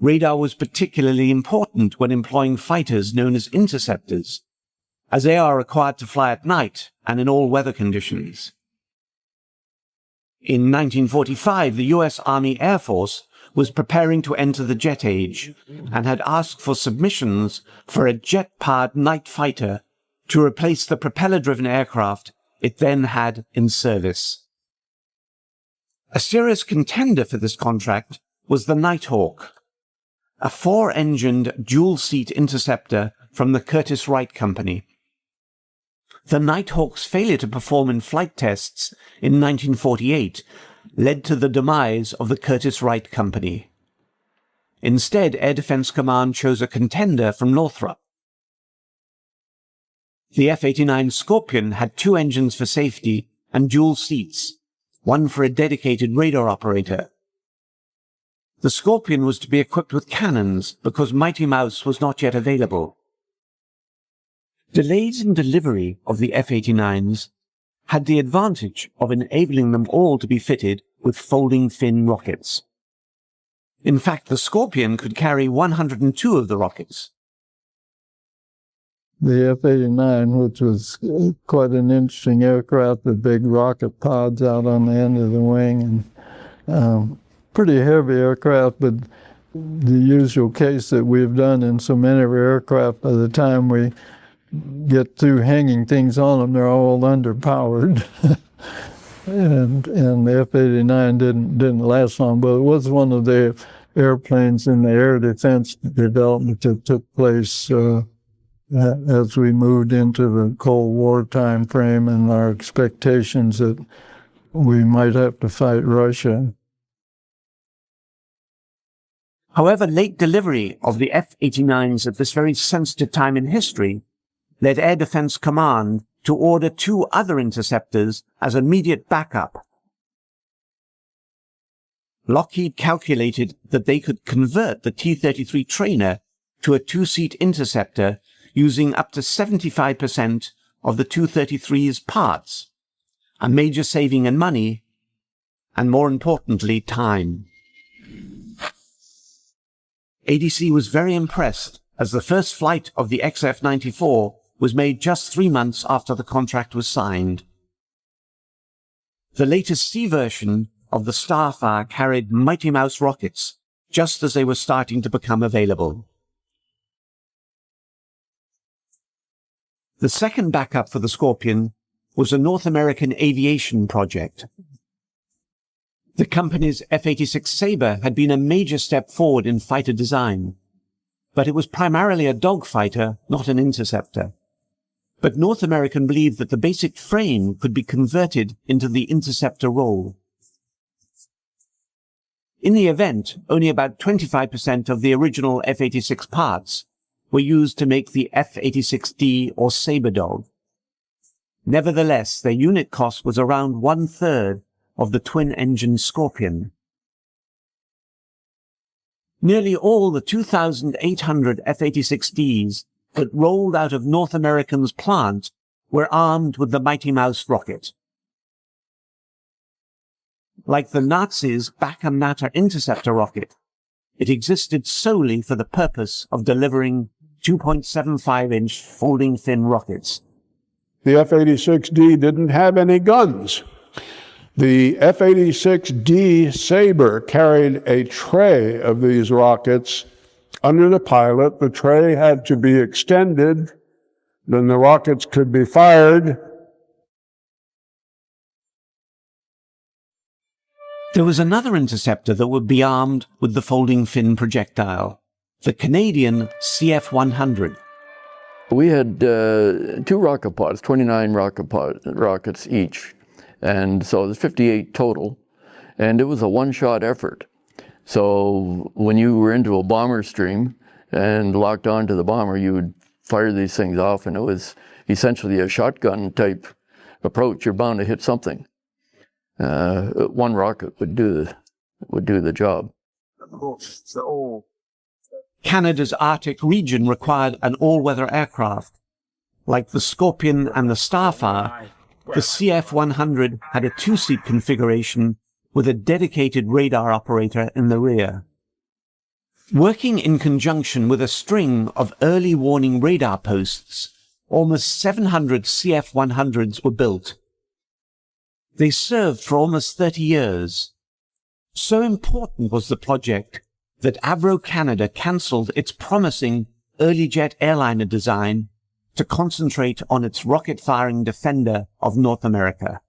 Radar was particularly important when employing fighters known as interceptors, as they are required to fly at night and in all weather conditions. In 1945, the US Army Air Force was preparing to enter the jet age and had asked for submissions for a jet-powered night fighter to replace the propeller-driven aircraft it then had in service. A serious contender for this contract was the Nighthawk, a four-engined dual-seat interceptor from the Curtiss-Wright Company. The Nighthawk's failure to perform in flight tests in 1948 led to the demise of the Curtiss-Wright Company. Instead, Air Defense Command chose a contender from Northrop. The F-89 Scorpion had two engines for safety and dual seats, one for a dedicated radar operator. The Scorpion was to be equipped with cannons because Mighty Mouse was not yet available. Delays in delivery of the F-89s had the advantage of enabling them all to be fitted with folding fin rockets. In fact, the Scorpion could carry 102 of the rockets. The F-89, which was quite an interesting aircraft, the big rocket pods out on the end of the wing, and pretty heavy aircraft, but the usual case that we've done in so many of our aircraft, by the time we get through hanging things on them, they're all underpowered. and the F-89 didn't last long, but it was one of the airplanes in the air defense development that took place as we moved into the Cold War time frame and our expectations that we might have to fight Russia. However, late delivery of the F-89s at this very sensitive time in history led Air Defense Command to order two other interceptors as immediate backup. Lockheed calculated that they could convert the T-33 trainer to a two-seat interceptor using up to 75% of the Tu-33's parts, a major saving in money, and more importantly, time. ADC was very impressed as the first flight of the XF-94 was made just 3 months after the contract was signed. The latest C version of the Starfire carried Mighty Mouse rockets just as they were starting to become available. The second backup for the Scorpion was a North American aviation project. The company's F-86 Sabre had been a major step forward in fighter design, but it was primarily a dogfighter, not an interceptor. But North American believed that the basic frame could be converted into the interceptor role. In the event, only about 25% of the original F-86 parts were used to make the F-86D or Sabre Dog. Nevertheless, their unit cost was around 1/3 of the twin-engine Scorpion. Nearly all the 2,800 F-86Ds that rolled out of North American's plant were armed with the Mighty Mouse rocket. Like the Nazis' Bacher-Natter interceptor rocket, it existed solely for the purpose of delivering 2.75-inch folding-fin rockets. The F-86D didn't have any guns. The F-86D Sabre carried a tray of these rockets under the pilot. The tray had to be extended, then the rockets could be fired. There was another interceptor that would be armed with the folding fin projectile, the Canadian CF-100. We had 2 rocket pods, 29 rockets each. And so there's 58 total, and it was a one-shot effort. So when you were into a bomber stream and locked onto the bomber, you would fire these things off, and it was essentially a shotgun type approach. You're bound to hit something. One rocket would do the job. Canada's Arctic region required an all-weather aircraft. Like the Scorpion and the Starfire, the CF-100 had a 2-seat configuration with a dedicated radar operator in the rear. Working in conjunction with a string of early warning radar posts, almost 700 CF-100s were built. They served for almost 30 years. So important was the project that Avro Canada cancelled its promising early jet airliner design to concentrate on its rocket-firing defender of North America.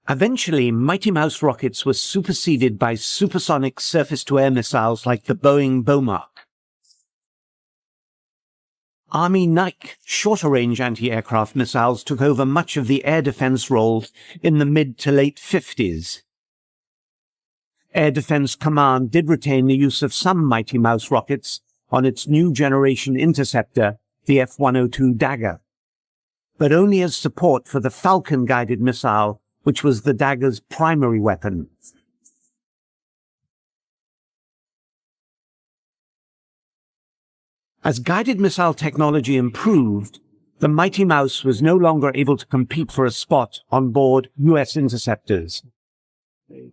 Eventually, Mighty Mouse rockets were superseded by supersonic surface-to-air missiles like the Boeing Mach. Army Nike shorter-range anti-aircraft missiles took over much of the air defense role in the mid to late 50s. Air Defense Command did retain the use of some Mighty Mouse rockets on its new generation interceptor, the F-102 Dagger, but only as support for the Falcon-guided missile, which was the Dagger's primary weapon. As guided missile technology improved, the Mighty Mouse was no longer able to compete for a spot on board US interceptors.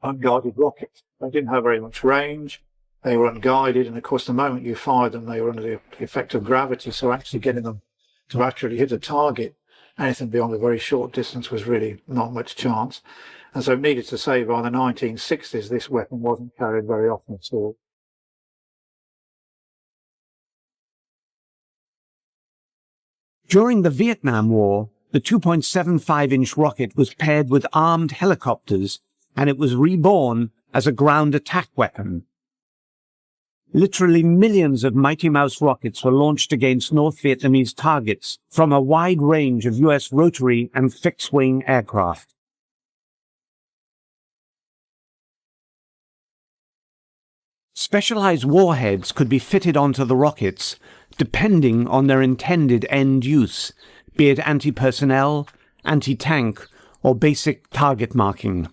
Unguided rockets. They didn't have very much range. They were unguided, and of course the moment you fired them, they were under the effect of gravity, so actually getting them to actually hit a target, anything beyond a very short distance, was really not much chance. And so needless to say, by the 1960s, this weapon wasn't carried very often at all. During the Vietnam War, the 2.75-inch rocket was paired with armed helicopters, and it was reborn as a ground attack weapon. Literally millions of Mighty Mouse rockets were launched against North Vietnamese targets from a wide range of US rotary and fixed-wing aircraft. Specialized warheads could be fitted onto the rockets depending on their intended end use, be it anti-personnel, anti-tank, or basic target marking.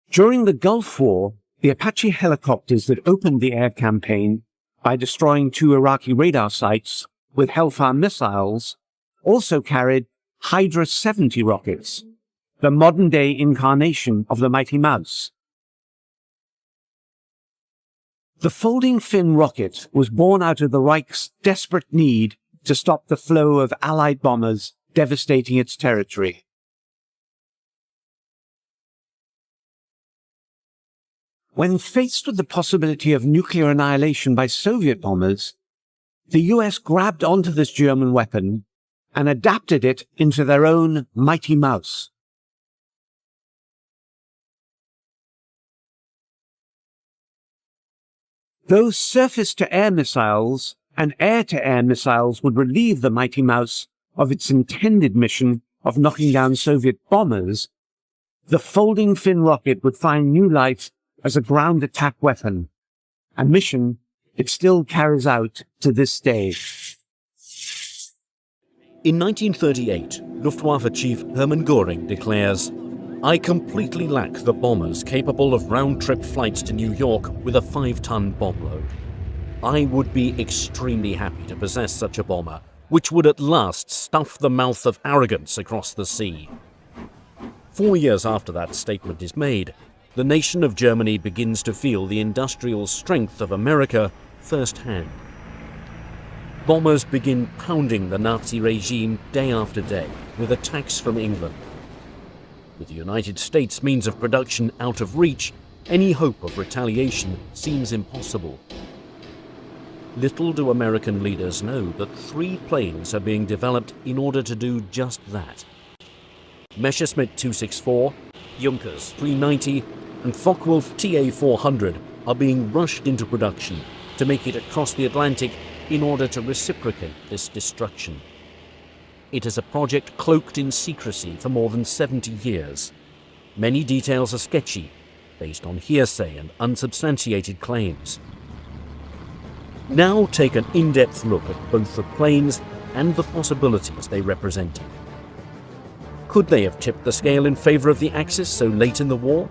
During the Gulf War, the Apache helicopters that opened the air campaign by destroying 2 Iraqi radar sites with Hellfire missiles also carried Hydra 70 rockets, the modern-day incarnation of the Mighty Mouse. The folding fin rocket was born out of the Reich's desperate need to stop the flow of Allied bombers devastating its territory. When faced with the possibility of nuclear annihilation by Soviet bombers, the US grabbed onto this German weapon and adapted it into their own Mighty Mouse. Those surface-to-air missiles and air-to-air missiles would relieve the Mighty Mouse of its intended mission of knocking down Soviet bombers, the folding fin rocket would find new life as a ground attack weapon, a mission it still carries out to this day. In 1938, Luftwaffe Chief Hermann Göring declares, "I completely lack the bombers capable of round-trip flights to New York with a 5-ton bomb load. I would be extremely happy to possess such a bomber, which would at last stuff the mouth of arrogance across the sea." 4 years after that statement is made, the nation of Germany begins to feel the industrial strength of America firsthand. bombers begin pounding the Nazi regime day after day with attacks from England. With the United States means of production out of reach, any hope of retaliation seems impossible. Little do American leaders know that 3 planes are being developed in order to do just that. Messerschmitt 264, Junkers 390, and Focke-Wulf TA-400 are being rushed into production to make it across the Atlantic in order to reciprocate this destruction. It is a project cloaked in secrecy for more than 70 years. Many details are sketchy, based on hearsay and unsubstantiated claims. Now take an in-depth look at both the planes and the possibilities they represented. Could they have tipped the scale in favor of the Axis so late in the war?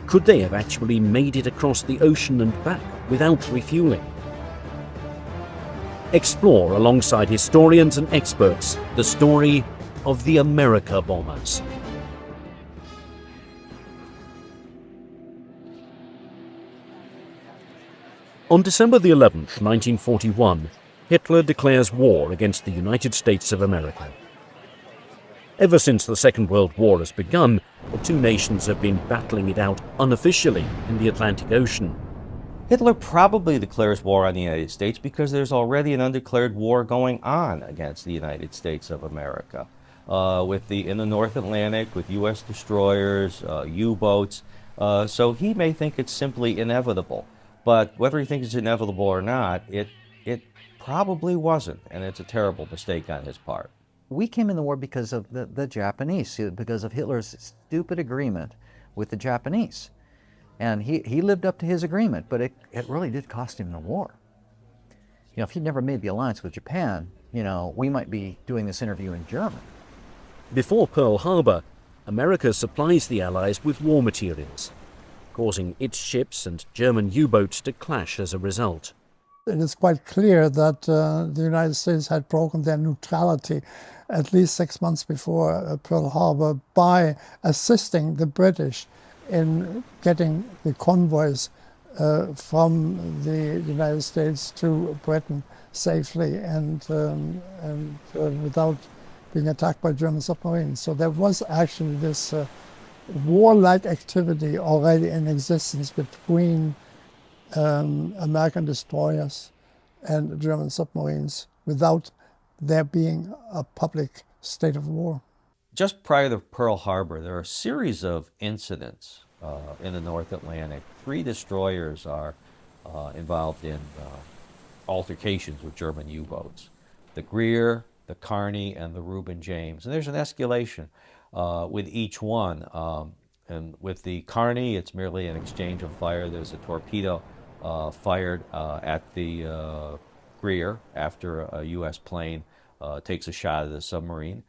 Could they have actually made it across the ocean and back without refueling? Explore alongside historians and experts the story of the America bombers. On December the 11th, 1941, Hitler declares war against the United States of America. Ever since the Second World War has begun, the two nations have been battling it out unofficially in the Atlantic Ocean. Hitler probably declares war on the United States because there's already an undeclared war going on against the United States of America. In the North Atlantic, with U.S. destroyers, U-boats, so he may think it's simply inevitable. But whether he thinks it's inevitable or not, it probably wasn't, and it's a terrible mistake on his part. We came in the war because of the Japanese, because of Hitler's stupid agreement with the Japanese. And he lived up to his agreement, but it really did cost him the war. You know, if he'd never made the alliance with Japan, you know, we might be doing this interview in German. Before Pearl Harbor, America supplies the Allies with war materials, causing its ships and German U-boats to clash as a result. It is quite clear that the United States had broken their neutrality at least 6 months before Pearl Harbor by assisting the British in getting the convoys from the United States to Britain safely and without being attacked by German submarines. So there was actually this warlike activity already in existence between American destroyers and German submarines without there being a public state of war. Just prior to Pearl Harbor, there are a series of incidents in the North Atlantic. 3 destroyers are involved in altercations with German U-boats. The Greer, the Kearney, and the Reuben James. And there's an escalation with each one. And with the Kearney, it's merely an exchange of fire. There's a torpedo fired at the Greer after a U.S. plane takes a shot at the submarine.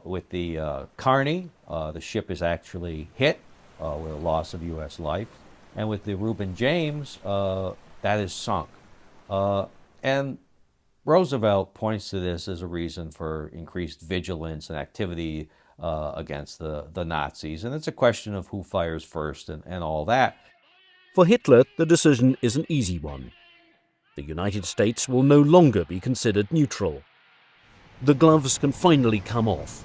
With the Kearney, the ship is actually hit with a loss of U.S. life. And with the Reuben James, that is sunk. And Roosevelt points to this as a reason for increased vigilance and activity against the Nazis. And it's a question of who fires first and all that. For Hitler, the decision is an easy one. The United States will no longer be considered neutral. The gloves can finally come off.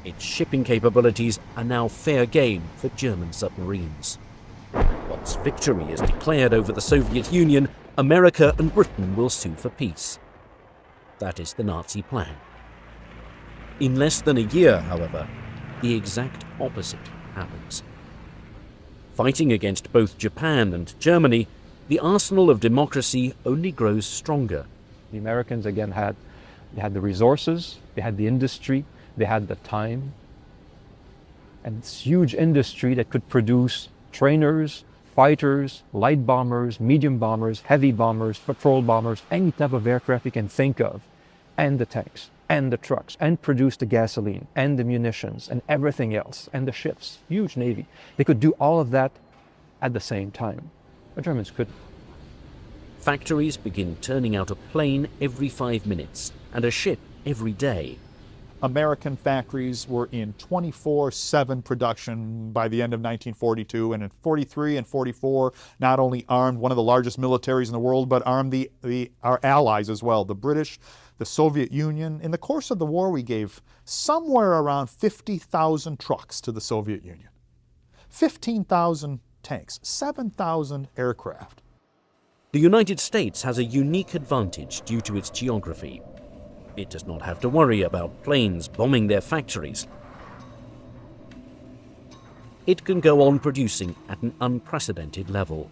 Its shipping capabilities are now fair game for German submarines. Once victory is declared over the Soviet Union, America and Britain will sue for peace. That is the Nazi plan. In less than a year, however, the exact opposite happens. Fighting against both Japan and Germany, the arsenal of democracy only grows stronger. The Americans, again, had the resources, they had the industry, they had the time, and this huge industry that could produce trainers, fighters, light bombers, medium bombers, heavy bombers, patrol bombers, any type of aircraft you can think of, and the tanks, and the trucks, and produce the gasoline, and the munitions, and everything else, and the ships. Huge navy. They could do all of that at the same time. The Germans couldn't. Factories begin turning out a plane every 5 minutes, and a ship every day. American factories were in 24/7 production by the end of 1942, and in 43 and 44 not only armed one of the largest militaries in the world, but armed our allies as well, the British, the Soviet Union. In the course of the war, we gave somewhere around 50,000 trucks to the Soviet Union, 15,000 tanks, 7,000 aircraft. The United States has a unique advantage due to its geography. It does not have to worry about planes bombing their factories. It can go on producing at an unprecedented level.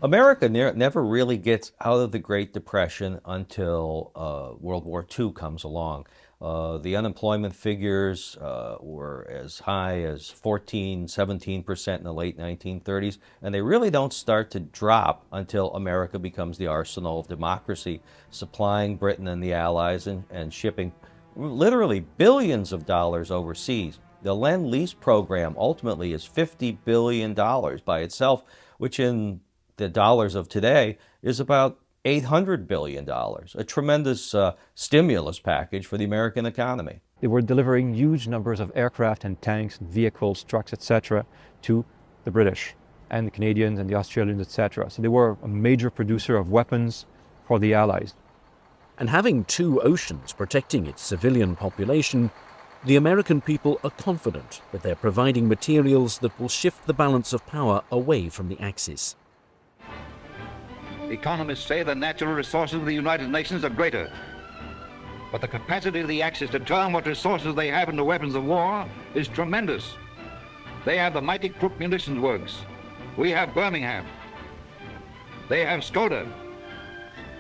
America never really gets out of the Great Depression until World War II comes along. The unemployment figures were as high as 17% in the late 1930s, and they really don't start to drop until America becomes the arsenal of democracy, supplying Britain and the Allies and shipping literally billions of dollars overseas. The Lend-Lease program ultimately is $50 billion by itself, which in the dollars of today is about $800 billion, a tremendous stimulus package for the American economy. They were delivering huge numbers of aircraft and tanks, and vehicles, trucks, etc. to the British and the Canadians and the Australians, etc. So they were a major producer of weapons for the Allies. And having two oceans protecting its civilian population, the American people are confident that they're providing materials that will shift the balance of power away from the Axis. Economists say the natural resources of the United Nations are greater, but the capacity of the Axis to turn what resources they have into weapons of war is tremendous. They have the mighty Krupp munitions works. We have Birmingham. They have Skoda.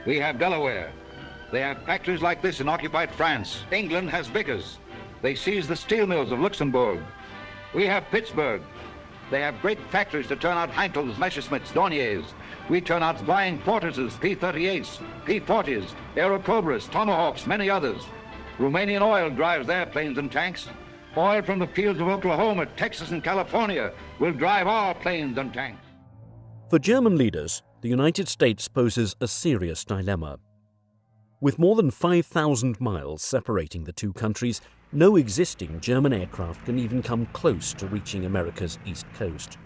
We have Delaware. They have factories like this in occupied France. England has Vickers. They seized the steel mills of Luxembourg. We have Pittsburgh. They have great factories to turn out Heinkels, Messerschmitts, Dorniers. We turn out flying fortresses, P-38s, P-40s, Aerocobras, Tomahawks, many others. Romanian oil drives their planes and tanks. Oil from the fields of Oklahoma, Texas, and California will drive our planes and tanks. For German leaders, the United States poses a serious dilemma. With more than 5,000 miles separating the two countries, no existing German aircraft can even come close to reaching America's east coast.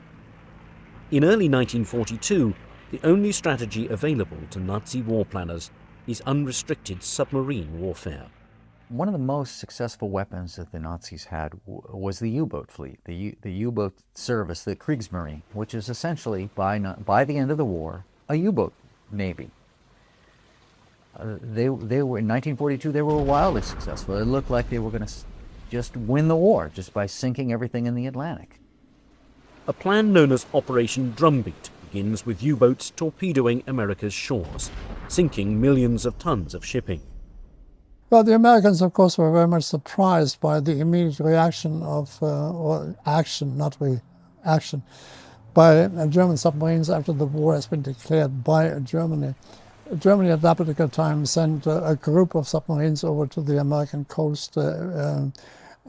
In early 1942, the only strategy available to Nazi war planners is unrestricted submarine warfare. One of the most successful weapons that the Nazis had was the U-boat fleet, the U-boat service, the Kriegsmarine, which is essentially, by the end of the war, a U-boat navy. They were in 1942. They were wildly successful. It looked like they were going to just win the war just by sinking everything in the Atlantic. A plan known as Operation Drumbeat begins with U-boats torpedoing America's shores, sinking millions of tons of shipping. Well, the Americans, of course, were very much surprised by the immediate reaction of, or action, not reaction, by German submarines after the war has been declared by Germany. Germany at that particular time sent a group of submarines over to the American coast, and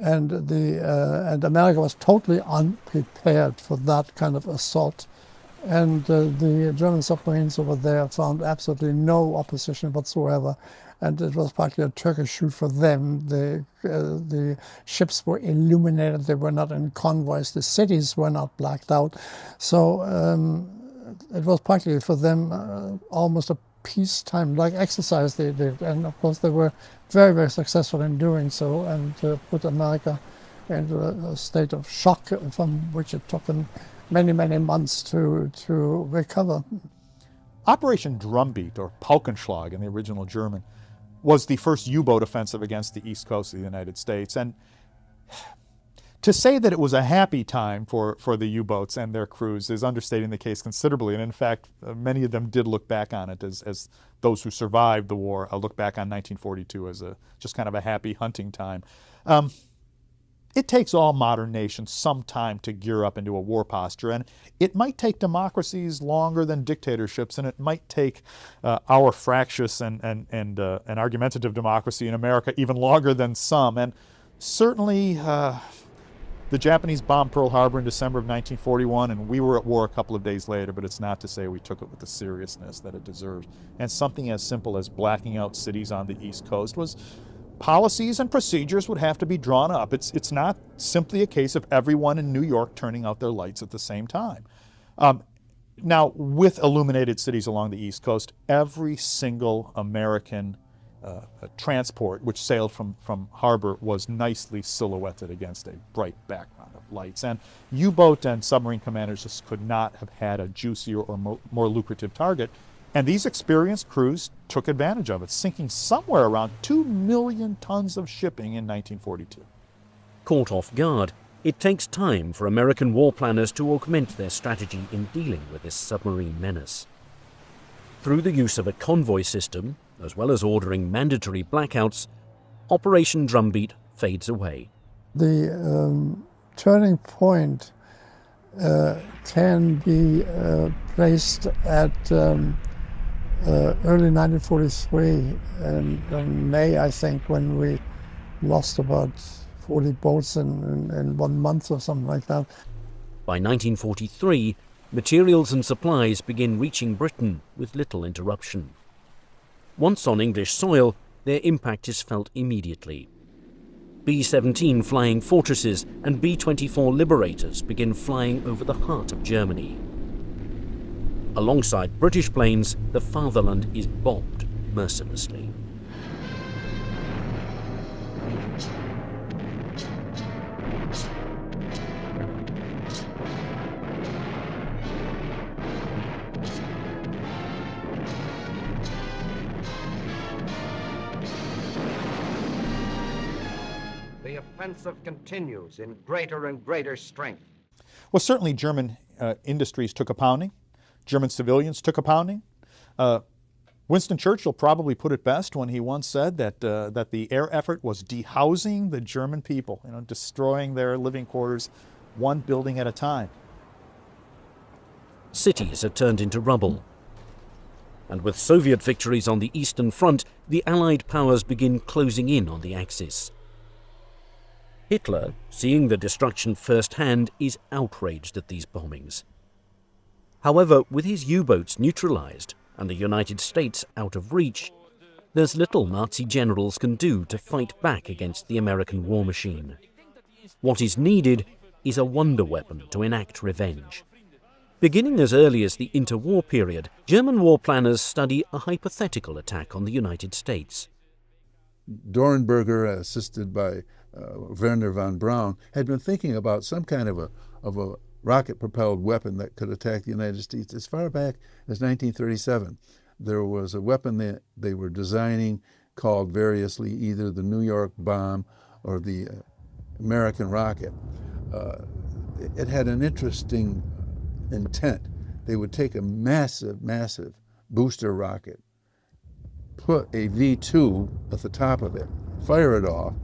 America was totally unprepared for that kind of assault. And the German submarines over there found absolutely no opposition whatsoever, and it was partly a Turkish shoot for them. The ships were illuminated; they were not in convoys. The cities were not blacked out, so it was partly for them almost a peacetime-like exercise they did, and of course they were very, very successful in doing so, and put America into a state of shock from which it took them many, many months to recover. Operation Drumbeat, or Paukenschlag in the original German, was the first U-boat offensive against the east coast of the United States. And to say that it was a happy time for the U-boats and their crews is understating the case considerably. And in fact, many of them did look back on it as those who survived the war look back on 1942 as just kind of a happy hunting time. It takes all modern nations some time to gear up into a war posture, and it might take democracies longer than dictatorships, and it might take our fractious and argumentative democracy in America even longer than some. And certainly the Japanese bombed Pearl Harbor in December of 1941, and we were at war a couple of days later, but it's not to say we took it with the seriousness that it deserved. And something as simple as blacking out cities on the East Coast was policies and procedures would have to be drawn up. It's not simply a case of everyone in New York turning out their lights at the same time. Now, with illuminated cities along the East Coast, every single American transport which sailed from harbor was nicely silhouetted against a bright background of lights. And U-boat and submarine commanders just could not have had a juicier or more lucrative target. And these experienced crews took advantage of it, sinking somewhere around 2 million tons of shipping in 1942. Caught off guard, it takes time for American war planners to augment their strategy in dealing with this submarine menace. Through the use of a convoy system, as well as ordering mandatory blackouts, Operation Drumbeat fades away. The turning point can be placed at early 1943 in May, I think, when we lost about 40 boats in 1 month or something like that. By 1943, materials and supplies begin reaching Britain with little interruption. Once on English soil, their impact is felt immediately. B-17 flying fortresses and B-24 Liberators begin flying over the heart of Germany. Alongside British planes, the fatherland is bombed mercilessly. The offensive continues in greater and greater strength. Well, certainly German industries took a pounding. German civilians took a pounding. Winston Churchill probably put it best when he once said that the air effort was dehousing the German people, destroying their living quarters one building at a time. Cities are turned into rubble. And with Soviet victories on the Eastern Front, the Allied powers begin closing in on the Axis. Hitler, seeing the destruction firsthand, is outraged at these bombings. However, with his U-boats neutralized and the United States out of reach, there's little Nazi generals can do to fight back against the American war machine. What is needed is a wonder weapon to enact revenge. Beginning as early as the interwar period, German war planners study a hypothetical attack on the United States. Dornberger, assisted by Werner von Braun, had been thinking about some kind of a rocket-propelled weapon that could attack the United States as far back as 1937. There was a weapon that they were designing called variously either the New York bomb or the American rocket. It had an interesting intent. They would take a massive booster rocket, put a V2 at the top of it, fire it off,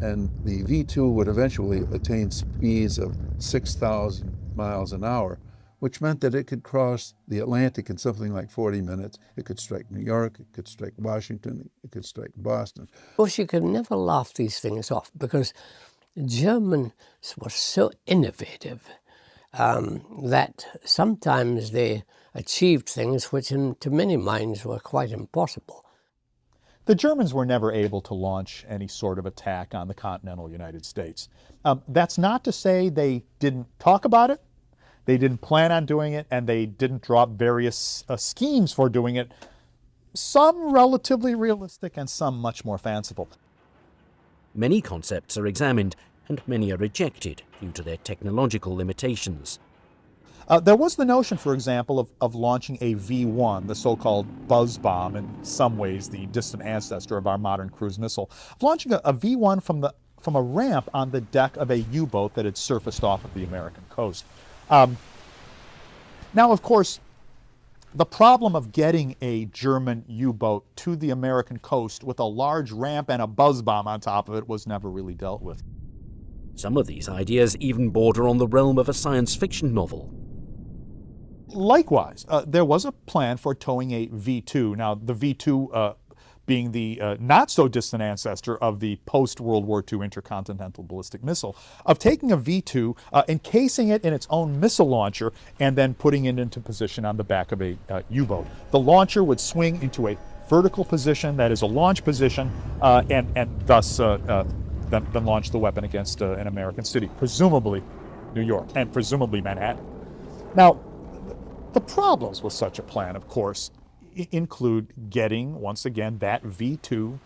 and the V2 would eventually attain speeds of 6,000 miles an hour, which meant that it could cross the Atlantic in something like 40 minutes. It could strike New York, it could strike Washington, it could strike Boston. Of course, you can never laugh these things off because Germans were so innovative that sometimes they achieved things which to many minds were quite impossible. The Germans were never able to launch any sort of attack on the continental United States. That's not to say they didn't talk about it, they didn't plan on doing it, and they didn't drop various schemes for doing it, some relatively realistic and some much more fanciful. Many concepts are examined, and many are rejected due to their technological limitations. There was the notion, for example, of launching a V1, the so-called buzz bomb, in some ways the distant ancestor of our modern cruise missile, of launching a V1 from a ramp on the deck of a U-boat that had surfaced off of the American coast. Now, of course, the problem of getting a German U-boat to the American coast with a large ramp and a buzz bomb on top of it was never really dealt with. Some of these ideas even border on the realm of a science fiction novel. Likewise, there was a plan for towing a V2. Now, the V2 being the not-so-distant ancestor of the post-World War II intercontinental ballistic missile, of taking a V2, encasing it in its own missile launcher, and then putting it into position on the back of a U-boat. The launcher would swing into a vertical position, that is a launch position, and thus then launch the weapon against an American city, presumably New York, and presumably Manhattan. Now, the problems with such a plan, of course, include getting, once again, that V-2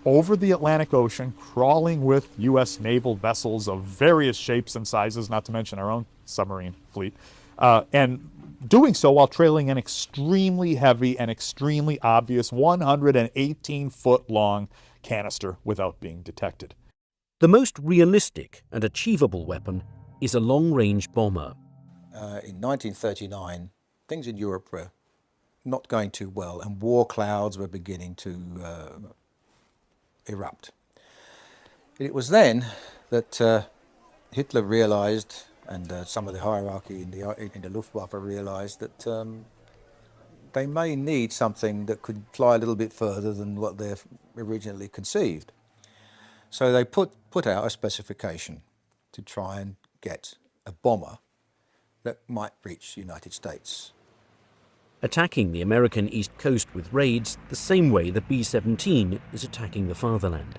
over the Atlantic Ocean, crawling with U.S. naval vessels of various shapes and sizes, not to mention our own submarine fleet, and doing so while trailing an extremely heavy and extremely obvious 118-foot-long canister without being detected. The most realistic and achievable weapon is a long-range bomber. In 1939, things in Europe were not going too well, and war clouds were beginning to erupt. It was then that Hitler realized, and some of the hierarchy in the Luftwaffe realized, that they may need something that could fly a little bit further than what they originally conceived. So they put out a specification to try and get a bomber that might reach the United States. Attacking the American East Coast with raids the same way the B-17 is attacking the fatherland.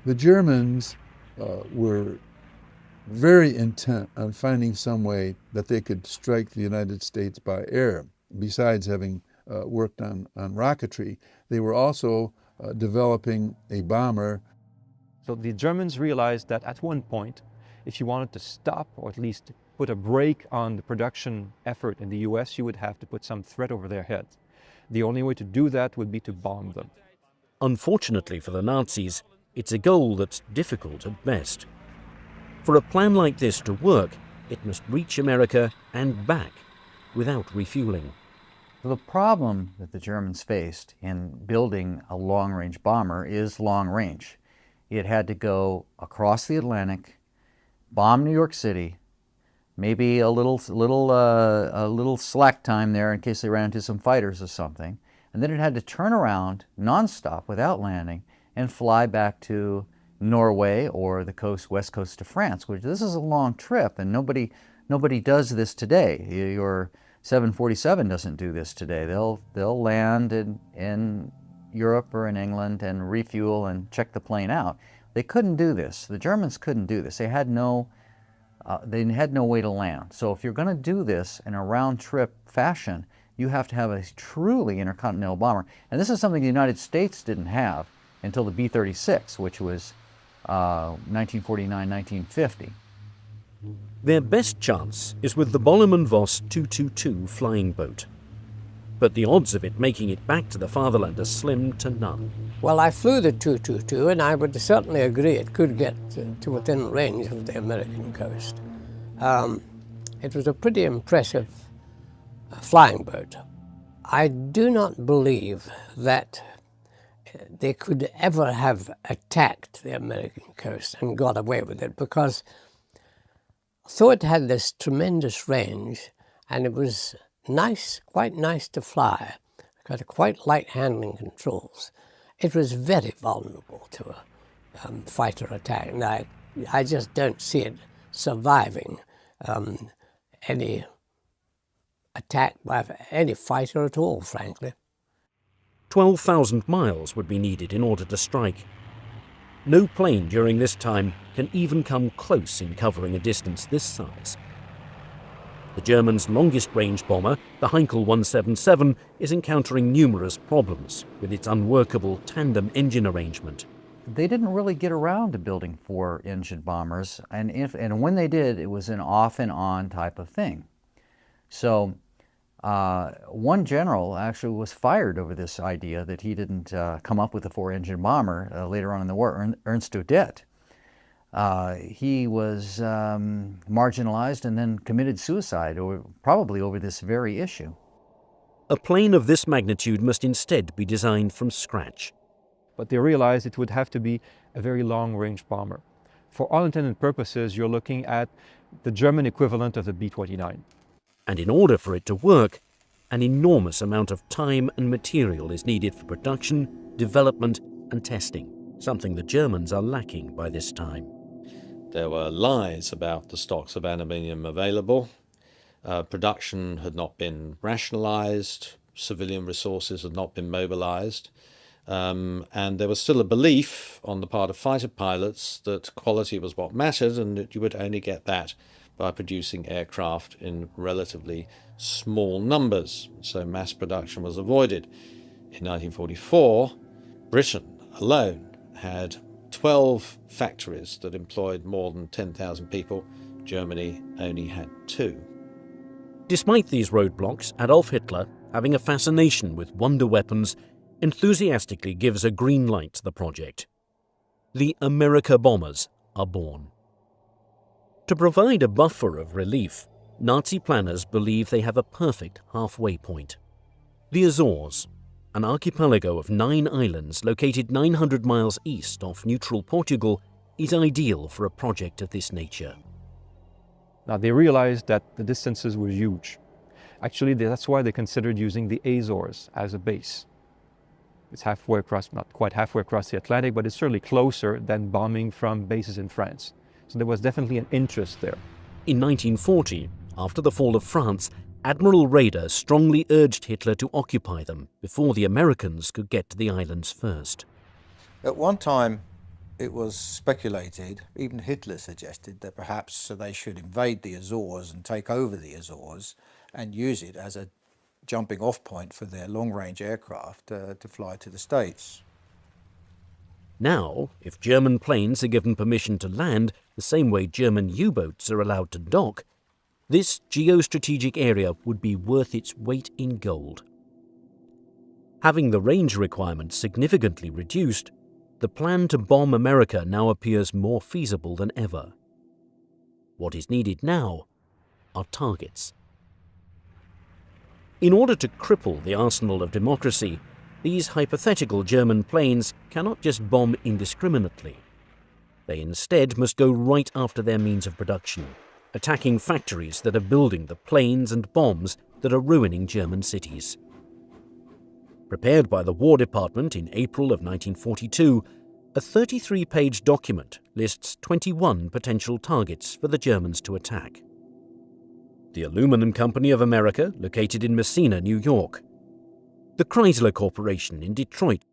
The Germans were very intent on finding some way that they could strike the United States by air. Besides having worked on rocketry, they were also developing a bomber. So the Germans realized that at one point, if you wanted to stop or at least put a brake on the production effort in the US, you would have to put some threat over their heads. The only way to do that would be to bomb them. Unfortunately for the Nazis, it's a goal that's difficult at best. For a plan like this to work, it must reach America and back without refueling. The problem that the Germans faced in building a long-range bomber is long-range. It had to go across the Atlantic, bomb New York City, maybe a little slack time there in case they ran into some fighters or something, and then it had to turn around nonstop without landing and fly back to Norway or the west coast of France, which this is a long trip, and nobody does this today. Your 747 doesn't do this today. They'll land in Europe or in England and refuel and check the plane out. They couldn't do this. The Germans couldn't do this. They had no way to land. So if you're going to do this in a round-trip fashion, you have to have a truly intercontinental bomber. And this is something the United States didn't have until the B-36, which was 1949, 1950. Their best chance is with the Bollemann-Voss 222 flying boat. But the odds of it making it back to the fatherland are slim to none. Well, I flew the 222, and I would certainly agree it could get to within range of the American coast. It was a pretty impressive flying boat. I do not believe that they could ever have attacked the American coast and got away with it, because though it had this tremendous range and it was nice, quite nice to fly, got quite light handling controls, it was very vulnerable to a fighter attack. And I just don't see it surviving any attack by any fighter at all, frankly. 12,000 miles would be needed in order to strike. No plane during this time can even come close in covering a distance this size. The Germans' longest-range bomber, the Heinkel 177, is encountering numerous problems with its unworkable tandem engine arrangement. They didn't really get around to building 4-engine bombers, and when they did, it was an off and on type of thing. So one general actually was fired over this idea that he didn't come up with a 4-engine bomber later on in the war, Ernst Udet. He was marginalized and then committed suicide, probably over this very issue. A plane of this magnitude must instead be designed from scratch. But they realized it would have to be a very long-range bomber. For all intended purposes, you're looking at the German equivalent of the B-29. And in order for it to work, an enormous amount of time and material is needed for production, development, and testing, something the Germans are lacking by this time. There were lies about the stocks of aluminium available. Production had not been rationalized. civilian resources had not been mobilized. And there was still a belief on the part of fighter pilots that quality was what mattered and that you would only get that by producing aircraft in relatively small numbers. So mass production was avoided. In 1944, Britain alone had 12 factories that employed more than 10,000 people. Germany only had 2. Despite these roadblocks, Adolf Hitler, having a fascination with wonder weapons, enthusiastically gives a green light to the project. The America bombers are born. To provide a buffer of relief, Nazi planners believe they have a perfect halfway point. The Azores, an archipelago of 9 islands located 900 miles east off neutral Portugal, is ideal for a project of this nature. Now they realized that the distances were huge. Actually, that's why they considered using the Azores as a base. It's halfway across, not quite halfway across the Atlantic, but it's certainly closer than bombing from bases in France. So there was definitely an interest there. In 1940, after the fall of France, Admiral Raeder strongly urged Hitler to occupy them before the Americans could get to the islands first. At one time, it was speculated, even Hitler suggested, that perhaps they should invade the Azores and take over the Azores and use it as a jumping off point for their long-range aircraft to fly to the States. Now, if German planes are given permission to land the same way German U-boats are allowed to dock, this geostrategic area would be worth its weight in gold. Having the range requirements significantly reduced, the plan to bomb America now appears more feasible than ever. What is needed now are targets. In order to cripple the arsenal of democracy, these hypothetical German planes cannot just bomb indiscriminately. They instead must go right after their means of production, attacking factories that are building the planes and bombs that are ruining German cities. Prepared by the War Department in April of 1942, a 33-page document lists 21 potential targets for the Germans to attack. The Aluminum Company of America, located in Messina, New York. The Chrysler Corporation in Detroit.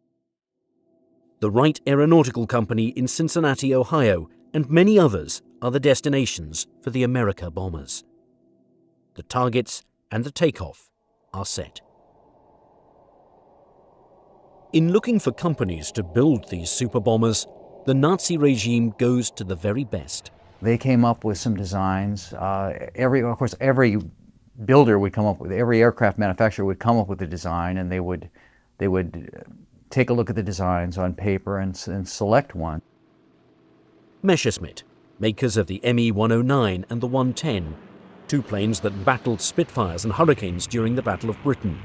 The Wright Aeronautical Company in Cincinnati, Ohio, and many others are the destinations for the America bombers. The targets and the takeoff are set. In looking for companies to build these super bombers, the Nazi regime goes to the very best. They came up with some designs. Every builder would come up with, every aircraft manufacturer would come up with a design, and they would take a look at the designs on paper and select one. Messerschmitt, makers of the Me-109 and the 110, 2 planes that battled Spitfires and Hurricanes during the Battle of Britain.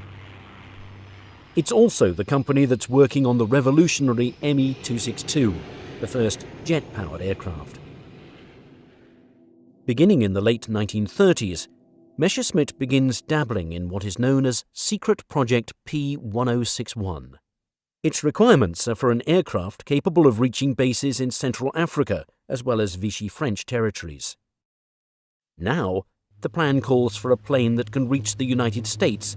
It's also the company that's working on the revolutionary Me-262, the first jet-powered aircraft. Beginning in the late 1930s, Messerschmitt begins dabbling in what is known as Secret Project P1061. Its requirements are for an aircraft capable of reaching bases in Central Africa as well as Vichy French territories. Now, the plan calls for a plane that can reach the United States,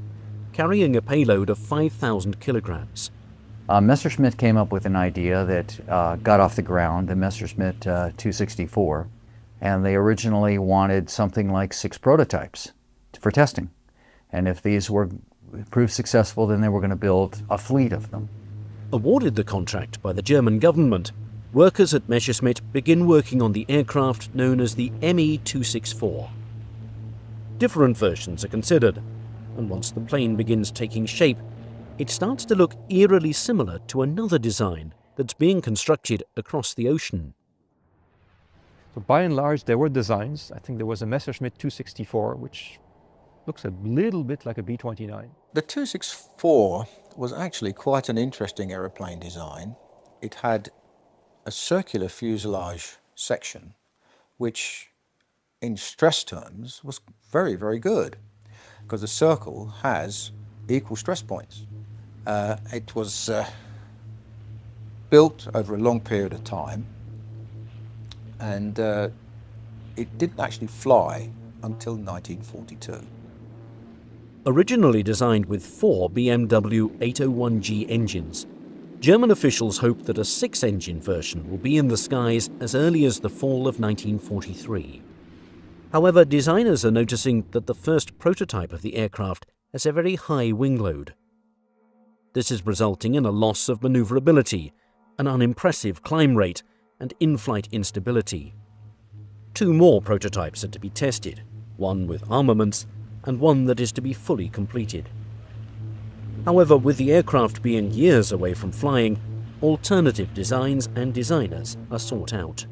carrying a payload of 5,000 kilograms. Messerschmitt came up with an idea that got off the ground, the Messerschmitt 264, and they originally wanted something like 6 prototypes for testing. And if these were proved successful, then they were going to build a fleet of them. Awarded the contract by the German government, workers at Messerschmitt begin working on the aircraft known as the Me-264. Different versions are considered, and once the plane begins taking shape, it starts to look eerily similar to another design that's being constructed across the ocean. So by and large, there were designs. I think there was a Messerschmitt 264, which looks a little bit like a B-29. The 264 was actually quite an interesting aeroplane design. It had a circular fuselage section, which in stress terms was very, very good, because the circle has equal stress points. It was built over a long period of time, and it didn't actually fly until 1942. Originally designed with 4 BMW 801G engines, German officials hope that a 6-engine version will be in the skies as early as the fall of 1943. However, designers are noticing that the first prototype of the aircraft has a very high wing load. This is resulting in a loss of maneuverability, an unimpressive climb rate, and in-flight instability. 2 more prototypes are to be tested, one with armaments and one that is to be fully completed. However, with the aircraft being years away from flying, alternative designs and designers are sought out.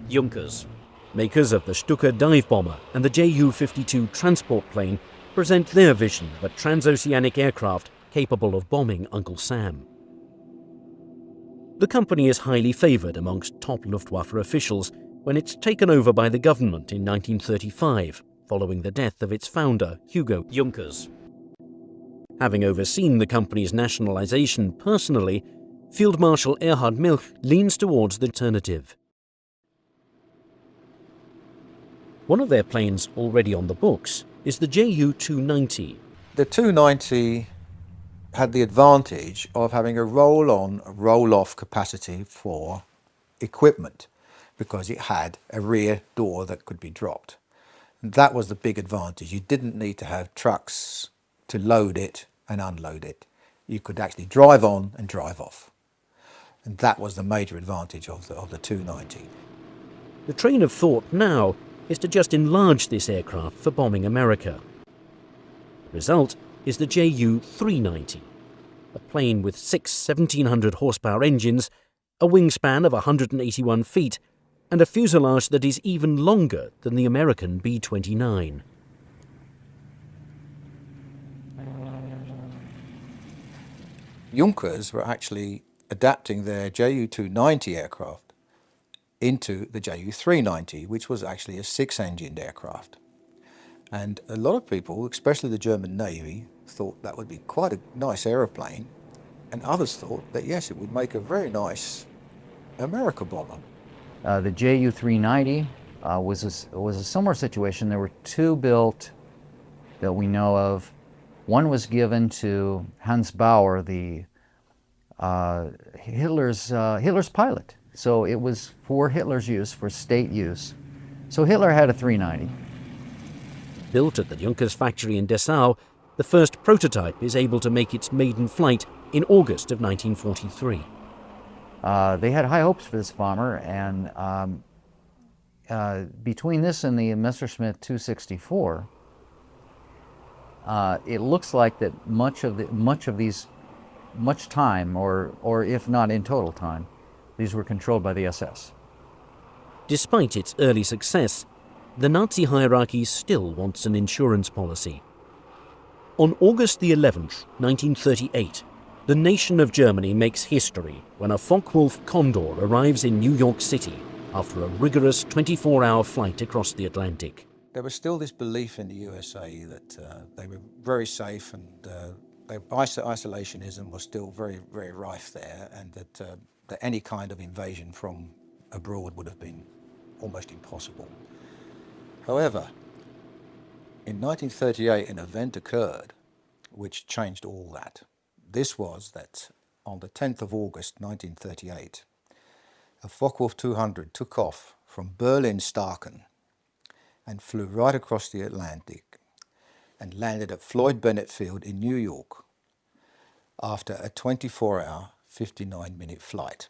Junkers, makers of the Stuka dive bomber and the Ju-52 transport plane, present their vision of a transoceanic aircraft capable of bombing Uncle Sam. The company is highly favoured amongst top Luftwaffe officials when it's taken over by the government in 1935, following the death of its founder, Hugo Junkers. Having overseen the company's nationalisation personally, Field Marshal Erhard Milch leans towards the alternative. One of their planes already on the books is the Ju-290. The 290 had the advantage of having a roll-on, roll-off capacity for equipment because it had a rear door that could be dropped. And that was the big advantage. You didn't need to have trucks to load it and unload it. You could actually drive on and drive off. And that was the major advantage of the 290. The train of thought now is to just enlarge this aircraft for bombing America. The result is the Ju-390, a plane with 6 1700 horsepower engines, a wingspan of 181 feet, and a fuselage that is even longer than the American B-29. Junkers were actually adapting their Ju-290 aircraft into the Ju-390, which was actually a 6-engined aircraft. And a lot of people, especially the German Navy, thought that would be quite a nice aeroplane, and others thought that yes, it would make a very nice America bomber. The Ju-390 was a similar situation. There were 2 built that we know of. One was given to Hans Bauer, the Hitler's pilot. So it was for Hitler's use, for state use. So Hitler had a 390. Built at the Junkers factory in Dessau, the first prototype is able to make its maiden flight in August of 1943. They had high hopes for this bomber, and between this and the Messerschmitt 264, it looks like that much time, or if not in total time, these were controlled by the SS. Despite its early success, the Nazi hierarchy still wants an insurance policy. On August the 11th, 1938, the nation of Germany makes history when a Focke-Wulf Condor arrives in New York City after a rigorous 24-hour flight across the Atlantic. There was still this belief in the USA that they were very safe, and isolationism was still very, very rife there, and that any kind of invasion from abroad would have been almost impossible. However, in 1938 an event occurred which changed all that. This was that on the 10th of August 1938, a Focke-Wulf 200 took off from Berlin-Staaken and flew right across the Atlantic and landed at Floyd Bennett Field in New York after a 24-hour, 59-minute flight,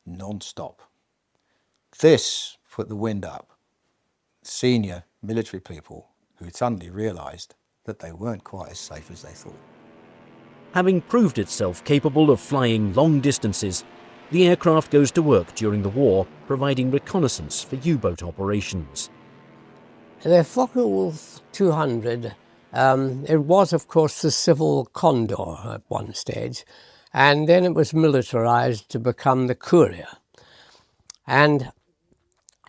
non-stop. This put the wind up senior military people who suddenly realised that they weren't quite as safe as they thought. Having proved itself capable of flying long distances, the aircraft goes to work during the war, providing reconnaissance for U-boat operations. The Focke-Wulf 200, it was of course the civil Condor at one stage, and then it was militarized to become the Courier. And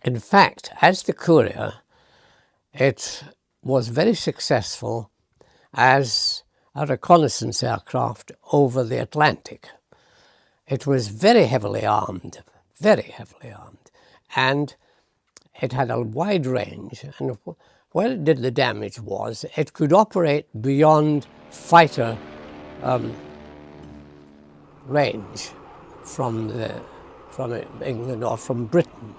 in fact, as the Courier, it was very successful as a reconnaissance aircraft over the Atlantic. It was very heavily armed, and it had a wide range, and where it did the damage was it could operate beyond fighter range from England or from Britain.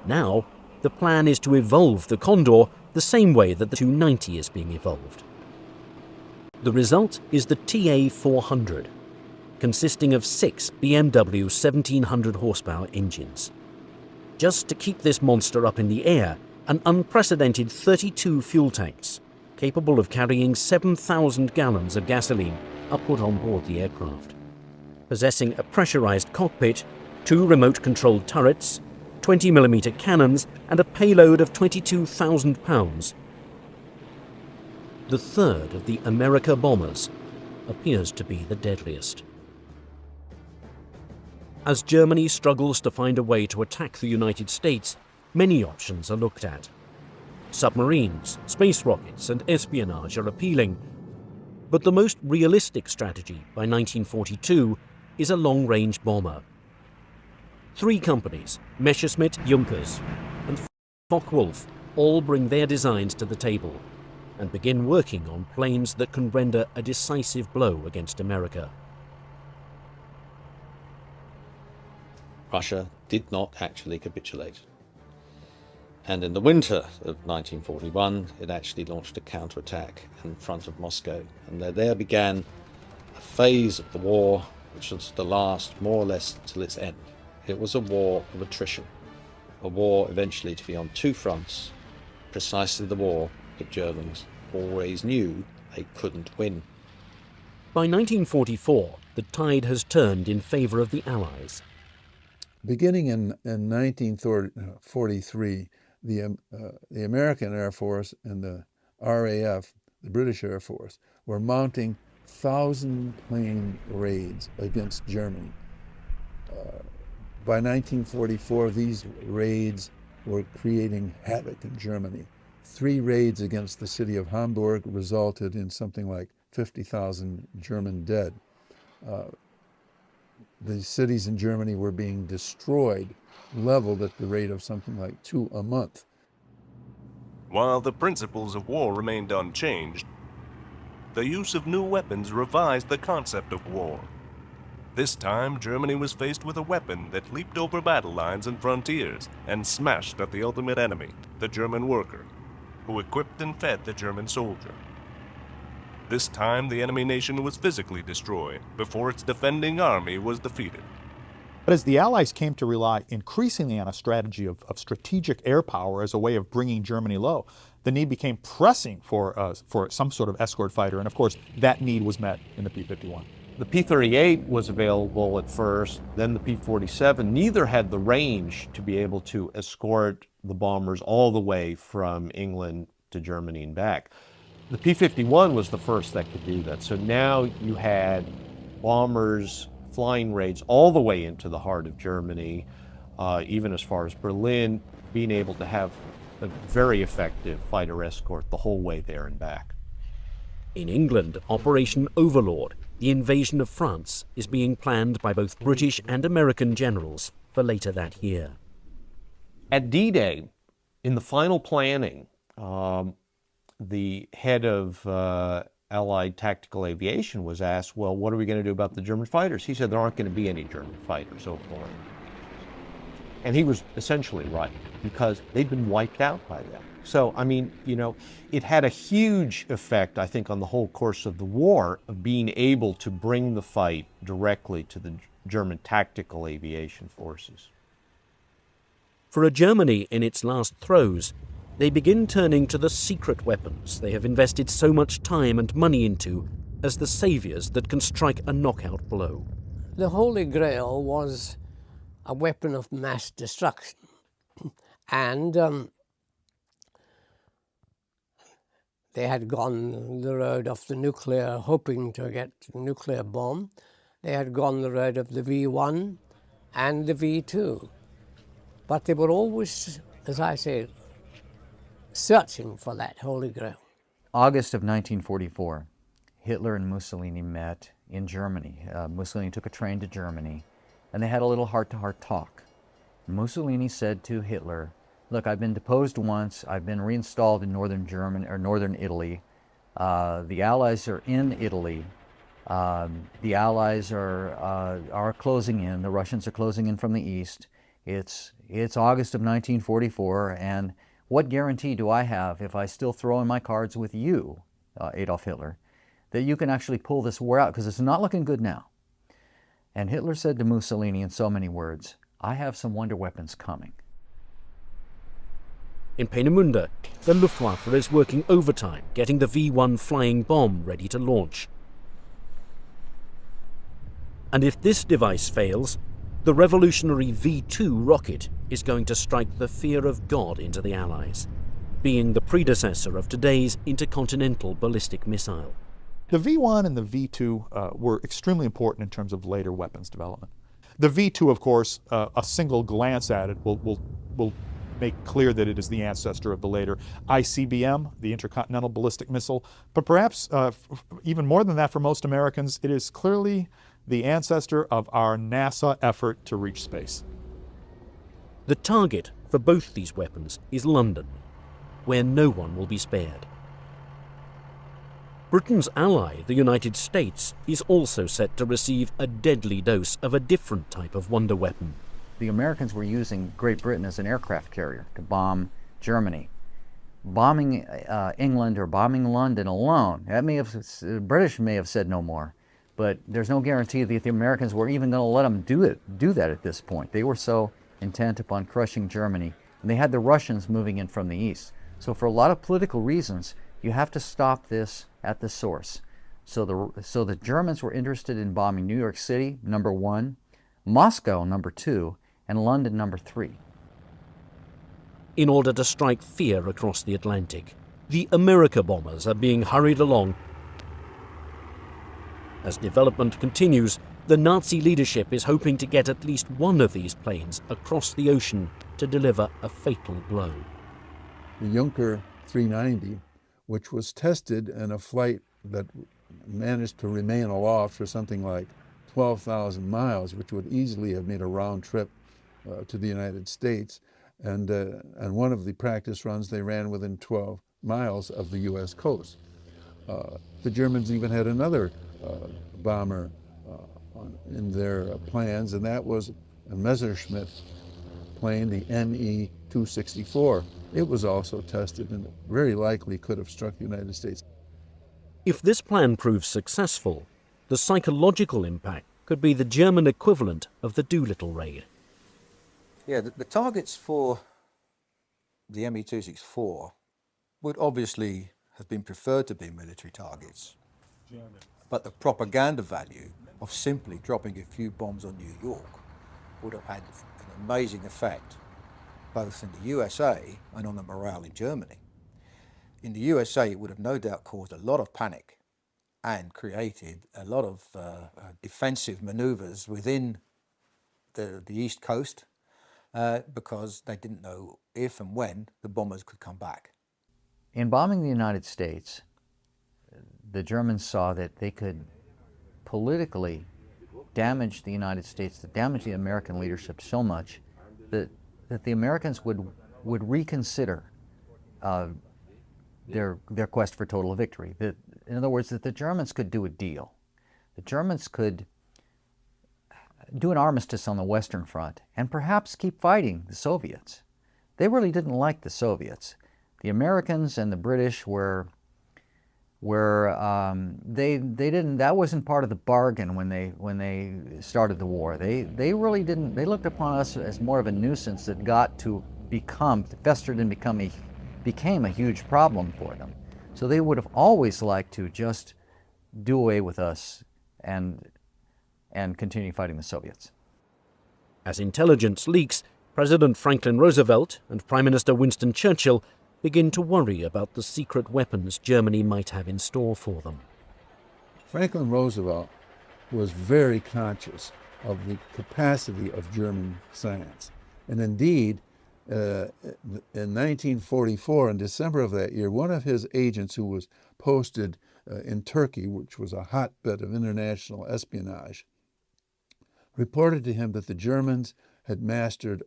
Now, the plan is to evolve the Condor the same way that the 290 is being evolved. The result is the TA-400, consisting of 6 BMW 1700 horsepower engines. Just to keep this monster up in the air, an unprecedented 32 fuel tanks, capable of carrying 7,000 gallons of gasoline, are put on board the aircraft. Possessing a pressurized cockpit, 2 remote-controlled turrets, 20mm cannons, and a payload of 22,000 pounds. The third of the America bombers appears to be the deadliest. As Germany struggles to find a way to attack the United States, many options are looked at. Submarines, space rockets, and espionage are appealing, but the most realistic strategy by 1942 is a long-range bomber. 3 companies, Messerschmitt Junkers and Focke-Wulf, all bring their designs to the table and begin working on planes that can render a decisive blow against America. Russia did not actually capitulate. And in the winter of 1941, it actually launched a counterattack in front of Moscow. And there began a phase of the war which was to last more or less till its end. It was a war of attrition, a war eventually to be on 2 fronts, precisely the war that Germans always knew they couldn't win. By 1944, the tide has turned in favour of the Allies. Beginning in 1943, the American Air Force and the RAF, the British Air Force, were mounting 1,000-plane raids against Germany. By 1944, these raids were creating havoc in Germany. 3 raids against the city of Hamburg resulted in something like 50,000 German dead. The cities in Germany were being destroyed, leveled at the rate of something like 2 a month. While the principles of war remained unchanged, the use of new weapons revised the concept of war. This time, Germany was faced with a weapon that leaped over battle lines and frontiers and smashed at the ultimate enemy, the German worker, who equipped and fed the German soldier. This time, the enemy nation was physically destroyed before its defending army was defeated. But as the Allies came to rely increasingly on a strategy of strategic air power as a way of bringing Germany low, the need became pressing for some sort of escort fighter, and of course that need was met in the P-51. The P-38 was available at first, then the P-47. Neither had the range to be able to escort the bombers all the way from England to Germany and back. The P-51 was the first that could do that. So now you had bombers flying raids all the way into the heart of Germany, even as far as Berlin, being able to have a very effective fighter escort the whole way there and back. In England, Operation Overlord, the invasion of France, is being planned by both British and American generals for later that year. At D-Day, in the final planning, the head of Allied Tactical Aviation was asked, well, what are we going to do about the German fighters? He said there aren't going to be any German fighters so far. And he was essentially right, because they'd been wiped out by then. So, I mean, you know, it had a huge effect, I think, on the whole course of the war, of being able to bring the fight directly to the German tactical aviation forces. For a Germany in its last throes, they begin turning to the secret weapons they have invested so much time and money into as the saviors that can strike a knockout blow. The Holy Grail was a weapon of mass destruction. And they had gone the road of the nuclear, hoping to get the nuclear bomb. They had gone the road of the V1 and the V2. But they were always, as I say, searching for that Holy Grail. August of 1944, Hitler and Mussolini met in Germany. Mussolini took a train to Germany, and they had a little heart-to-heart talk. Mussolini said to Hitler look, I've been deposed once, I've been reinstalled in northern Germany or northern Italy. The Allies are in Italy. The Allies are closing in. The Russians are closing in from the east. It's August of 1944, and what guarantee do I have if I still throw in my cards with you, Adolf Hitler, that you can actually pull this war out? Because it's not looking good now. And Hitler said to Mussolini in so many words, I have some wonder weapons coming. In Peenemünde, the Luftwaffe is working overtime, getting the V-1 flying bomb ready to launch. And if this device fails, the revolutionary V-2 rocket is going to strike the fear of God into the Allies, being the predecessor of today's intercontinental ballistic missile. The V-1 and the V-2 were extremely important in terms of later weapons development. The V-2, of course, a single glance at it will make clear that it is the ancestor of the later ICBM, the Intercontinental Ballistic Missile. But perhaps even more than that for most Americans, it is clearly the ancestor of our NASA effort to reach space. The target for both these weapons is London, where no one will be spared. Britain's ally, the United States, is also set to receive a deadly dose of a different type of wonder weapon. The Americans were using Great Britain as an aircraft carrier to bomb Germany. Bombing England or bombing London alone, the British may have said no more, but there's no guarantee that the Americans were even going to let them do that at this point. They were so intent upon crushing Germany, and they had the Russians moving in from the east. So for a lot of political reasons, you have to stop this at the source. So the Germans were interested in bombing New York City, number 1, Moscow, number 2, and London, number 3. In order to strike fear across the Atlantic, the America bombers are being hurried along. As development continues, the Nazi leadership is hoping to get at least one of these planes across the ocean to deliver a fatal blow. The Junker 390, which was tested in a flight that managed to remain aloft for something like 12,000 miles, which would easily have made a round trip to the United States. And one of the practice runs they ran within 12 miles of the U.S. coast. The Germans even had another bomber in their plans, and that was a Messerschmitt plane, the ME-264. It was also tested and very likely could have struck the United States. If this plan proves successful, the psychological impact could be the German equivalent of the Doolittle raid. Yeah, the targets for the ME-264 would obviously have been preferred to be military targets. But the propaganda value of simply dropping a few bombs on New York would have had an amazing effect both in the USA and on the morale in Germany. In the USA, it would have no doubt caused a lot of panic and created a lot of defensive maneuvers within the East Coast because they didn't know if and when the bombers could come back. In bombing the United States, the Germans saw that they could politically damage the United States, to damage the American leadership so much that the Americans would reconsider their quest for total victory. In other words, that the Germans could do a deal. The Germans could do an armistice on the Western Front and perhaps keep fighting the Soviets. They really didn't like the Soviets. The Americans and the British they didn't, that wasn't part of the bargain when they started the war. They really didn't, they looked upon us as more of a nuisance that got to festered and became a huge problem for them. So they would have always liked to just do away with us and continue fighting the Soviets. As intelligence leaks, President Franklin Roosevelt and Prime Minister Winston Churchill begin to worry about the secret weapons Germany might have in store for them. Franklin Roosevelt was very conscious of the capacity of German science. And indeed, in 1944, in December of that year, one of his agents who was posted in Turkey, which was a hotbed of international espionage, reported to him that the Germans had mastered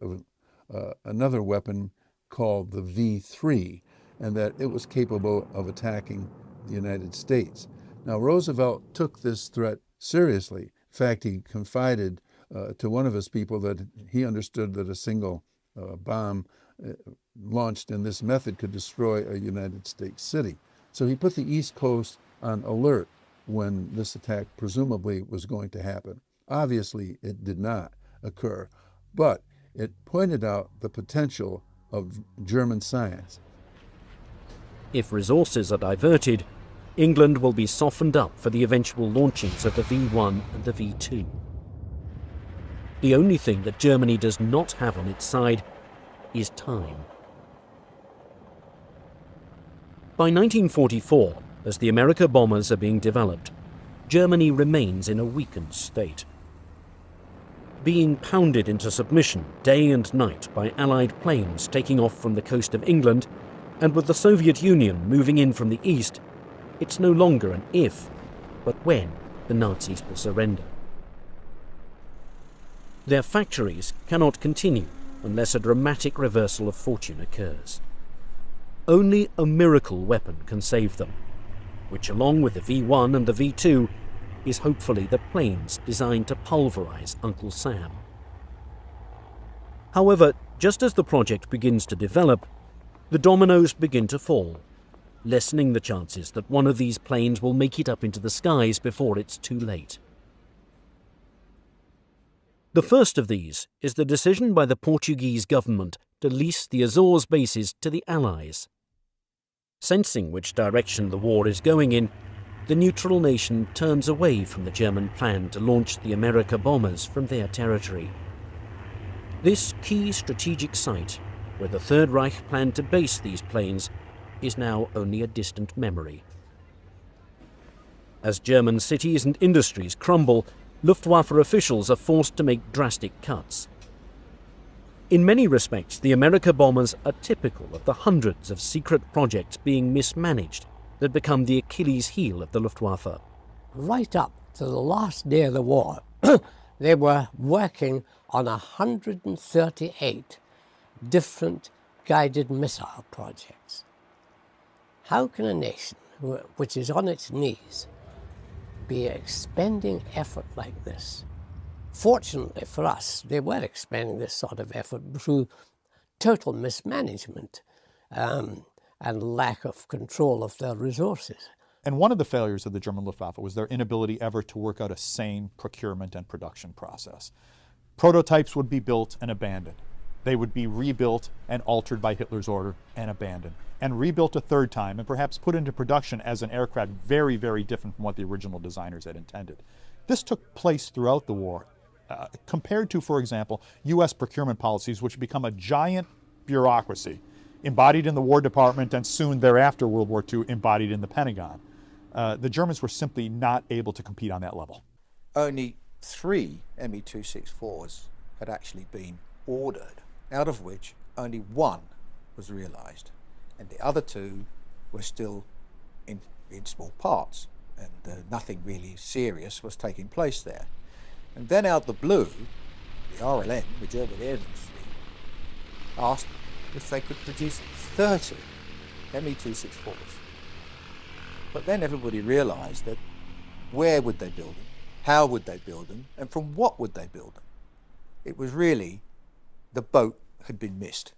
another weapon called the V-3, and that it was capable of attacking the United States. Now, Roosevelt took this threat seriously. In fact, he confided to one of his people that he understood that a single bomb launched in this method could destroy a United States city. So he put the East Coast on alert when this attack presumably was going to happen. Obviously, it did not occur, but it pointed out the potential of German science. If resources are diverted, England will be softened up for the eventual launchings of the V1 and the V2. The only thing that Germany does not have on its side is time. By 1944, as the America bombers are being developed, Germany remains in a weakened state. Being pounded into submission day and night by Allied planes taking off from the coast of England, and with the Soviet Union moving in from the east, it's no longer an if, but when the Nazis will surrender. Their factories cannot continue unless a dramatic reversal of fortune occurs. Only a miracle weapon can save them, which along with the V1 and the V2 is hopefully the planes designed to pulverize Uncle Sam. However, just as the project begins to develop, the dominoes begin to fall, lessening the chances that one of these planes will make it up into the skies before it's too late. The first of these is the decision by the Portuguese government to lease the Azores bases to the Allies. Sensing which direction the war is going in, the neutral nation turns away from the German plan to launch the America bombers from their territory. This key strategic site, where the Third Reich planned to base these planes, is now only a distant memory. As German cities and industries crumble, Luftwaffe officials are forced to make drastic cuts. In many respects, the America bombers are typical of the hundreds of secret projects being mismanaged that become the Achilles heel of the Luftwaffe. Right up to the last day of the war, they were working on 138 different guided missile projects. How can a nation which is on its knees be expending effort like this? Fortunately for us, they were expending this sort of effort through total mismanagement and lack of control of their resources. And one of the failures of the German Luftwaffe was their inability ever to work out a sane procurement and production process. Prototypes would be built and abandoned. They would be rebuilt and altered by Hitler's order and abandoned, and rebuilt a third time and perhaps put into production as an aircraft very, very different from what the original designers had intended. This took place throughout the war, compared to, for example, U.S. procurement policies, which become a giant bureaucracy embodied in the War Department and soon thereafter, World War II, embodied in the Pentagon. The Germans were simply not able to compete on that level. Only 3 Me-264s had actually been ordered, out of which only 1 was realized, and the other 2 were still in small parts, and nothing really serious was taking place there. And then out the blue, the RLN, the German Air Industry, asked if they could produce 30 Me-264s. But then everybody realized that where would they build them, how would they build them, and from what would they build them? It was really the boat had been missed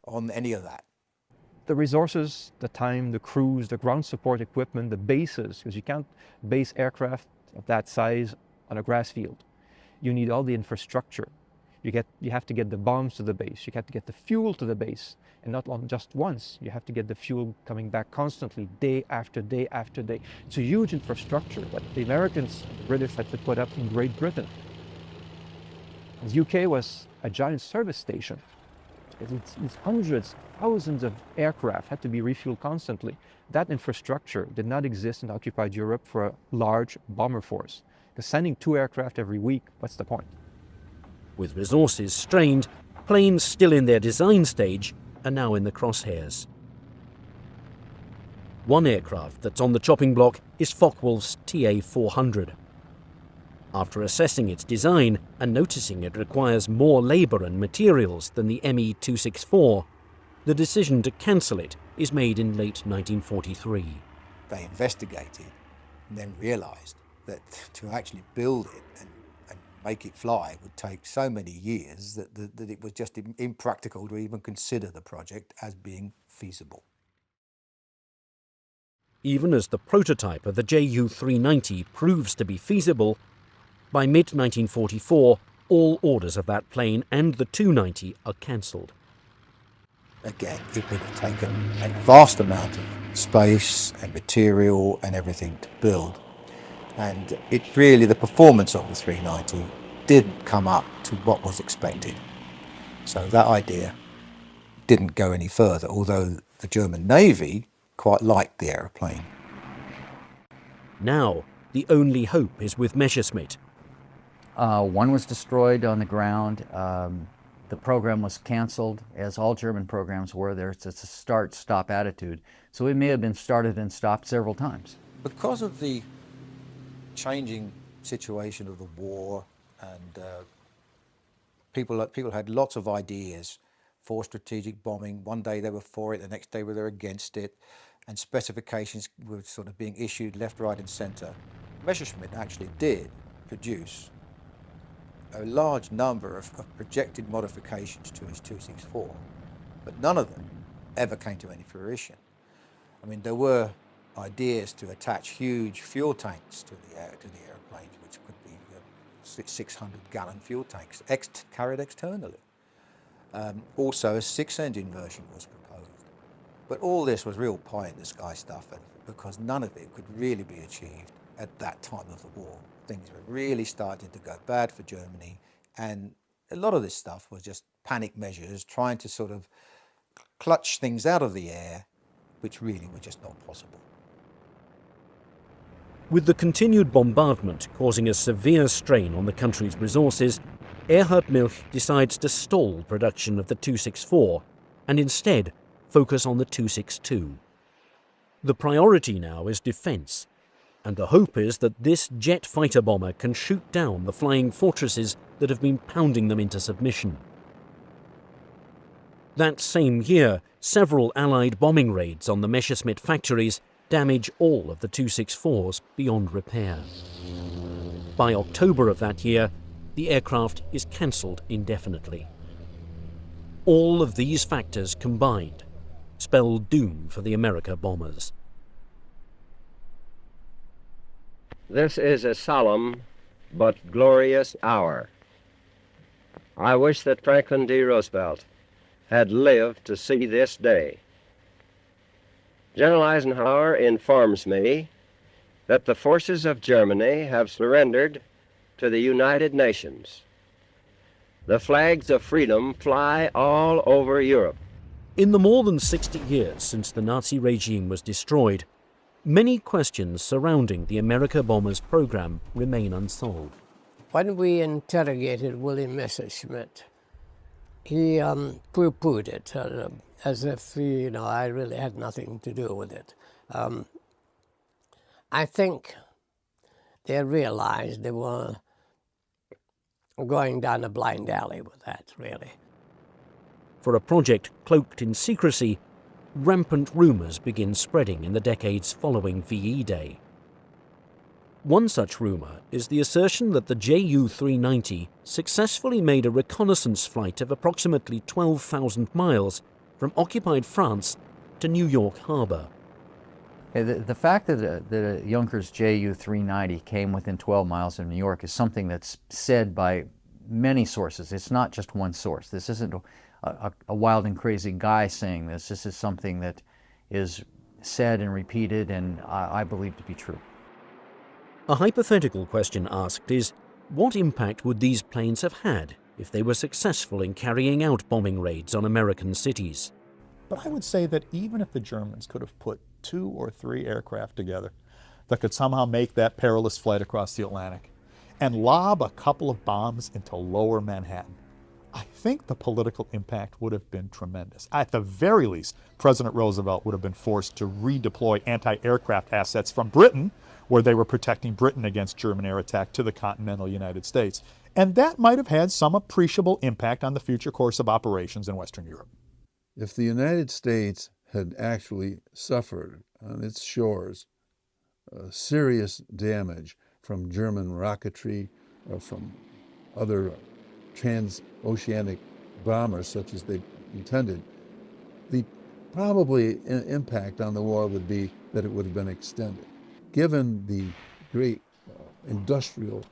on any of that. The resources, the time, the crews, the ground support equipment, the bases, because you can't base aircraft of that size on a grass field. You need all the infrastructure. You have to get the bombs to the base. You have to get the fuel to the base, and not just once. You have to get the fuel coming back constantly, day after day after day. It's a huge infrastructure that the Americans, the British had to put up in Great Britain. The UK was a giant service station. It's hundreds, thousands of aircraft had to be refueled constantly. That infrastructure did not exist in occupied Europe for a large bomber force. Because sending 2 aircraft every week, what's the point? With resources strained, planes still in their design stage are now in the crosshairs. One aircraft that's on the chopping block is Focke-Wulf's TA-400. After assessing its design and noticing it requires more labour and materials than the Me-264, The decision to cancel it is made in late 1943. They investigated and then realised that to actually build it and make it fly would take so many years that it was just impractical to even consider the project as being feasible. Even as the prototype of the Ju-390 proves to be feasible, by mid-1944 all orders of that plane and the 290 are cancelled. Again, it would have taken a vast amount of space and material and everything to build. And it really, the performance of the 390 didn't come up to what was expected. So that idea didn't go any further, although the German Navy quite liked the aeroplane. Now, the only hope is with Messerschmitt. One was destroyed on the ground. The program was canceled, as all German programs were. There's a start-stop attitude. So it may have been started and stopped several times. Because of the changing situation of the war, and people had lots of ideas for strategic bombing. One day they were for it, the next day they were against it, and specifications were sort of being issued left, right and centre. Messerschmitt actually did produce a large number of projected modifications to his 264, but none of them ever came to any fruition. I mean, there were ideas to attach huge fuel tanks to the airplanes, which could be 600-gallon fuel tanks carried externally. Also, a 6-engine version was proposed. But all this was real pie-in-the-sky stuff, because none of it could really be achieved at that time of the war. Things were really starting to go bad for Germany, and a lot of this stuff was just panic measures, trying to sort of clutch things out of the air, which really were just not possible. With the continued bombardment causing a severe strain on the country's resources, Erhard Milch decides to stall production of the 264 and instead focus on the 262. The priority now is defence, and the hope is that this jet fighter bomber can shoot down the flying fortresses that have been pounding them into submission. That same year, several Allied bombing raids on the Messerschmitt factories damage all of the 264s beyond repair. By October of that year, the aircraft is cancelled indefinitely. All of these factors combined spell doom for the America bombers. This is a solemn but glorious hour. I wish that Franklin D. Roosevelt had lived to see this day. General Eisenhower informs me that the forces of Germany have surrendered to the United Nations. The flags of freedom fly all over Europe. In the more than 60 years since the Nazi regime was destroyed, many questions surrounding the America bombers program remain unsolved. When we interrogated William Messerschmitt, he pooh-poohed it as if, I really had nothing to do with it. I think they realized they were going down a blind alley with that, really. For a project cloaked in secrecy, rampant rumours begin spreading in the decades following VE Day. One such rumour is the assertion that the Ju-390 successfully made a reconnaissance flight of approximately 12,000 miles from occupied France to New York Harbor. The fact that a Junkers Ju-390 came within 12 miles of New York is something that's said by many sources. It's not just one source. This isn't a wild and crazy guy saying this. This is something that is said and repeated, and I believe to be true. A hypothetical question asked is, what impact would these planes have had if they were successful in carrying out bombing raids on American cities? But I would say that even if the Germans could have put 2 or 3 aircraft together that could somehow make that perilous flight across the Atlantic and lob a couple of bombs into lower Manhattan, I think the political impact would have been tremendous. At the very least, President Roosevelt would have been forced to redeploy anti-aircraft assets from Britain, where they were protecting Britain against German air attack, to the continental United States. And that might have had some appreciable impact on the future course of operations in Western Europe. If the United States had actually suffered on its shores serious damage from German rocketry or from other transoceanic bombers such as they intended, the probably impact on the war would be that it would have been extended. Given the great industrial,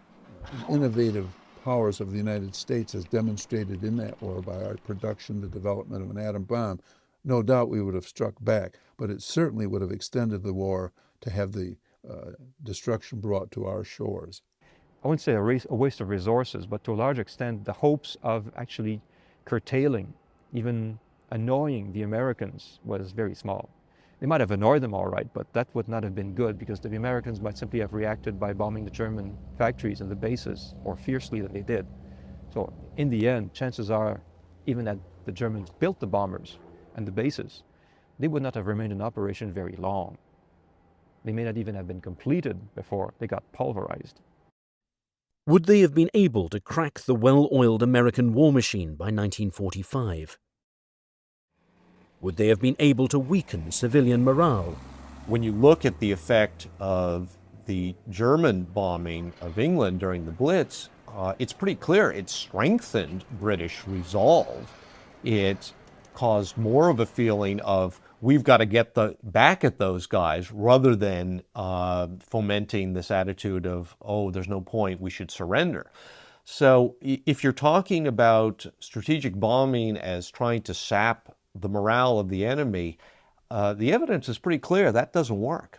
innovative powers of the United States as demonstrated in that war by our production, the development of an atom bomb, no doubt we would have struck back, but it certainly would have extended the war to have the destruction brought to our shores. I wouldn't say a waste of resources, but to a large extent, the hopes of actually curtailing, even annoying the Americans was very small. They might have annoyed them all right, but that would not have been good because the Americans might simply have reacted by bombing the German factories and the bases more fiercely than they did. So in the end, chances are, even that the Germans built the bombers and the bases, they would not have remained in operation very long. They may not even have been completed before they got pulverized. Would they have been able to crack the well-oiled American war machine by 1945? Would they have been able to weaken civilian morale? When you look at the effect of the German bombing of England during the Blitz, it's pretty clear it strengthened British resolve. It caused more of a feeling of we've got to get back at those guys rather than fomenting this attitude of, oh, there's no point, we should surrender. So if you're talking about strategic bombing as trying to sap the morale of the enemy, the evidence is pretty clear that doesn't work.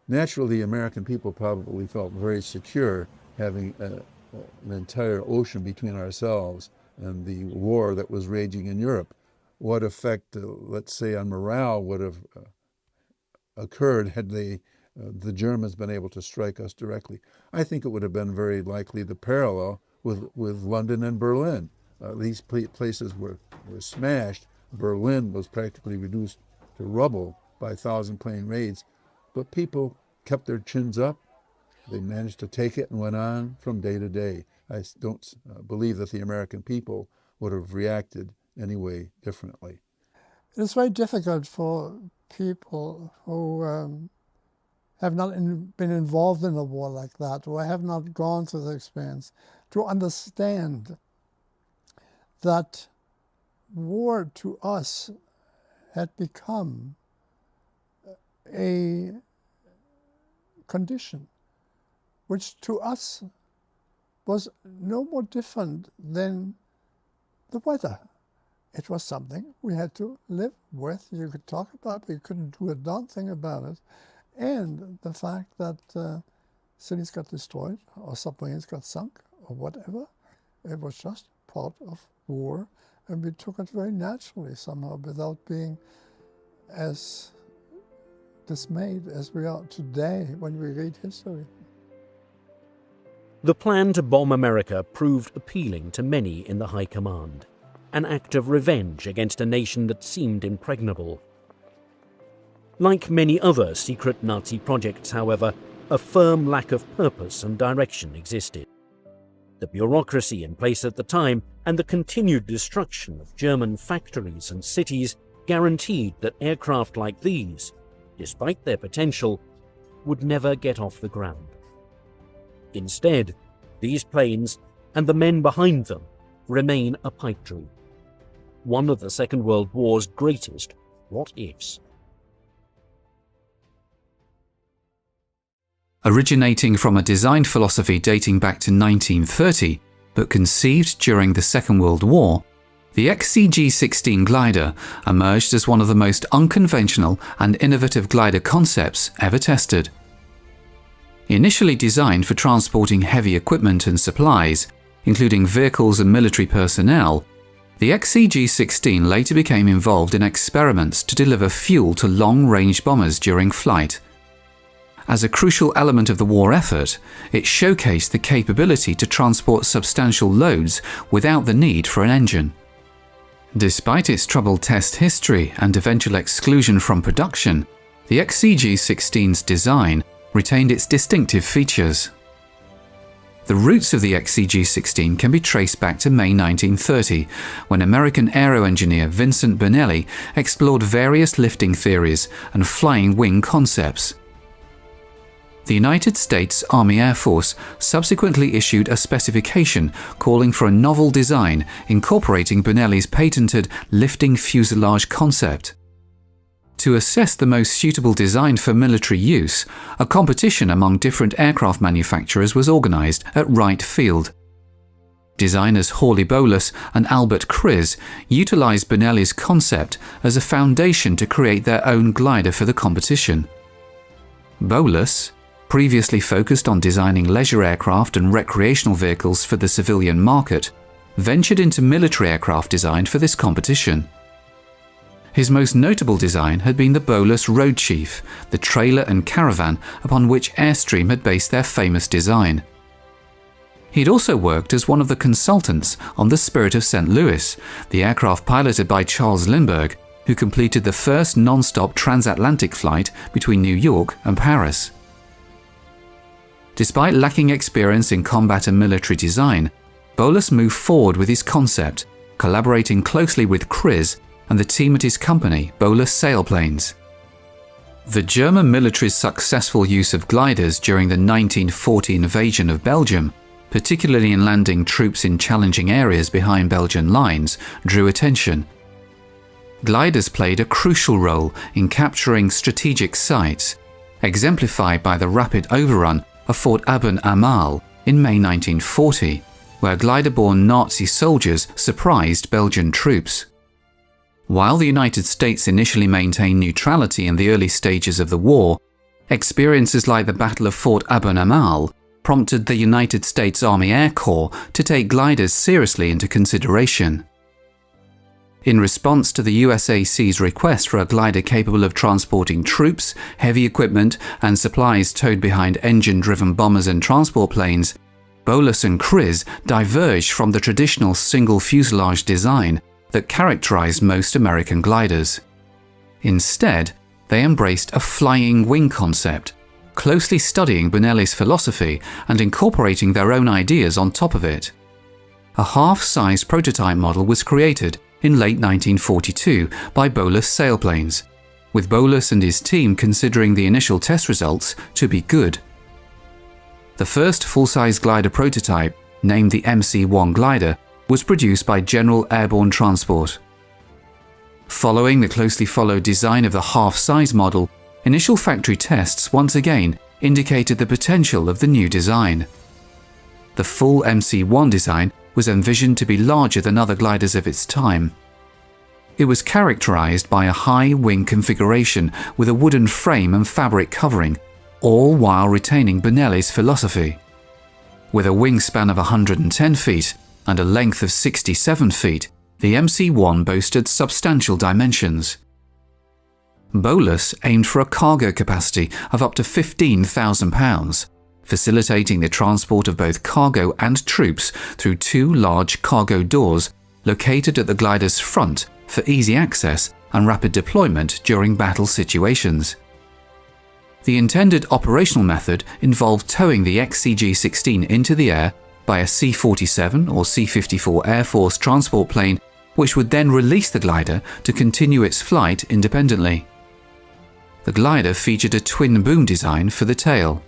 Naturally, the American people probably felt very secure having an entire ocean between ourselves and the war that was raging in Europe. What effect, let's say, on morale would have occurred had the Germans been able to strike us directly? I think it would have been very likely the parallel with London and Berlin. These places were smashed. Berlin was practically reduced to rubble by 1,000-plane raids, but people kept their chins up. They managed to take it and went on from day to day. I don't believe that the American people would have reacted any way differently. It's very difficult for people who have not been involved in a war like that, or have not gone through the experience, to understand that war to us had become a condition which to us was no more different than the weather. It was something we had to live with. You could talk about it, but you couldn't do a darn thing about it. And the fact that cities got destroyed or submarines got sunk or whatever, it was just part of war. And we took it very naturally somehow without being as dismayed as we are today when we read history. The plan to bomb America proved appealing to many in the High Command, an act of revenge against a nation that seemed impregnable. Like many other secret Nazi projects, however, a firm lack of purpose and direction existed. The bureaucracy in place at the time and the continued destruction of German factories and cities guaranteed that aircraft like these, despite their potential, would never get off the ground. Instead, these planes and the men behind them remain a pipe dream, one of the Second World War's greatest what-ifs. Originating from a design philosophy dating back to 1930, but conceived during the Second World War, the XCG-16 glider emerged as one of the most unconventional and innovative glider concepts ever tested. Initially designed for transporting heavy equipment and supplies, including vehicles and military personnel, the XCG-16 later became involved in experiments to deliver fuel to long-range bombers during flight. As a crucial element of the war effort, it showcased the capability to transport substantial loads without the need for an engine. Despite its troubled test history and eventual exclusion from production, the XCG-16's design retained its distinctive features. The roots of the XCG-16 can be traced back to May 1930, when American aero engineer Vincent Bernelli explored various lifting theories and flying wing concepts. The United States Army Air Force subsequently issued a specification calling for a novel design incorporating Bernelli's patented lifting fuselage concept. To assess the most suitable design for military use, a competition among different aircraft manufacturers was organized at Wright Field. Designers Hawley Bolus and Albert Kriz utilized Bernelli's concept as a foundation to create their own glider for the competition. Bolus, previously focused on designing leisure aircraft and recreational vehicles for the civilian market, ventured into military aircraft design for this competition. His most notable design had been the Bolus Road Chief, the trailer and caravan upon which Airstream had based their famous design. He'd also worked as one of the consultants on the Spirit of St. Louis, the aircraft piloted by Charles Lindbergh, who completed the first non-stop transatlantic flight between New York and Paris. Despite lacking experience in combat and military design, Bolus moved forward with his concept, collaborating closely with Kriz and the team at his company, Bolus Sailplanes. The German military's successful use of gliders during the 1940 invasion of Belgium, particularly in landing troops in challenging areas behind Belgian lines, drew attention. Gliders played a crucial role in capturing strategic sites, exemplified by the rapid overrun of Fort Aben Amal in May 1940, where glider-borne Nazi soldiers surprised Belgian troops. While the United States initially maintained neutrality in the early stages of the war, experiences like the Battle of Fort Aben Amal prompted the United States Army Air Corps to take gliders seriously into consideration. In response to the USAC's request for a glider capable of transporting troops, heavy equipment, and supplies towed behind engine-driven bombers and transport planes, Bolus and Kriz diverged from the traditional single fuselage design that characterized most American gliders. Instead, they embraced a flying wing concept, closely studying Bernelli's philosophy and incorporating their own ideas on top of it. A half-size prototype model was created in late 1942 by Bolus Sailplanes, with Bolus and his team considering the initial test results to be good. The first full-size glider prototype, named the MC-1 glider, was produced by General Airborne Transport. Following the closely followed design of the half-size model, initial factory tests once again indicated the potential of the new design. The full MC-1 design was envisioned to be larger than other gliders of its time. It was characterized by a high wing configuration with a wooden frame and fabric covering, all while retaining Bernelli's philosophy. With a wingspan of 110 feet and a length of 67 feet, the MC-1 boasted substantial dimensions. Bolus aimed for a cargo capacity of up to 15,000 pounds, facilitating the transport of both cargo and troops through two large cargo doors located at the glider's front for easy access and rapid deployment during battle situations. The intended operational method involved towing the XCG-16 into the air by a C-47 or C-54 Air Force transport plane, which would then release the glider to continue its flight independently. The glider featured a twin-boom design for the tail.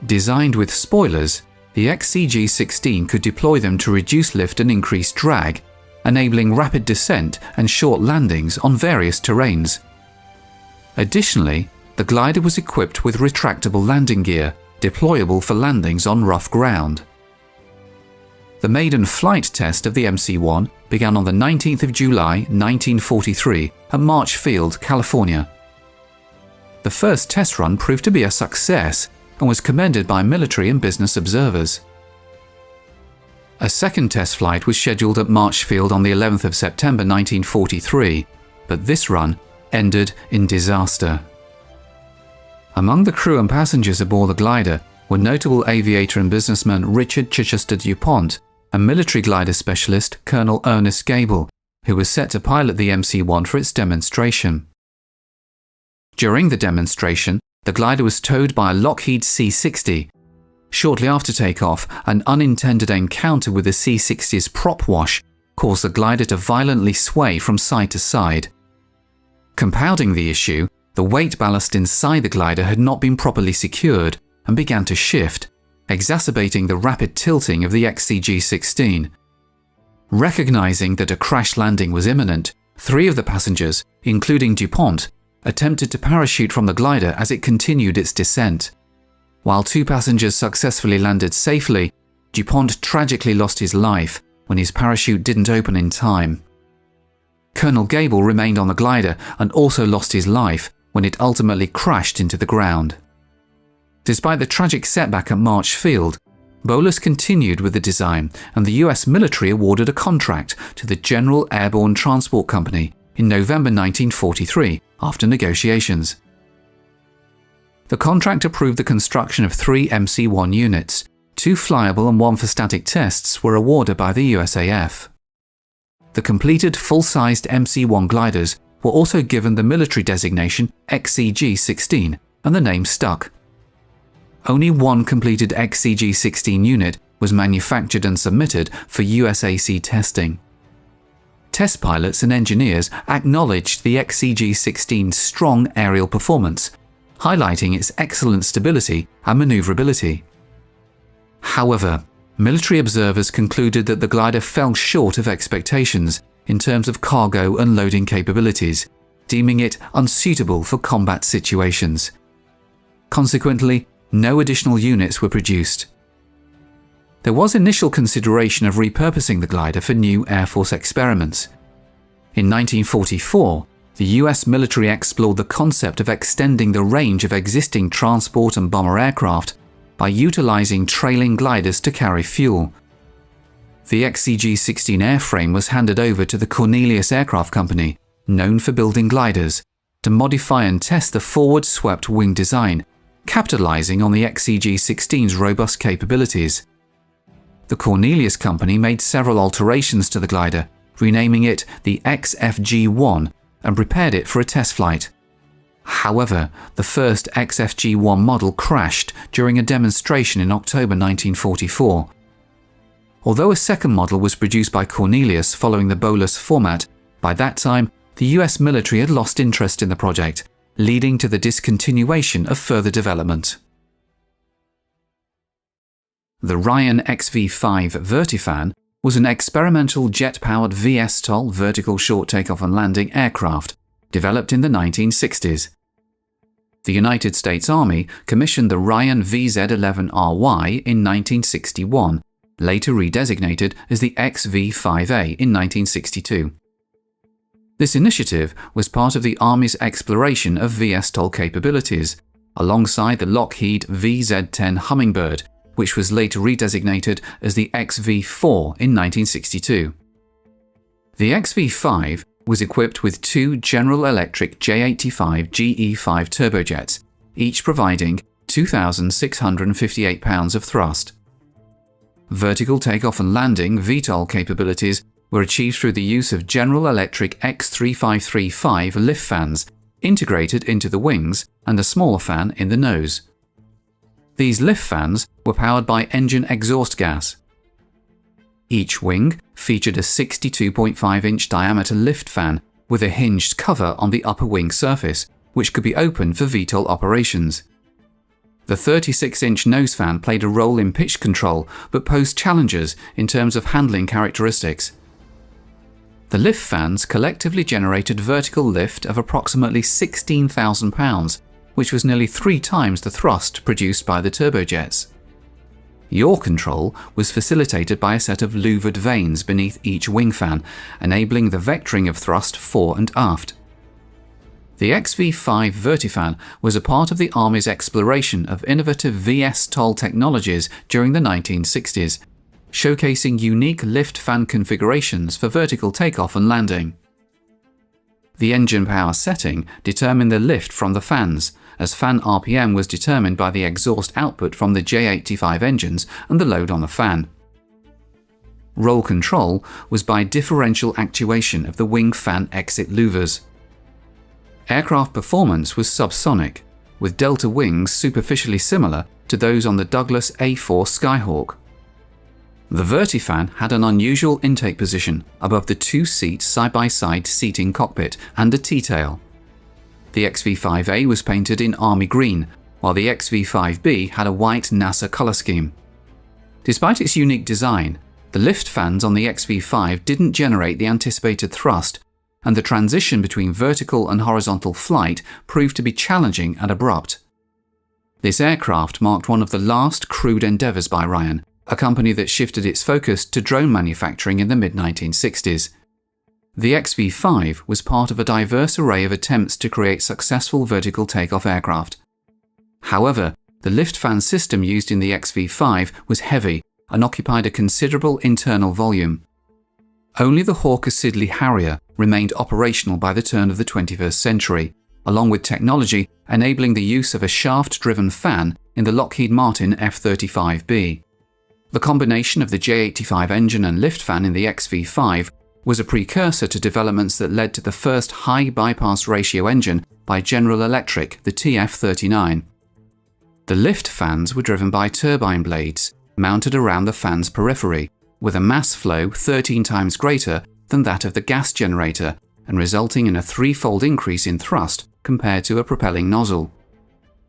Designed with spoilers, the XCG-16 could deploy them to reduce lift and increase drag, enabling rapid descent and short landings on various terrains. Additionally, the glider was equipped with retractable landing gear, deployable for landings on rough ground. The maiden flight test of the MC-1 began on the 19th of July 1943 at March Field, California. The first test run proved to be a success and was commended by military and business observers. A second test flight was scheduled at March Field on the 11th of September 1943, but this run ended in disaster. Among the crew and passengers aboard the glider were notable aviator and businessman Richard Chichester DuPont and military glider specialist Colonel Ernest Gable, who was set to pilot the MC-1 for its demonstration. During the demonstration, the glider was towed by a Lockheed C-60. Shortly after takeoff, an unintended encounter with the C-60's prop wash caused the glider to violently sway from side to side. Compounding the issue, the weight ballast inside the glider had not been properly secured and began to shift, exacerbating the rapid tilting of the XCG-16. Recognizing that a crash landing was imminent, 3 of the passengers, including DuPont, attempted to parachute from the glider as it continued its descent. While 2 passengers successfully landed safely, DuPont tragically lost his life when his parachute didn't open in time. Colonel Gable remained on the glider and also lost his life when it ultimately crashed into the ground. Despite the tragic setback at March Field, Bolus continued with the design, and the US military awarded a contract to the General Airborne Transport Company in November 1943 after negotiations. The contract approved the construction of 3 MC-1 units. 2 flyable and 1 for static tests were awarded by the USAF. The completed full-sized MC-1 gliders were also given the military designation XCG-16, and the name stuck. Only 1 completed XCG-16 unit was manufactured and submitted for USAC testing. Test pilots and engineers acknowledged the XCG-16's strong aerial performance, highlighting its excellent stability and maneuverability. However, military observers concluded that the glider fell short of expectations in terms of cargo and loading capabilities, deeming it unsuitable for combat situations. Consequently, no additional units were produced. There was initial consideration of repurposing the glider for new Air Force experiments. In 1944, the US military explored the concept of extending the range of existing transport and bomber aircraft by utilizing trailing gliders to carry fuel. The XCG-16 airframe was handed over to the Cornelius Aircraft Company, known for building gliders, to modify and test the forward-swept wing design, capitalizing on the XCG-16's robust capabilities. The Cornelius Company made several alterations to the glider, renaming it the XFG-1 and prepared it for a test flight. However, the first XFG-1 model crashed during a demonstration in October 1944. Although a second model was produced by Cornelius following the Bolus format, by that time the US military had lost interest in the project, leading to the discontinuation of further development. The Ryan XV-5 Vertifan was an experimental jet-powered VSTOL vertical short takeoff and landing aircraft developed in the 1960s. The United States Army commissioned the Ryan VZ-11RY in 1961, later redesignated as the XV-5A in 1962. This initiative was part of the Army's exploration of VSTOL capabilities, alongside the Lockheed VZ-10 Hummingbird, which was later redesignated as the XV-4 in 1962. The XV-5 was equipped with 2 General Electric J85 GE5 turbojets, each providing 2,658 pounds of thrust. Vertical takeoff and landing VTOL capabilities were achieved through the use of General Electric X3535 lift fans integrated into the wings and a smaller fan in the nose. These lift fans were powered by engine exhaust gas. Each wing featured a 62.5-inch diameter lift fan with a hinged cover on the upper wing surface, which could be opened for VTOL operations. The 36-inch nose fan played a role in pitch control but posed challenges in terms of handling characteristics. The lift fans collectively generated vertical lift of approximately 16,000 pounds, which was nearly 3 times the thrust produced by the turbojets. Yaw control was facilitated by a set of louvered vanes beneath each wing fan, enabling the vectoring of thrust fore and aft. The XV-5 Vertifan was a part of the Army's exploration of innovative VSTOL technologies during the 1960s, showcasing unique lift fan configurations for vertical takeoff and landing. The engine power setting determined the lift from the fans, as fan RPM was determined by the exhaust output from the J85 engines and the load on the fan. Roll control was by differential actuation of the wing fan exit louvers. Aircraft performance was subsonic, with delta wings superficially similar to those on the Douglas A4 Skyhawk. The Vertifan had an unusual intake position above the two-seat side-by-side seating cockpit and a T-tail. The XV-5A was painted in army green, while the XV-5B had a white NASA colour scheme. Despite its unique design, the lift fans on the XV-5 didn't generate the anticipated thrust, and the transition between vertical and horizontal flight proved to be challenging and abrupt. This aircraft marked one of the last crewed endeavours by Ryan, a company that shifted its focus to drone manufacturing in the mid-1960s. The XV-5 was part of a diverse array of attempts to create successful vertical takeoff aircraft. However, the lift fan system used in the XV-5 was heavy and occupied a considerable internal volume. Only the Hawker Siddeley Harrier remained operational by the turn of the 21st century, along with technology enabling the use of a shaft-driven fan in the Lockheed Martin F-35B. The combination of the J85 engine and lift fan in the XV-5 was a precursor to developments that led to the first high bypass ratio engine by General Electric, the TF-39. The lift fans were driven by turbine blades mounted around the fan's periphery, with a mass flow 13 times greater than that of the gas generator and resulting in a threefold increase in thrust compared to a propelling nozzle.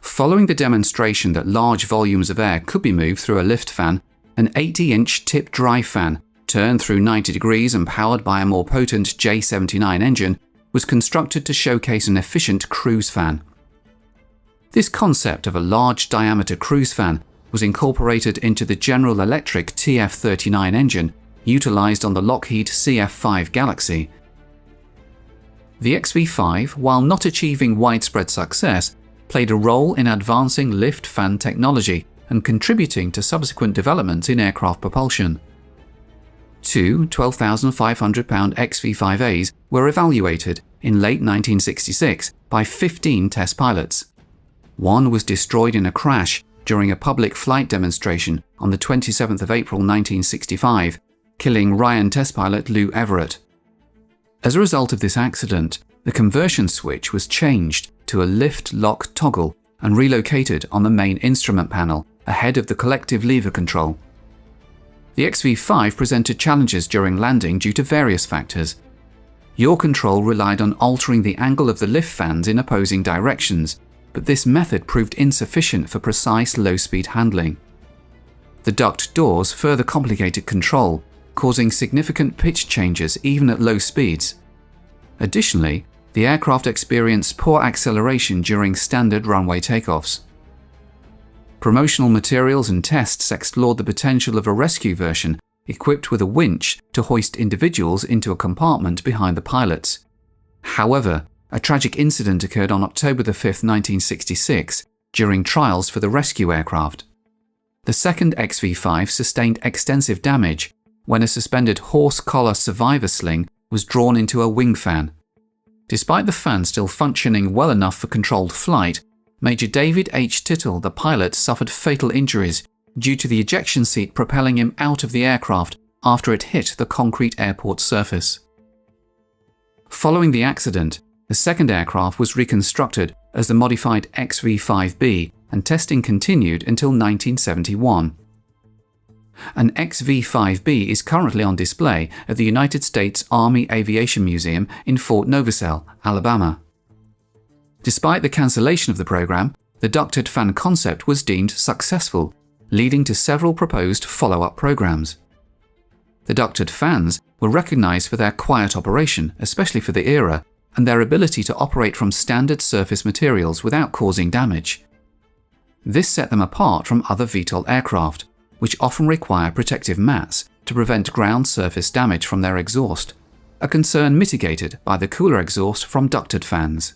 Following the demonstration that large volumes of air could be moved through a lift fan, an 80-inch tip drive fan, turned through 90 degrees and powered by a more potent J79 engine, was constructed to showcase an efficient cruise fan. This concept of a large diameter cruise fan was incorporated into the General Electric TF-39 engine utilized on the Lockheed CF-5 Galaxy. The XV-5, while not achieving widespread success, played a role in advancing lift fan technology and contributing to subsequent developments in aircraft propulsion. Two 12,500-pound XV-5As were evaluated in late 1966 by 15 test pilots. One was destroyed in a crash during a public flight demonstration on the 27th of April 1965, killing Ryan test pilot Lou Everett. As a result of this accident, the conversion switch was changed to a lift-lock toggle and relocated on the main instrument panel ahead of the collective lever control. The XV-5 presented challenges during landing due to various factors. Yaw control relied on altering the angle of the lift fans in opposing directions, but this method proved insufficient for precise low-speed handling. The duct doors further complicated control, causing significant pitch changes even at low speeds. Additionally, the aircraft experienced poor acceleration during standard runway takeoffs. Promotional materials and tests explored the potential of a rescue version equipped with a winch to hoist individuals into a compartment behind the pilots. However, a tragic incident occurred on October 5, 1966, during trials for the rescue aircraft. The second XV-5 sustained extensive damage when a suspended horse collar survivor sling was drawn into a wing fan. Despite the fan still functioning well enough for controlled flight, Major David H. Tittle, the pilot, suffered fatal injuries due to the ejection seat propelling him out of the aircraft after it hit the concrete airport surface. Following the accident, the second aircraft was reconstructed as the modified XV-5B and testing continued until 1971. An XV-5B is currently on display at the United States Army Aviation Museum in Fort Novosel, Alabama. Despite the cancellation of the program, the ducted fan concept was deemed successful, leading to several proposed follow-up programs. The ducted fans were recognized for their quiet operation, especially for the era, and their ability to operate from standard surface materials without causing damage. This set them apart from other VTOL aircraft, which often require protective mats to prevent ground surface damage from their exhaust, a concern mitigated by the cooler exhaust from ducted fans.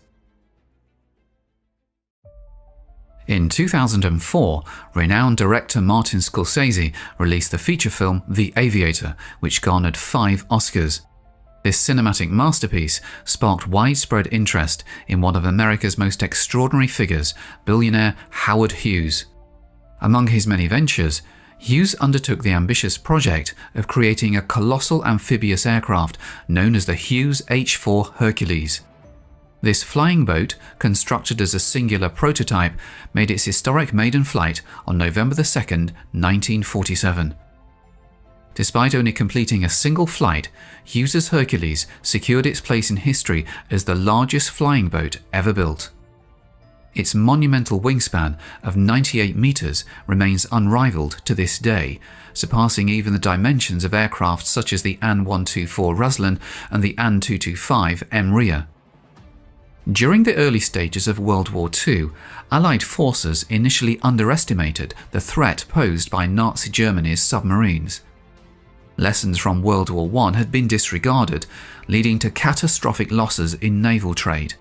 In 2004, renowned director Martin Scorsese released the feature film The Aviator, which garnered 5 Oscars. This cinematic masterpiece sparked widespread interest in one of America's most extraordinary figures, billionaire Howard Hughes. Among his many ventures, Hughes undertook the ambitious project of creating a colossal amphibious aircraft known as the Hughes H-4 Hercules. This flying boat, constructed as a singular prototype, made its historic maiden flight on November 2, 1947. Despite only completing a single flight, Hughes's Hercules secured its place in history as the largest flying boat ever built. Its monumental wingspan of 98 meters remains unrivaled to this day, surpassing even the dimensions of aircraft such as the AN-124 Ruslan and the AN-225 Emria. During the early stages of World War II, Allied forces initially underestimated the threat posed by Nazi Germany's submarines. Lessons from World War I had been disregarded, leading to catastrophic losses in naval trade.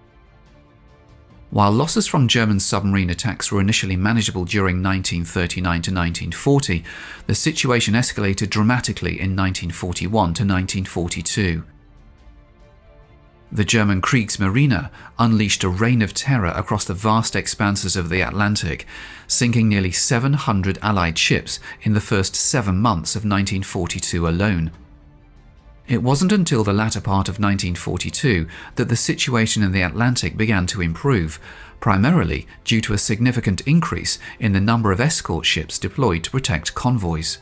While losses from German submarine attacks were initially manageable during 1939 to 1940, the situation escalated dramatically in 1941 to 1942. The German Kriegsmarine unleashed a reign of terror across the vast expanses of the Atlantic, sinking nearly 700 Allied ships in the first 7 months of 1942 alone. It wasn't until the latter part of 1942 that the situation in the Atlantic began to improve, primarily due to a significant increase in the number of escort ships deployed to protect convoys.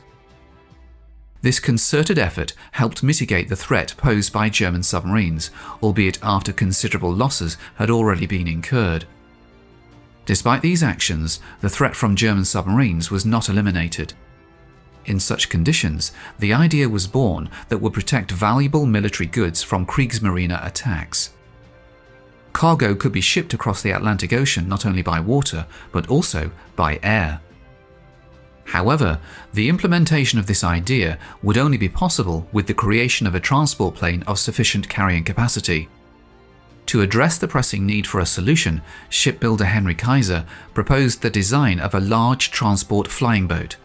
This concerted effort helped mitigate the threat posed by German submarines, albeit after considerable losses had already been incurred. Despite these actions, the threat from German submarines was not eliminated. In such conditions, the idea was born that would protect valuable military goods from Kriegsmarine attacks. Cargo could be shipped across the Atlantic Ocean not only by water, but also by air. However, the implementation of this idea would only be possible with the creation of a transport plane of sufficient carrying capacity. To address the pressing need for a solution, shipbuilder Henry Kaiser proposed the design of a large transport flying boat.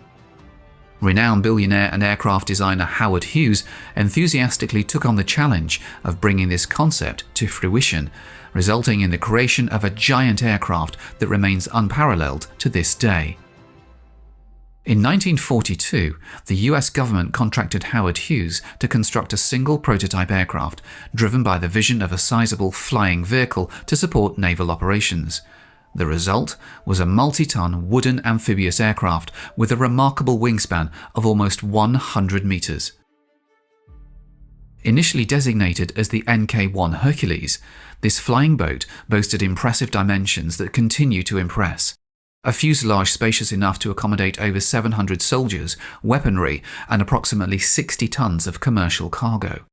Renowned billionaire and aircraft designer Howard Hughes enthusiastically took on the challenge of bringing this concept to fruition, resulting in the creation of a giant aircraft that remains unparalleled to this day. In 1942, the US government contracted Howard Hughes to construct a single prototype aircraft, driven by the vision of a sizable flying vehicle to support naval operations. The result was a multi-ton wooden amphibious aircraft with a remarkable wingspan of almost 100 meters. Initially designated as the NK-1 Hercules, this flying boat boasted impressive dimensions that continue to impress. A fuselage spacious enough to accommodate over 700 soldiers, weaponry, and approximately 60 tons of commercial cargo.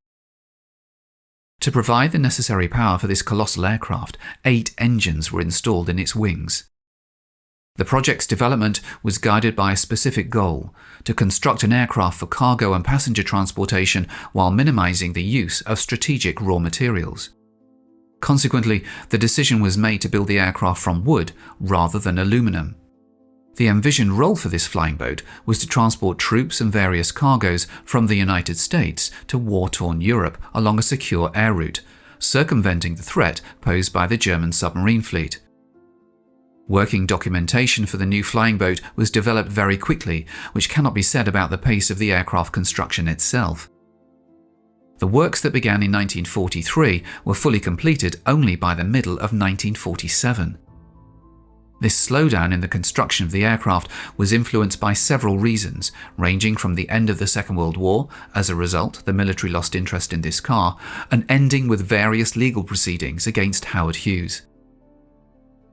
To provide the necessary power for this colossal aircraft, 8 engines were installed in its wings. The project's development was guided by a specific goal: to construct an aircraft for cargo and passenger transportation while minimizing the use of strategic raw materials. Consequently, the decision was made to build the aircraft from wood rather than aluminum. The envisioned role for this flying boat was to transport troops and various cargoes from the United States to war-torn Europe along a secure air route, circumventing the threat posed by the German submarine fleet. Working documentation for the new flying boat was developed very quickly, which cannot be said about the pace of the aircraft construction itself. The works that began in 1943 were fully completed only by the middle of 1947. This slowdown in the construction of the aircraft was influenced by several reasons, ranging from the end of the Second World War, as a result the military lost interest in this car, and ending with various legal proceedings against Howard Hughes.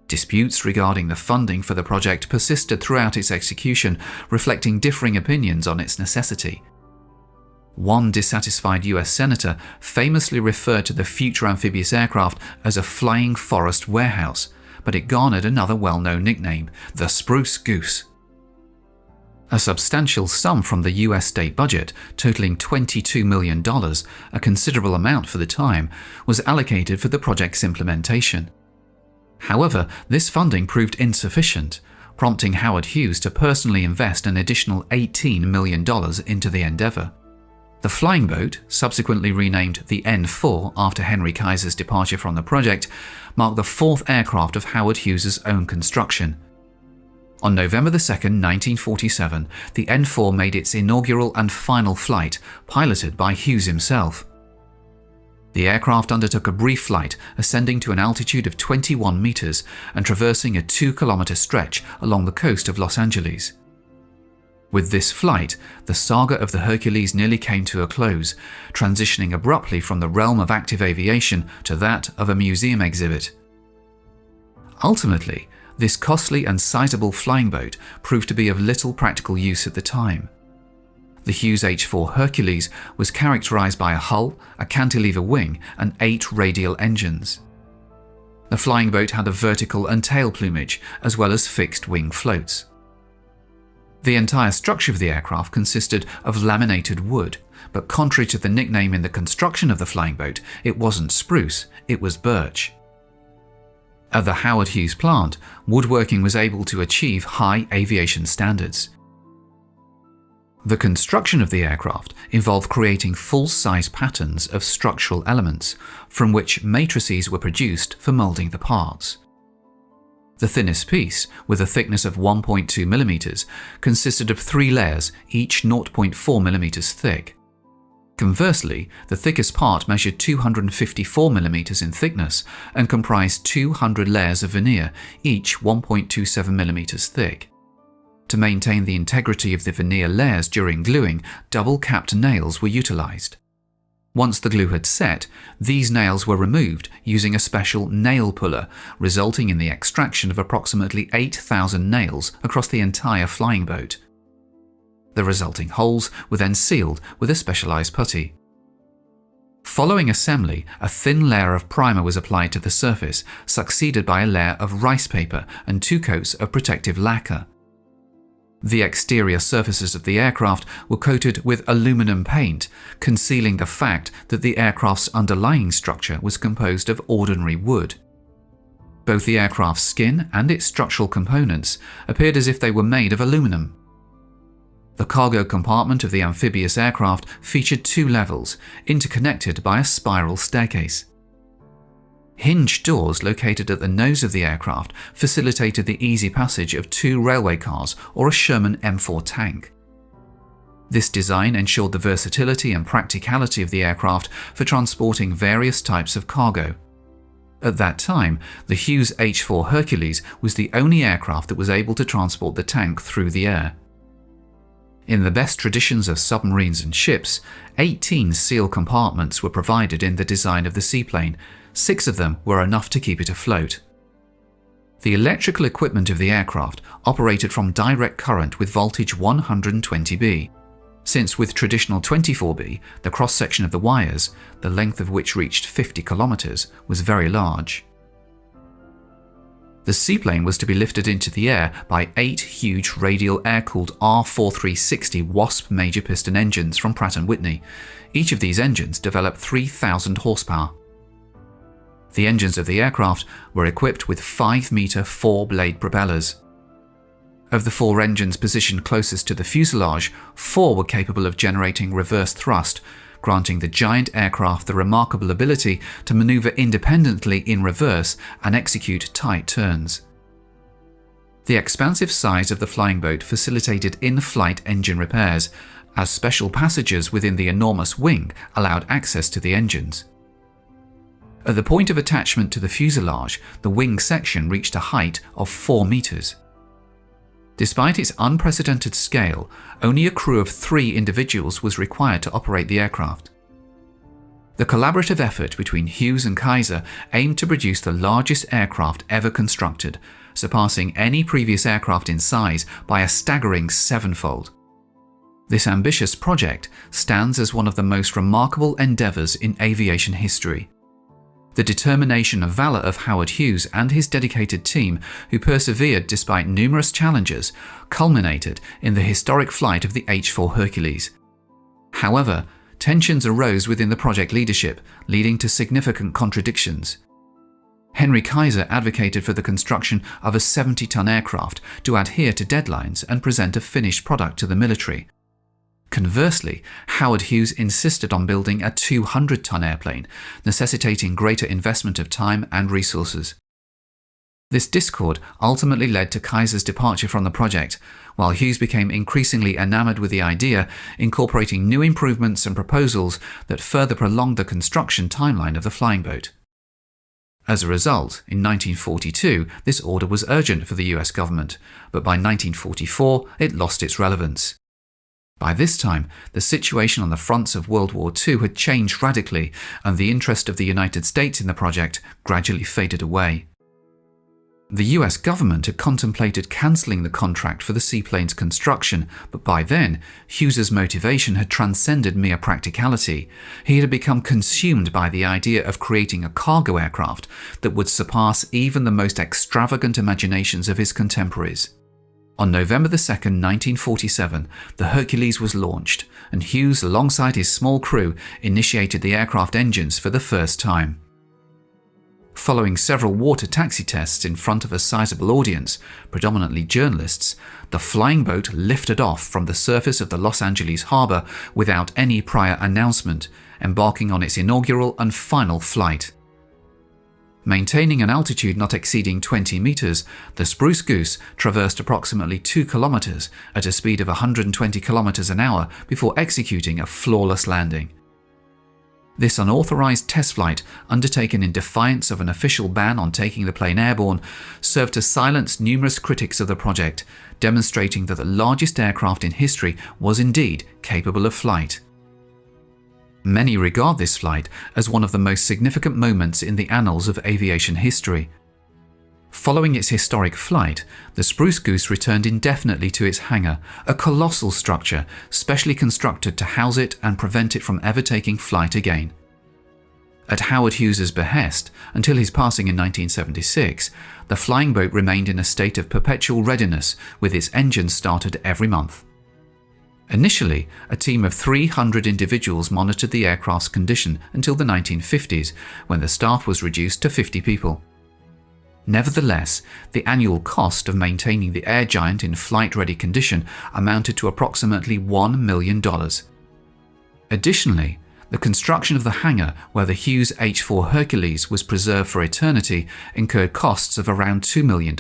Disputes regarding the funding for the project persisted throughout its execution, reflecting differing opinions on its necessity. One dissatisfied US senator famously referred to the future amphibious aircraft as a flying forest warehouse, but it garnered another well-known nickname, the Spruce Goose. A substantial sum from the US state budget, totaling $22 million, a considerable amount for the time, was allocated for the project's implementation. However, this funding proved insufficient, prompting Howard Hughes to personally invest an additional $18 million into the endeavor. The flying boat, subsequently renamed the N-4 after Henry Kaiser's departure from the project, marked the 4th aircraft of Howard Hughes's own construction. On November 2, 1947, the N-4 made its inaugural and final flight, piloted by Hughes himself. The aircraft undertook a brief flight, ascending to an altitude of 21 meters and traversing a 2-kilometer stretch along the coast of Los Angeles. With this flight, the saga of the Hercules nearly came to a close, transitioning abruptly from the realm of active aviation to that of a museum exhibit. Ultimately, this costly and sizable flying boat proved to be of little practical use at the time. The Hughes H-4 Hercules was characterized by a hull, a cantilever wing, and 8 radial engines. The flying boat had a vertical and tail plumage, as well as fixed wing floats. The entire structure of the aircraft consisted of laminated wood, but contrary to the nickname in the construction of the flying boat, it wasn't spruce, it was birch. At the Howard Hughes plant, woodworking was able to achieve high aviation standards. The construction of the aircraft involved creating full-size patterns of structural elements, from which matrices were produced for molding the parts. The thinnest piece, with a thickness of 1.2 mm, consisted of 3 layers, each 0.4 mm thick. Conversely, the thickest part measured 254 mm in thickness and comprised 200 layers of veneer, each 1.27 mm thick. To maintain the integrity of the veneer layers during gluing, double-capped nails were utilized. Once the glue had set, these nails were removed using a special nail puller, resulting in the extraction of approximately 8,000 nails across the entire flying boat. The resulting holes were then sealed with a specialized putty. Following assembly, a thin layer of primer was applied to the surface, succeeded by a layer of rice paper and 2 coats of protective lacquer. The exterior surfaces of the aircraft were coated with aluminum paint, concealing the fact that the aircraft's underlying structure was composed of ordinary wood. Both the aircraft's skin and its structural components appeared as if they were made of aluminum. The cargo compartment of the amphibious aircraft featured 2 levels, interconnected by a spiral staircase. Hinged doors located at the nose of the aircraft facilitated the easy passage of 2 railway cars or a Sherman M4 tank. This design ensured the versatility and practicality of the aircraft for transporting various types of cargo. At that time, the Hughes H-4 Hercules was the only aircraft that was able to transport the tank through the air. In the best traditions of submarines and ships, 18 seal compartments were provided in the design of the seaplane. 6 of them were enough to keep it afloat. The electrical equipment of the aircraft operated from direct current with voltage 120B, since with traditional 24B, the cross-section of the wires, the length of which reached 50 kilometers, was very large. The seaplane was to be lifted into the air by 8 huge radial air-cooled R4360 Wasp major piston engines from Pratt & Whitney. Each of these engines developed 3,000 horsepower. The engines of the aircraft were equipped with 5-meter 4-blade propellers. Of the 4 engines positioned closest to the fuselage, 4 were capable of generating reverse thrust, granting the giant aircraft the remarkable ability to maneuver independently in reverse and execute tight turns. The expansive size of the flying boat facilitated in-flight engine repairs, as special passages within the enormous wing allowed access to the engines. At the point of attachment to the fuselage, the wing section reached a height of 4 meters. Despite its unprecedented scale, only a crew of 3 individuals was required to operate the aircraft. The collaborative effort between Hughes and Kaiser aimed to produce the largest aircraft ever constructed, surpassing any previous aircraft in size by a staggering 7-fold. This ambitious project stands as one of the most remarkable endeavors in aviation history. The determination and valor of Howard Hughes and his dedicated team, who persevered despite numerous challenges, culminated in the historic flight of the H-4 Hercules. However, tensions arose within the project leadership, leading to significant contradictions. Henry Kaiser advocated for the construction of a 70-ton aircraft to adhere to deadlines and present a finished product to the military. Conversely, Howard Hughes insisted on building a 200-ton airplane, necessitating greater investment of time and resources. This discord ultimately led to Kaiser's departure from the project, while Hughes became increasingly enamored with the idea, incorporating new improvements and proposals that further prolonged the construction timeline of the flying boat. As a result, in 1942, this order was urgent for the US government, but by 1944 it lost its relevance. By this time, the situation on the fronts of World War II had changed radically, and the interest of the United States in the project gradually faded away. The US government had contemplated cancelling the contract for the seaplane's construction, but by then, Hughes's motivation had transcended mere practicality. He had become consumed by the idea of creating a cargo aircraft that would surpass even the most extravagant imaginations of his contemporaries. On November 2, 1947, the Hercules was launched, and Hughes, alongside his small crew, initiated the aircraft engines for the first time. Following several water taxi tests in front of a sizable audience, predominantly journalists, the flying boat lifted off from the surface of the Los Angeles harbor without any prior announcement, embarking on its inaugural and final flight. Maintaining an altitude not exceeding 20 meters, the Spruce Goose traversed approximately 2 kilometers at a speed of 120 kilometers an hour before executing a flawless landing. This unauthorized test flight, undertaken in defiance of an official ban on taking the plane airborne, served to silence numerous critics of the project, demonstrating that the largest aircraft in history was indeed capable of flight. Many regard this flight as one of the most significant moments in the annals of aviation history. Following its historic flight, the Spruce Goose returned indefinitely to its hangar, a colossal structure specially constructed to house it and prevent it from ever taking flight again. At Howard Hughes's behest, until his passing in 1976, the flying boat remained in a state of perpetual readiness, with its engines started every month. Initially, a team of 300 individuals monitored the aircraft's condition until the 1950s, when the staff was reduced to 50 people. Nevertheless, the annual cost of maintaining the air giant in flight-ready condition amounted to approximately $1 million. Additionally, the construction of the hangar where the Hughes H-4 Hercules was preserved for eternity incurred costs of around $2 million.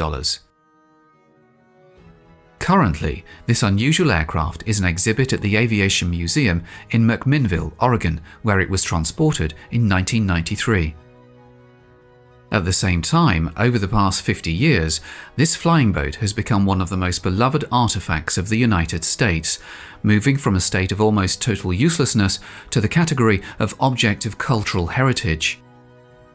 Currently, this unusual aircraft is an exhibit at the Aviation Museum in McMinnville, Oregon, where it was transported in 1993. At the same time, over the past 50 years, this flying boat has become one of the most beloved artifacts of the United States, moving from a state of almost total uselessness to the category of object of cultural heritage.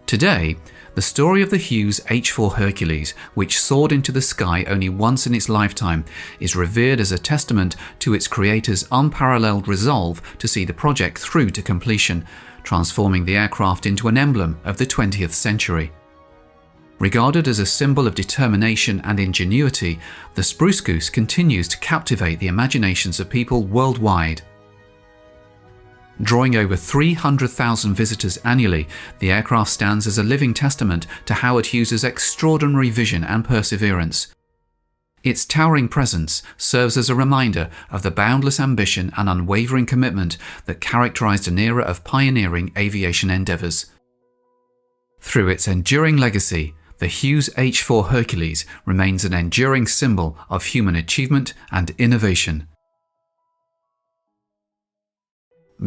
Today, the story of the Hughes H-4 Hercules, which soared into the sky only once in its lifetime, is revered as a testament to its creator's unparalleled resolve to see the project through to completion, transforming the aircraft into an emblem of the 20th century. Regarded as a symbol of determination and ingenuity, the Spruce Goose continues to captivate the imaginations of people worldwide. Drawing over 300,000 visitors annually, the aircraft stands as a living testament to Howard Hughes's extraordinary vision and perseverance. Its towering presence serves as a reminder of the boundless ambition and unwavering commitment that characterized an era of pioneering aviation endeavors. Through its enduring legacy, the Hughes H-4 Hercules remains an enduring symbol of human achievement and innovation.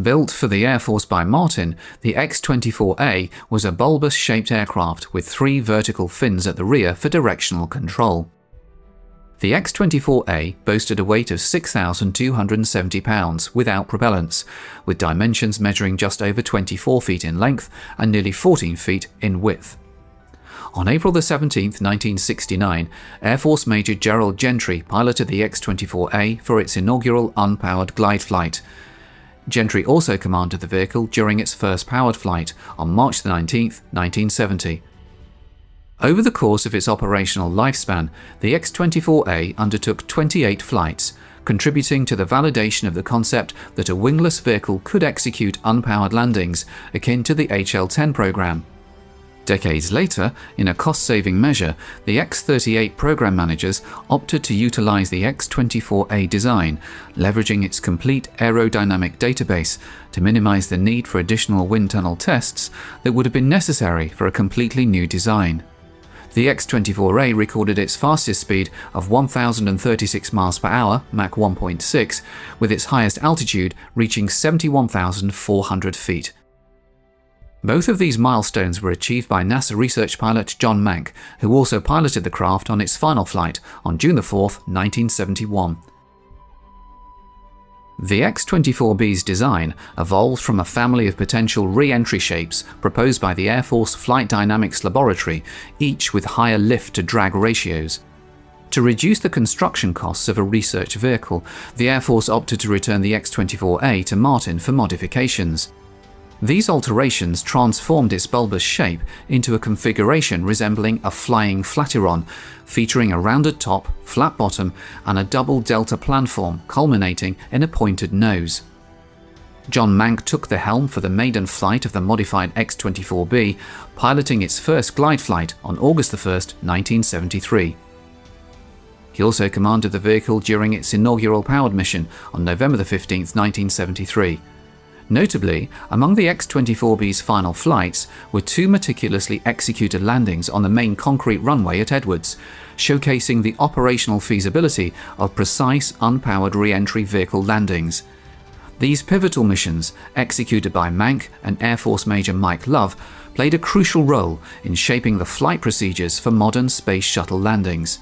Built for the Air Force by Martin, the X-24A was a bulbous-shaped aircraft with 3 vertical fins at the rear for directional control. The X-24A boasted a weight of 6,270 pounds without propellants, with dimensions measuring just over 24 feet in length and nearly 14 feet in width. On April 17, 1969, Air Force Major Gerald Gentry piloted the X-24A for its inaugural unpowered glide flight. Gentry also commanded the vehicle during its first powered flight on March 19, 1970. Over the course of its operational lifespan, the X-24A undertook 28 flights, contributing to the validation of the concept that a wingless vehicle could execute unpowered landings akin to the HL-10 program. Decades later, in a cost-saving measure, the X-38 program managers opted to utilize the X-24A design, leveraging its complete aerodynamic database to minimize the need for additional wind tunnel tests that would have been necessary for a completely new design. The X-24A recorded its fastest speed of 1,036 miles per hour, Mach 1.6, with its highest altitude reaching 71,400 feet. Both of these milestones were achieved by NASA research pilot John Mach, who also piloted the craft on its final flight on June 4, 1971. The X-24B's design evolved from a family of potential re-entry shapes proposed by the Air Force Flight Dynamics Laboratory, each with higher lift-to-drag ratios. To reduce the construction costs of a research vehicle, the Air Force opted to return the X-24A to Martin for modifications. These alterations transformed its bulbous shape into a configuration resembling a flying flatiron, featuring a rounded top, flat bottom, and a double delta planform culminating in a pointed nose. John Mach took the helm for the maiden flight of the modified X-24B, piloting its first glide flight on August 1, 1973. He also commanded the vehicle during its inaugural powered mission on November 15, 1973. Notably, among the X-24B's final flights were two meticulously executed landings on the main concrete runway at Edwards, showcasing the operational feasibility of precise unpowered re-entry vehicle landings. These pivotal missions, executed by Mach and Air Force Major Mike Love, played a crucial role in shaping the flight procedures for modern space shuttle landings.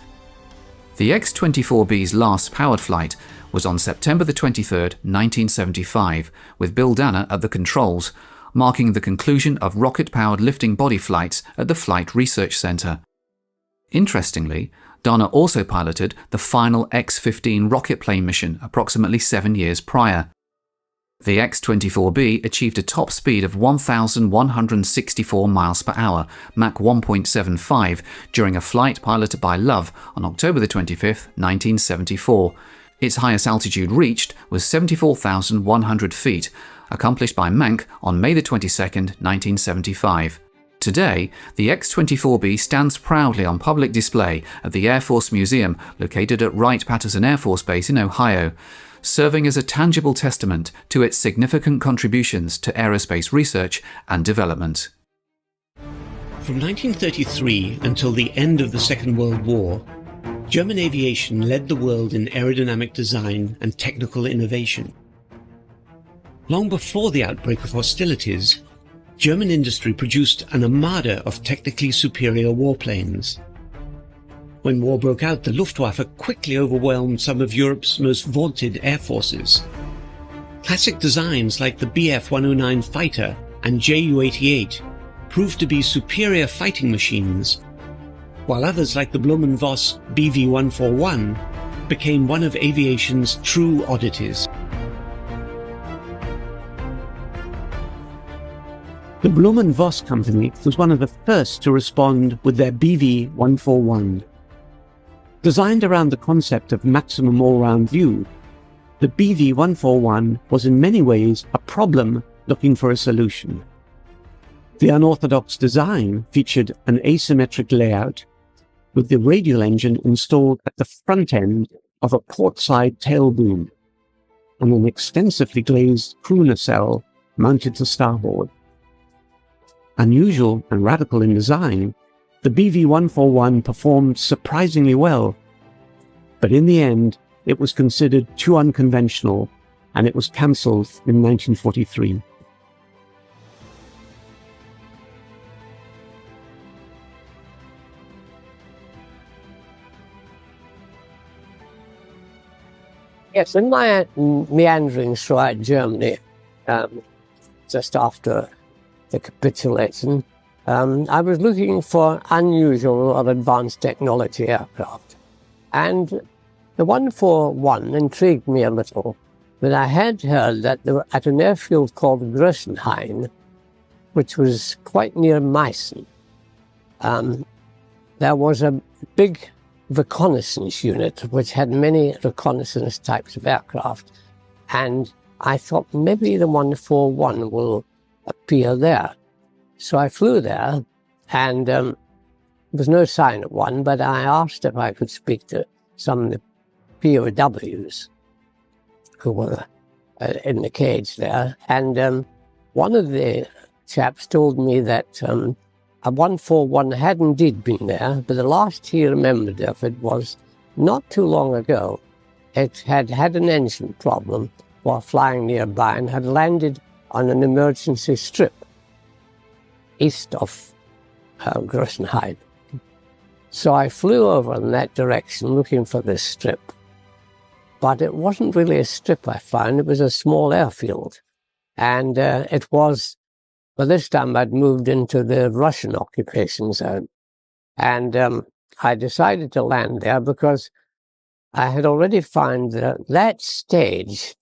The X-24B's last powered flight was on September 23, 1975, with Bill Danner at the controls, marking the conclusion of rocket-powered lifting body flights at the Flight Research Center. Interestingly, Danner also piloted the final X-15 rocket plane mission approximately 7 years prior. The X-24B achieved a top speed of 1,164 miles per hour, Mach 1.75, during a flight piloted by Love on October 25, 1974. Its highest altitude reached was 74,100 feet, accomplished by Mach on May 22, 1975. Today, the X-24B stands proudly on public display at the Air Force Museum located at Wright-Patterson Air Force Base in Ohio, serving as a tangible testament to its significant contributions to aerospace research and development. From 1933 until the end of the Second World War, German aviation led the world in aerodynamic design and technical innovation. Long before the outbreak of hostilities, German industry produced an armada of technically superior warplanes. When war broke out, the Luftwaffe quickly overwhelmed some of Europe's most vaunted air forces. Classic designs like the Bf-109 fighter and Ju-88 proved to be superior fighting machines, while others like the Blumenvoss Bv-141 became one of aviation's true oddities. The Blumenvoss company was one of the first to respond with their Bv-141. Designed around the concept of maximum all-round view, the Bv-141 was in many ways a problem looking for a solution. The unorthodox design featured an asymmetric layout, with the radial engine installed at the front end of a portside tail boom, and an extensively glazed crew nacelle mounted to starboard. Unusual and radical in design, the Bv-141 performed surprisingly well, but in the end it was considered too unconventional, and it was cancelled in 1943. Yes, in my meanderings throughout Germany, just after the capitulation, I was looking for unusual or advanced technology aircraft. And the 141 intrigued me a little, but I had heard that they were at an airfield called Größenhain, which was quite near Meissen. There was a big reconnaissance unit which had many reconnaissance types of aircraft, and I thought maybe the 141 will appear there. So I flew there, and there was no sign of one, but I asked if I could speak to some of the POWs who were in the cage there, and one of the chaps told me that A 141 had indeed been there, but the last he remembered of it was not too long ago. It had had an engine problem while flying nearby and had landed on an emergency strip east of Grossenheim. So I flew over in that direction looking for this strip. But it wasn't really a strip, I found. It was a small airfield. And it was, by this time I'd moved into the Russian occupation zone. And I decided to land there because I had already found that stage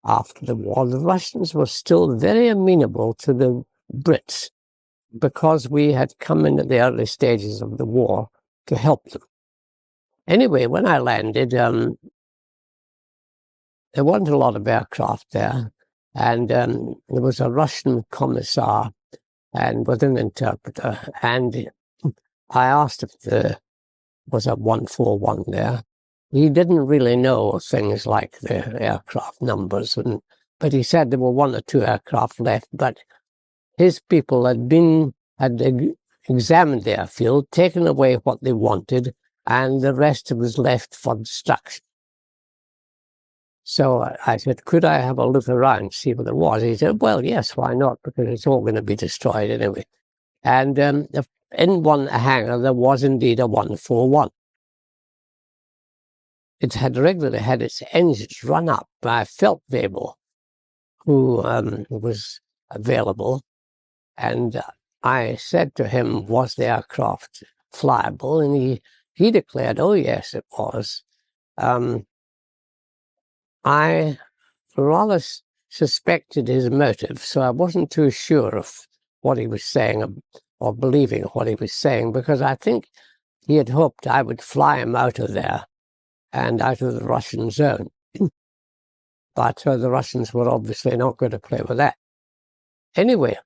after the war, the Russians were still very amenable to the Brits because we had come in at the early stages of the war to help them. Anyway, when I landed, there weren't a lot of aircraft there, and there was a Russian commissar and with an interpreter, and I asked if there was a 141 there. He didn't really know things like the aircraft numbers, but he said there were 1 or 2 aircraft left, but his people had examined the airfield, taken away what they wanted, and the rest was left for destruction. So I said, could I have a look around, see what there was? He said, well, yes, why not? Because it's all going to be destroyed anyway. And in one hangar, there was indeed a 141. It had regularly had its engines run up by Vbomber, who was available. And I said to him, was the aircraft flyable? And he declared, oh, yes, it was. I rather suspected his motive, so I wasn't too sure of what he was saying or believing what he was saying, because I think he had hoped I would fly him out of there and out of the Russian zone. But the Russians were obviously not going to play with that. Anyway,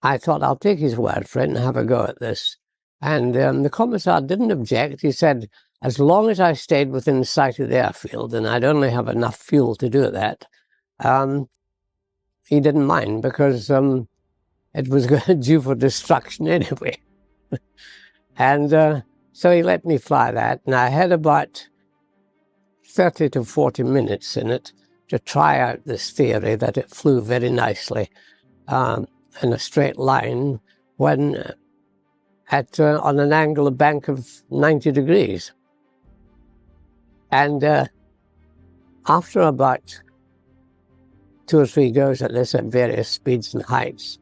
I thought I'll take his word for it and have a go at this. And the commissar didn't object. He said, as long as I stayed within sight of the airfield and I'd only have enough fuel to do that, he didn't mind, because it was due for destruction anyway. And so he let me fly that, and I had about 30 to 40 minutes in it to try out this theory that it flew very nicely in a straight line when on an angle of bank of 90 degrees. And after about 2 or 3 goes at this at various speeds and heights,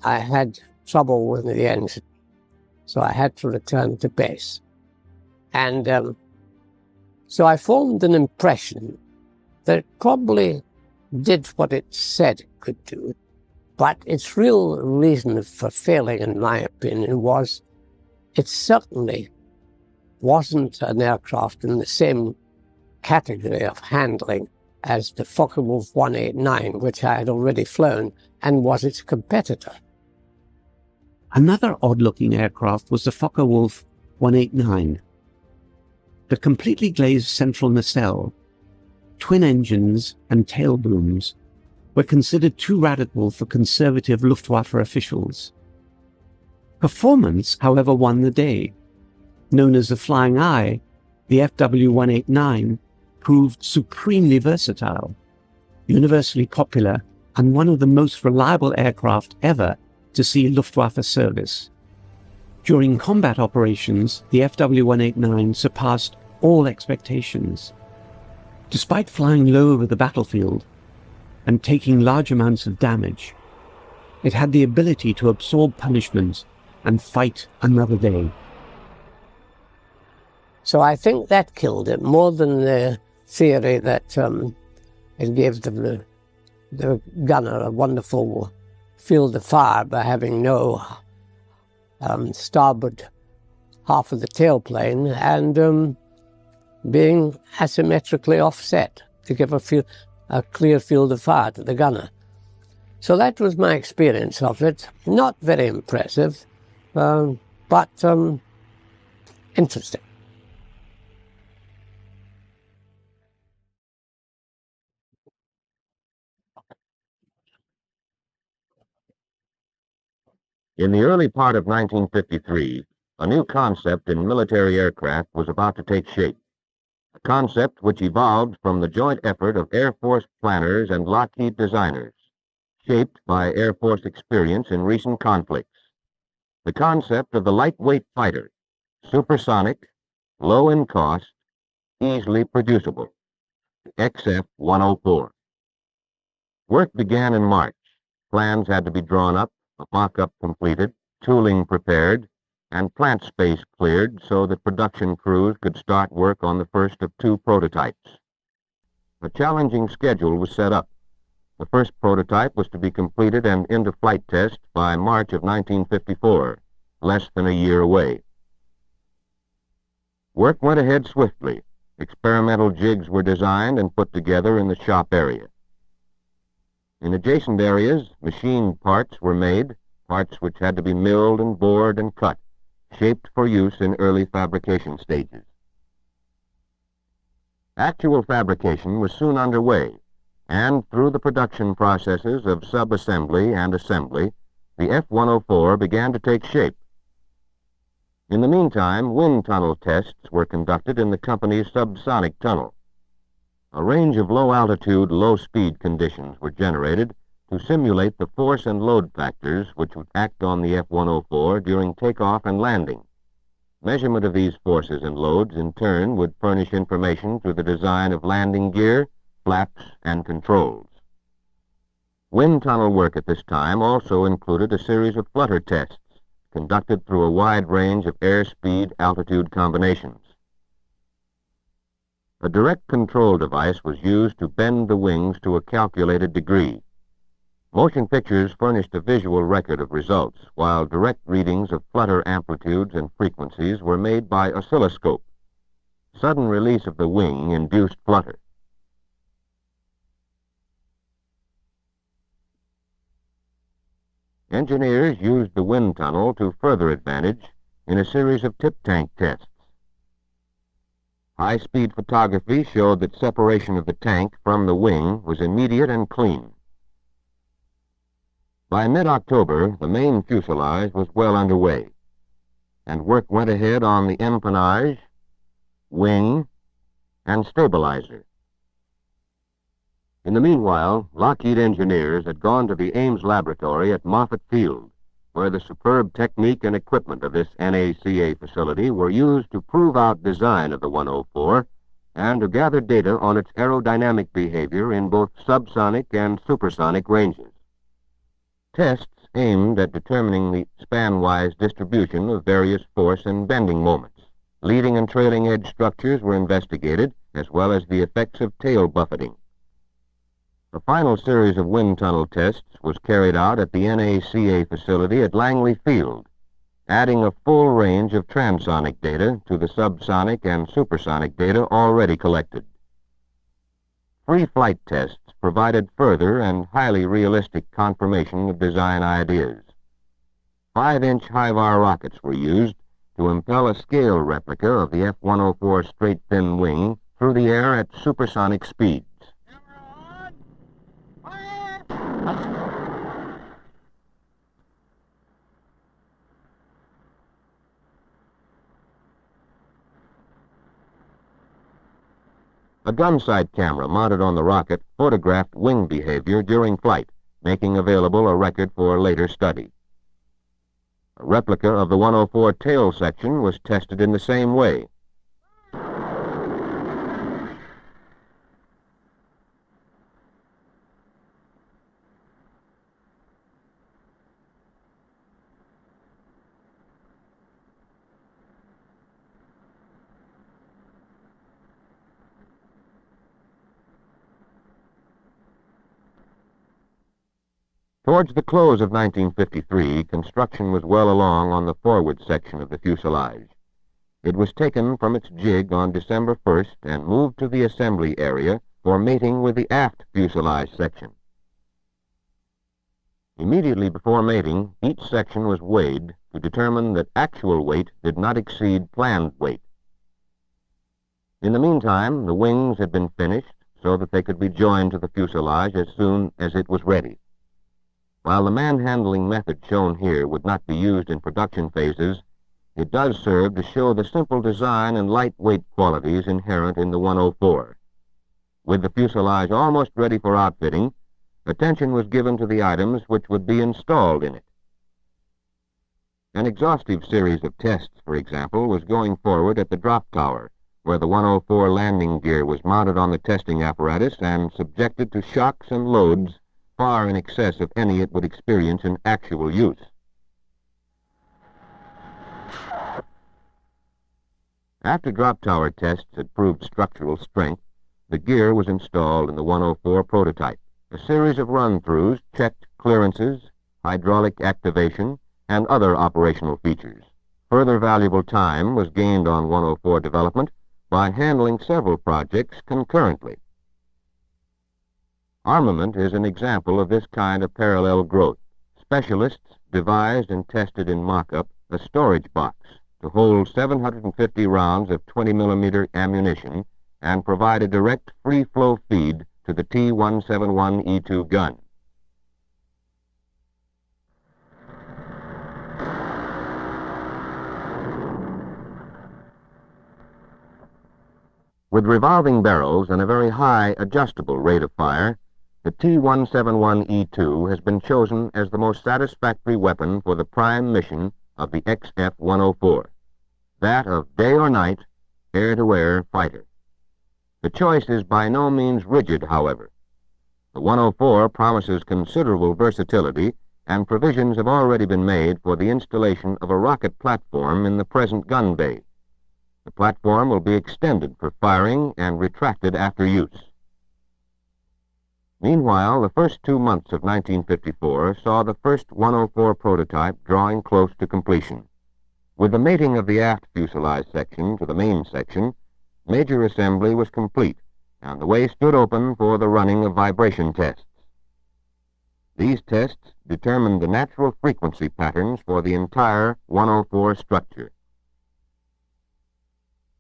I had trouble with the engine. So I had to return to base. And so I formed an impression that it probably did what it said it could do. But its real reason for failing, in my opinion, was it certainly wasn't an aircraft in the same category of handling as the Focke-Wulf 189, which I had already flown and was its competitor. Another odd-looking aircraft was the Focke-Wulf 189. The completely glazed central nacelle, twin engines and tail booms were considered too radical for conservative Luftwaffe officials. Performance, however, won the day. Known as the Flying Eye, the FW-189 proved supremely versatile, universally popular, and one of the most reliable aircraft ever to see Luftwaffe service. During combat operations, the FW-189 surpassed all expectations. Despite flying low over the battlefield and taking large amounts of damage, it had the ability to absorb punishment and fight another day. So I think that killed it more than the theory that it gave the gunner a wonderful field of fire by having no starboard half of the tailplane and being asymmetrically offset to give a clear field of fire to the gunner. So that was my experience of it. Not very impressive, but interesting. In the early part of 1953, a new concept in military aircraft was about to take shape, a concept which evolved from the joint effort of Air Force planners and Lockheed designers, shaped by Air Force experience in recent conflicts. The concept of the lightweight fighter, supersonic, low in cost, easily producible, XF-104. Work began in March. Plans had to be drawn up, a mock-up completed, tooling prepared, and plant space cleared so that production crews could start work on the first of 2 prototypes. A challenging schedule was set up. The first prototype was to be completed and into flight test by March of 1954, less than a year away. Work went ahead swiftly. Experimental jigs were designed and put together in the shop area. In adjacent areas, machined parts were made, parts which had to be milled and bored and cut, shaped for use in early fabrication stages. Actual fabrication was soon underway, and through the production processes of sub-assembly and assembly, the F-104 began to take shape. In the meantime, wind tunnel tests were conducted in the company's subsonic tunnel. A range of low-altitude, low-speed conditions were generated to simulate the force and load factors which would act on the F-104 during takeoff and landing. Measurement of these forces and loads, in turn, would furnish information through the design of landing gear, flaps, and controls. Wind tunnel work at this time also included a series of flutter tests conducted through a wide range of airspeed-altitude combinations. A direct control device was used to bend the wings to a calculated degree. Motion pictures furnished a visual record of results, while direct readings of flutter amplitudes and frequencies were made by oscilloscope. Sudden release of the wing induced flutter. Engineers used the wind tunnel to further advantage in a series of tip tank tests. High-speed photography showed that separation of the tank from the wing was immediate and clean. By mid-October, the main fuselage was well underway, and work went ahead on the empennage, wing, and stabilizer. In the meanwhile, Lockheed engineers had gone to the Ames laboratory at Moffett Field, where the superb technique and equipment of this NACA facility were used to prove out design of the 104 and to gather data on its aerodynamic behavior in both subsonic and supersonic ranges. Tests aimed at determining the span-wise distribution of various force and bending moments. Leading and trailing edge structures were investigated, as well as the effects of tail buffeting. The final series of wind tunnel tests was carried out at the NACA facility at Langley Field, adding a full range of transonic data to the subsonic and supersonic data already collected. Free flight tests provided further and highly realistic confirmation of design ideas. 5-inch high-var rockets were used to impel a scale replica of the F-104 straight-thin wing through the air at supersonic speeds. A gun sight camera mounted on the rocket photographed wing behavior during flight, making available a record for later study. A replica of the 104 tail section was tested in the same way. Towards the close of 1953, construction was well along on the forward section of the fuselage. It was taken from its jig on December 1st and moved to the assembly area for mating with the aft fuselage section. Immediately before mating, each section was weighed to determine that actual weight did not exceed planned weight. In the meantime, the wings had been finished so that they could be joined to the fuselage as soon as it was ready. While the manhandling method shown here would not be used in production phases, it does serve to show the simple design and lightweight qualities inherent in the 104. With the fuselage almost ready for outfitting, attention was given to the items which would be installed in it. An exhaustive series of tests, for example, was going forward at the drop tower, where the 104 landing gear was mounted on the testing apparatus and subjected to shocks and loads far in excess of any it would experience in actual use. After drop tower tests had proved structural strength, the gear was installed in the 104 prototype. A series of run-throughs checked clearances, hydraulic activation, and other operational features. Further valuable time was gained on 104 development by handling several projects concurrently. Armament is an example of this kind of parallel growth. Specialists devised and tested in mock-up a storage box to hold 750 rounds of 20mm ammunition and provide a direct free-flow feed to the T-171E2 gun. With revolving barrels and a very high adjustable rate of fire, the T-171E2 has been chosen as the most satisfactory weapon for the prime mission of the XF-104, that of day or night, air-to-air fighter. The choice is by no means rigid, however. The 104 promises considerable versatility, and provisions have already been made for the installation of a rocket platform in the present gun bay. The platform will be extended for firing and retracted after use. Meanwhile, the first 2 months of 1954 saw the first 104 prototype drawing close to completion. With the mating of the aft fuselage section to the main section, major assembly was complete, and the way stood open for the running of vibration tests. These tests determined the natural frequency patterns for the entire 104 structure.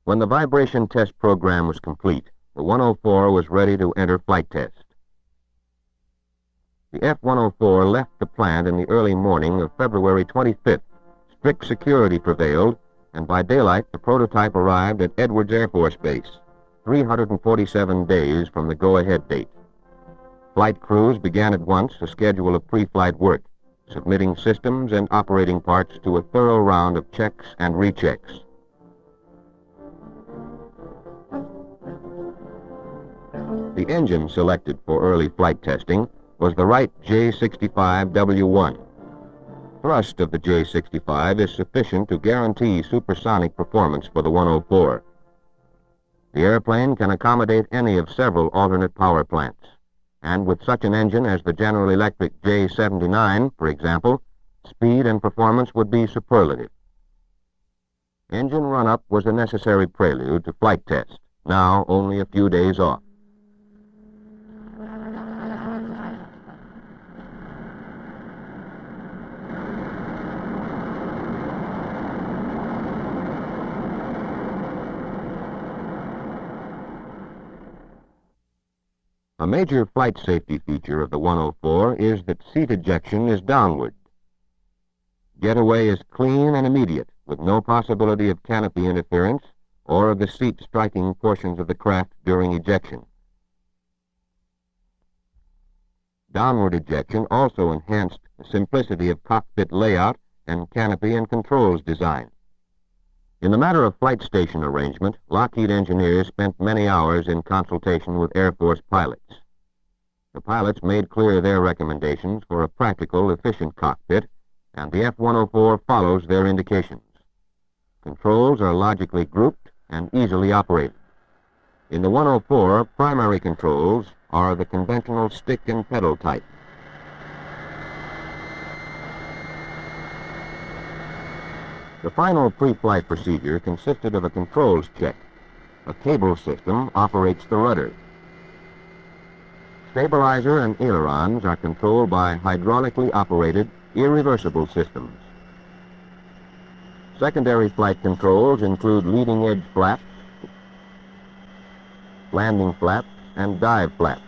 When the vibration test program was complete, the 104 was ready to enter flight test. The F-104 left the plant in the early morning of February 25th. Strict security prevailed, and by daylight the prototype arrived at Edwards Air Force Base, 347 days from the go-ahead date. Flight crews began at once a schedule of pre-flight work, submitting systems and operating parts to a thorough round of checks and rechecks. The engine selected for early flight testing was the Wright J-65W1. Thrust of the J-65 is sufficient to guarantee supersonic performance for the 104. The airplane can accommodate any of several alternate power plants, and with such an engine as the General Electric J-79, for example, speed and performance would be superlative. Engine run-up was a necessary prelude to flight test, now only a few days off. A major flight safety feature of the 104 is that seat ejection is downward. Getaway is clean and immediate, with no possibility of canopy interference or of the seat striking portions of the craft during ejection. Downward ejection also enhanced the simplicity of cockpit layout and canopy and controls design. In the matter of flight station arrangement, Lockheed engineers spent many hours in consultation with Air Force pilots. The pilots made clear their recommendations for a practical, efficient cockpit, and the F-104 follows their indications. Controls are logically grouped and easily operated. In the 104, primary controls are the conventional stick and pedal type. The final pre-flight procedure consisted of a controls check. A cable system operates the rudder. Stabilizer and ailerons are controlled by hydraulically operated, irreversible systems. Secondary flight controls include leading edge flaps, landing flaps, and dive flaps,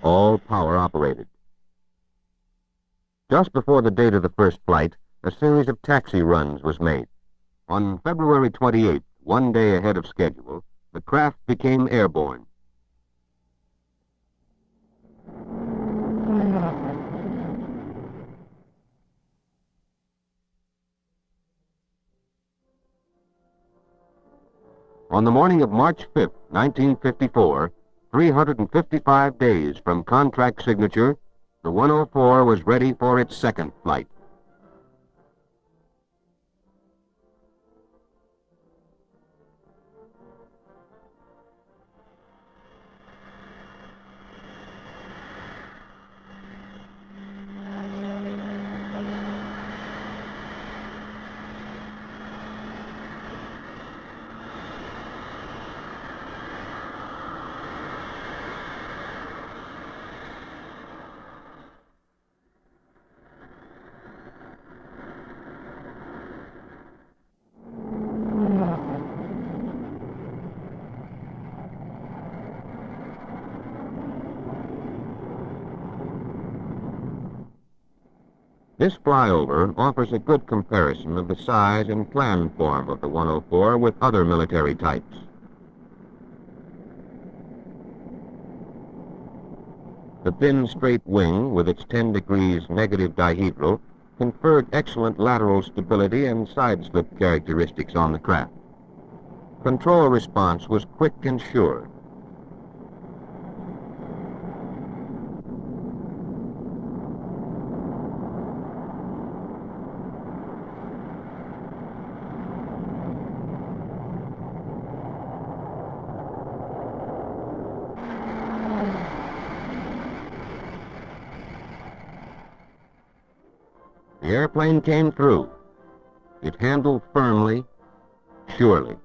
all power operated. Just before the date of the first flight, a series of taxi runs was made. On February 28th, one day ahead of schedule, the craft became airborne. On the morning of March 5th, 1954, 355 days from contract signature, the 104 was ready for its second flight. This flyover offers a good comparison of the size and plan form of the 104 with other military types. The thin, straight wing, with its 10 degrees negative dihedral, conferred excellent lateral stability and side slip characteristics on the craft. Control response was quick and sure. The airplane came through. It handled firmly, surely.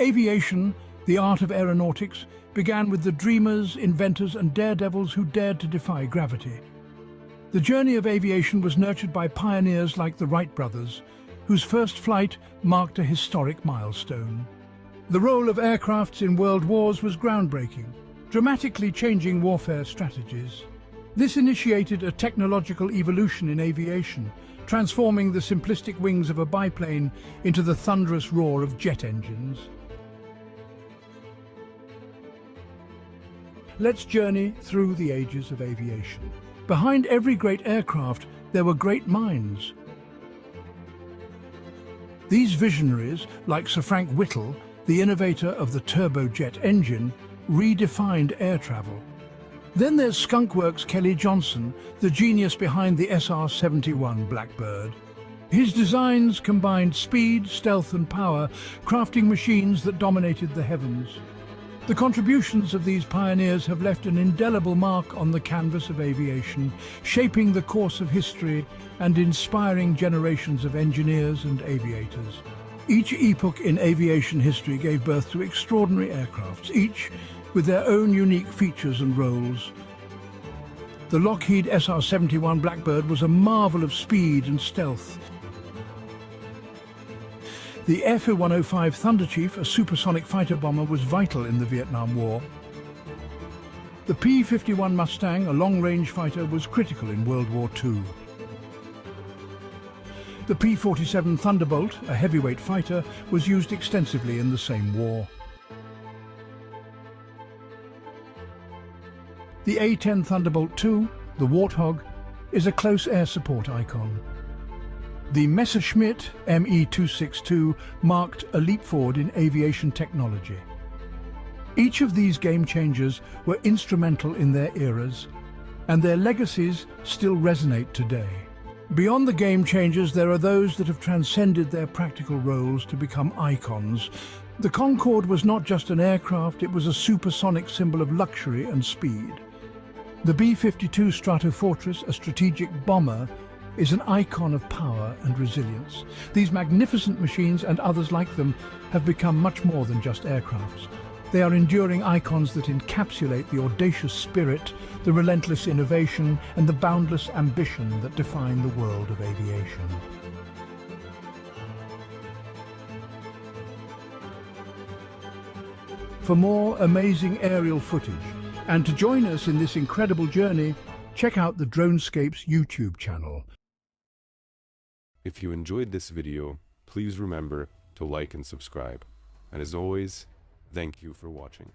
Aviation, the art of aeronautics, began with the dreamers, inventors, and daredevils who dared to defy gravity. The journey of aviation was nurtured by pioneers like the Wright brothers, whose first flight marked a historic milestone. The role of aircrafts in world wars was groundbreaking, dramatically changing warfare strategies. This initiated a technological evolution in aviation, transforming the simplistic wings of a biplane into the thunderous roar of jet engines. Let's journey through the ages of aviation. Behind every great aircraft, there were great minds. These visionaries, like Sir Frank Whittle, the innovator of the turbojet engine, redefined air travel. Then there's Skunkworks Kelly Johnson, the genius behind the SR-71 Blackbird. His designs combined speed, stealth and power, crafting machines that dominated the heavens. The contributions of these pioneers have left an indelible mark on the canvas of aviation, shaping the course of history and inspiring generations of engineers and aviators. Each epoch in aviation history gave birth to extraordinary aircrafts, each with their own unique features and roles. The Lockheed SR-71 Blackbird was a marvel of speed and stealth. The F-105 Thunderchief, a supersonic fighter bomber, was vital in the Vietnam War. The P-51 Mustang, a long-range fighter, was critical in World War II. The P-47 Thunderbolt, a heavyweight fighter, was used extensively in the same war. The A-10 Thunderbolt II, the Warthog, is a close air support icon. The Messerschmitt Me-262 marked a leap forward in aviation technology. Each of these game changers were instrumental in their eras, and their legacies still resonate today. Beyond the game changers, there are those that have transcended their practical roles to become icons. The Concorde was not just an aircraft, it was a supersonic symbol of luxury and speed. The B-52 Stratofortress, a strategic bomber, is an icon of power and resilience. These magnificent machines and others like them have become much more than just aircrafts. They are enduring icons that encapsulate the audacious spirit, the relentless innovation, and the boundless ambition that define the world of aviation. for more amazing aerial footage. And to join us in this incredible journey, check out the DroneScapes YouTube channel. If you enjoyed this video, please remember to like and subscribe. And as always, thank you for watching.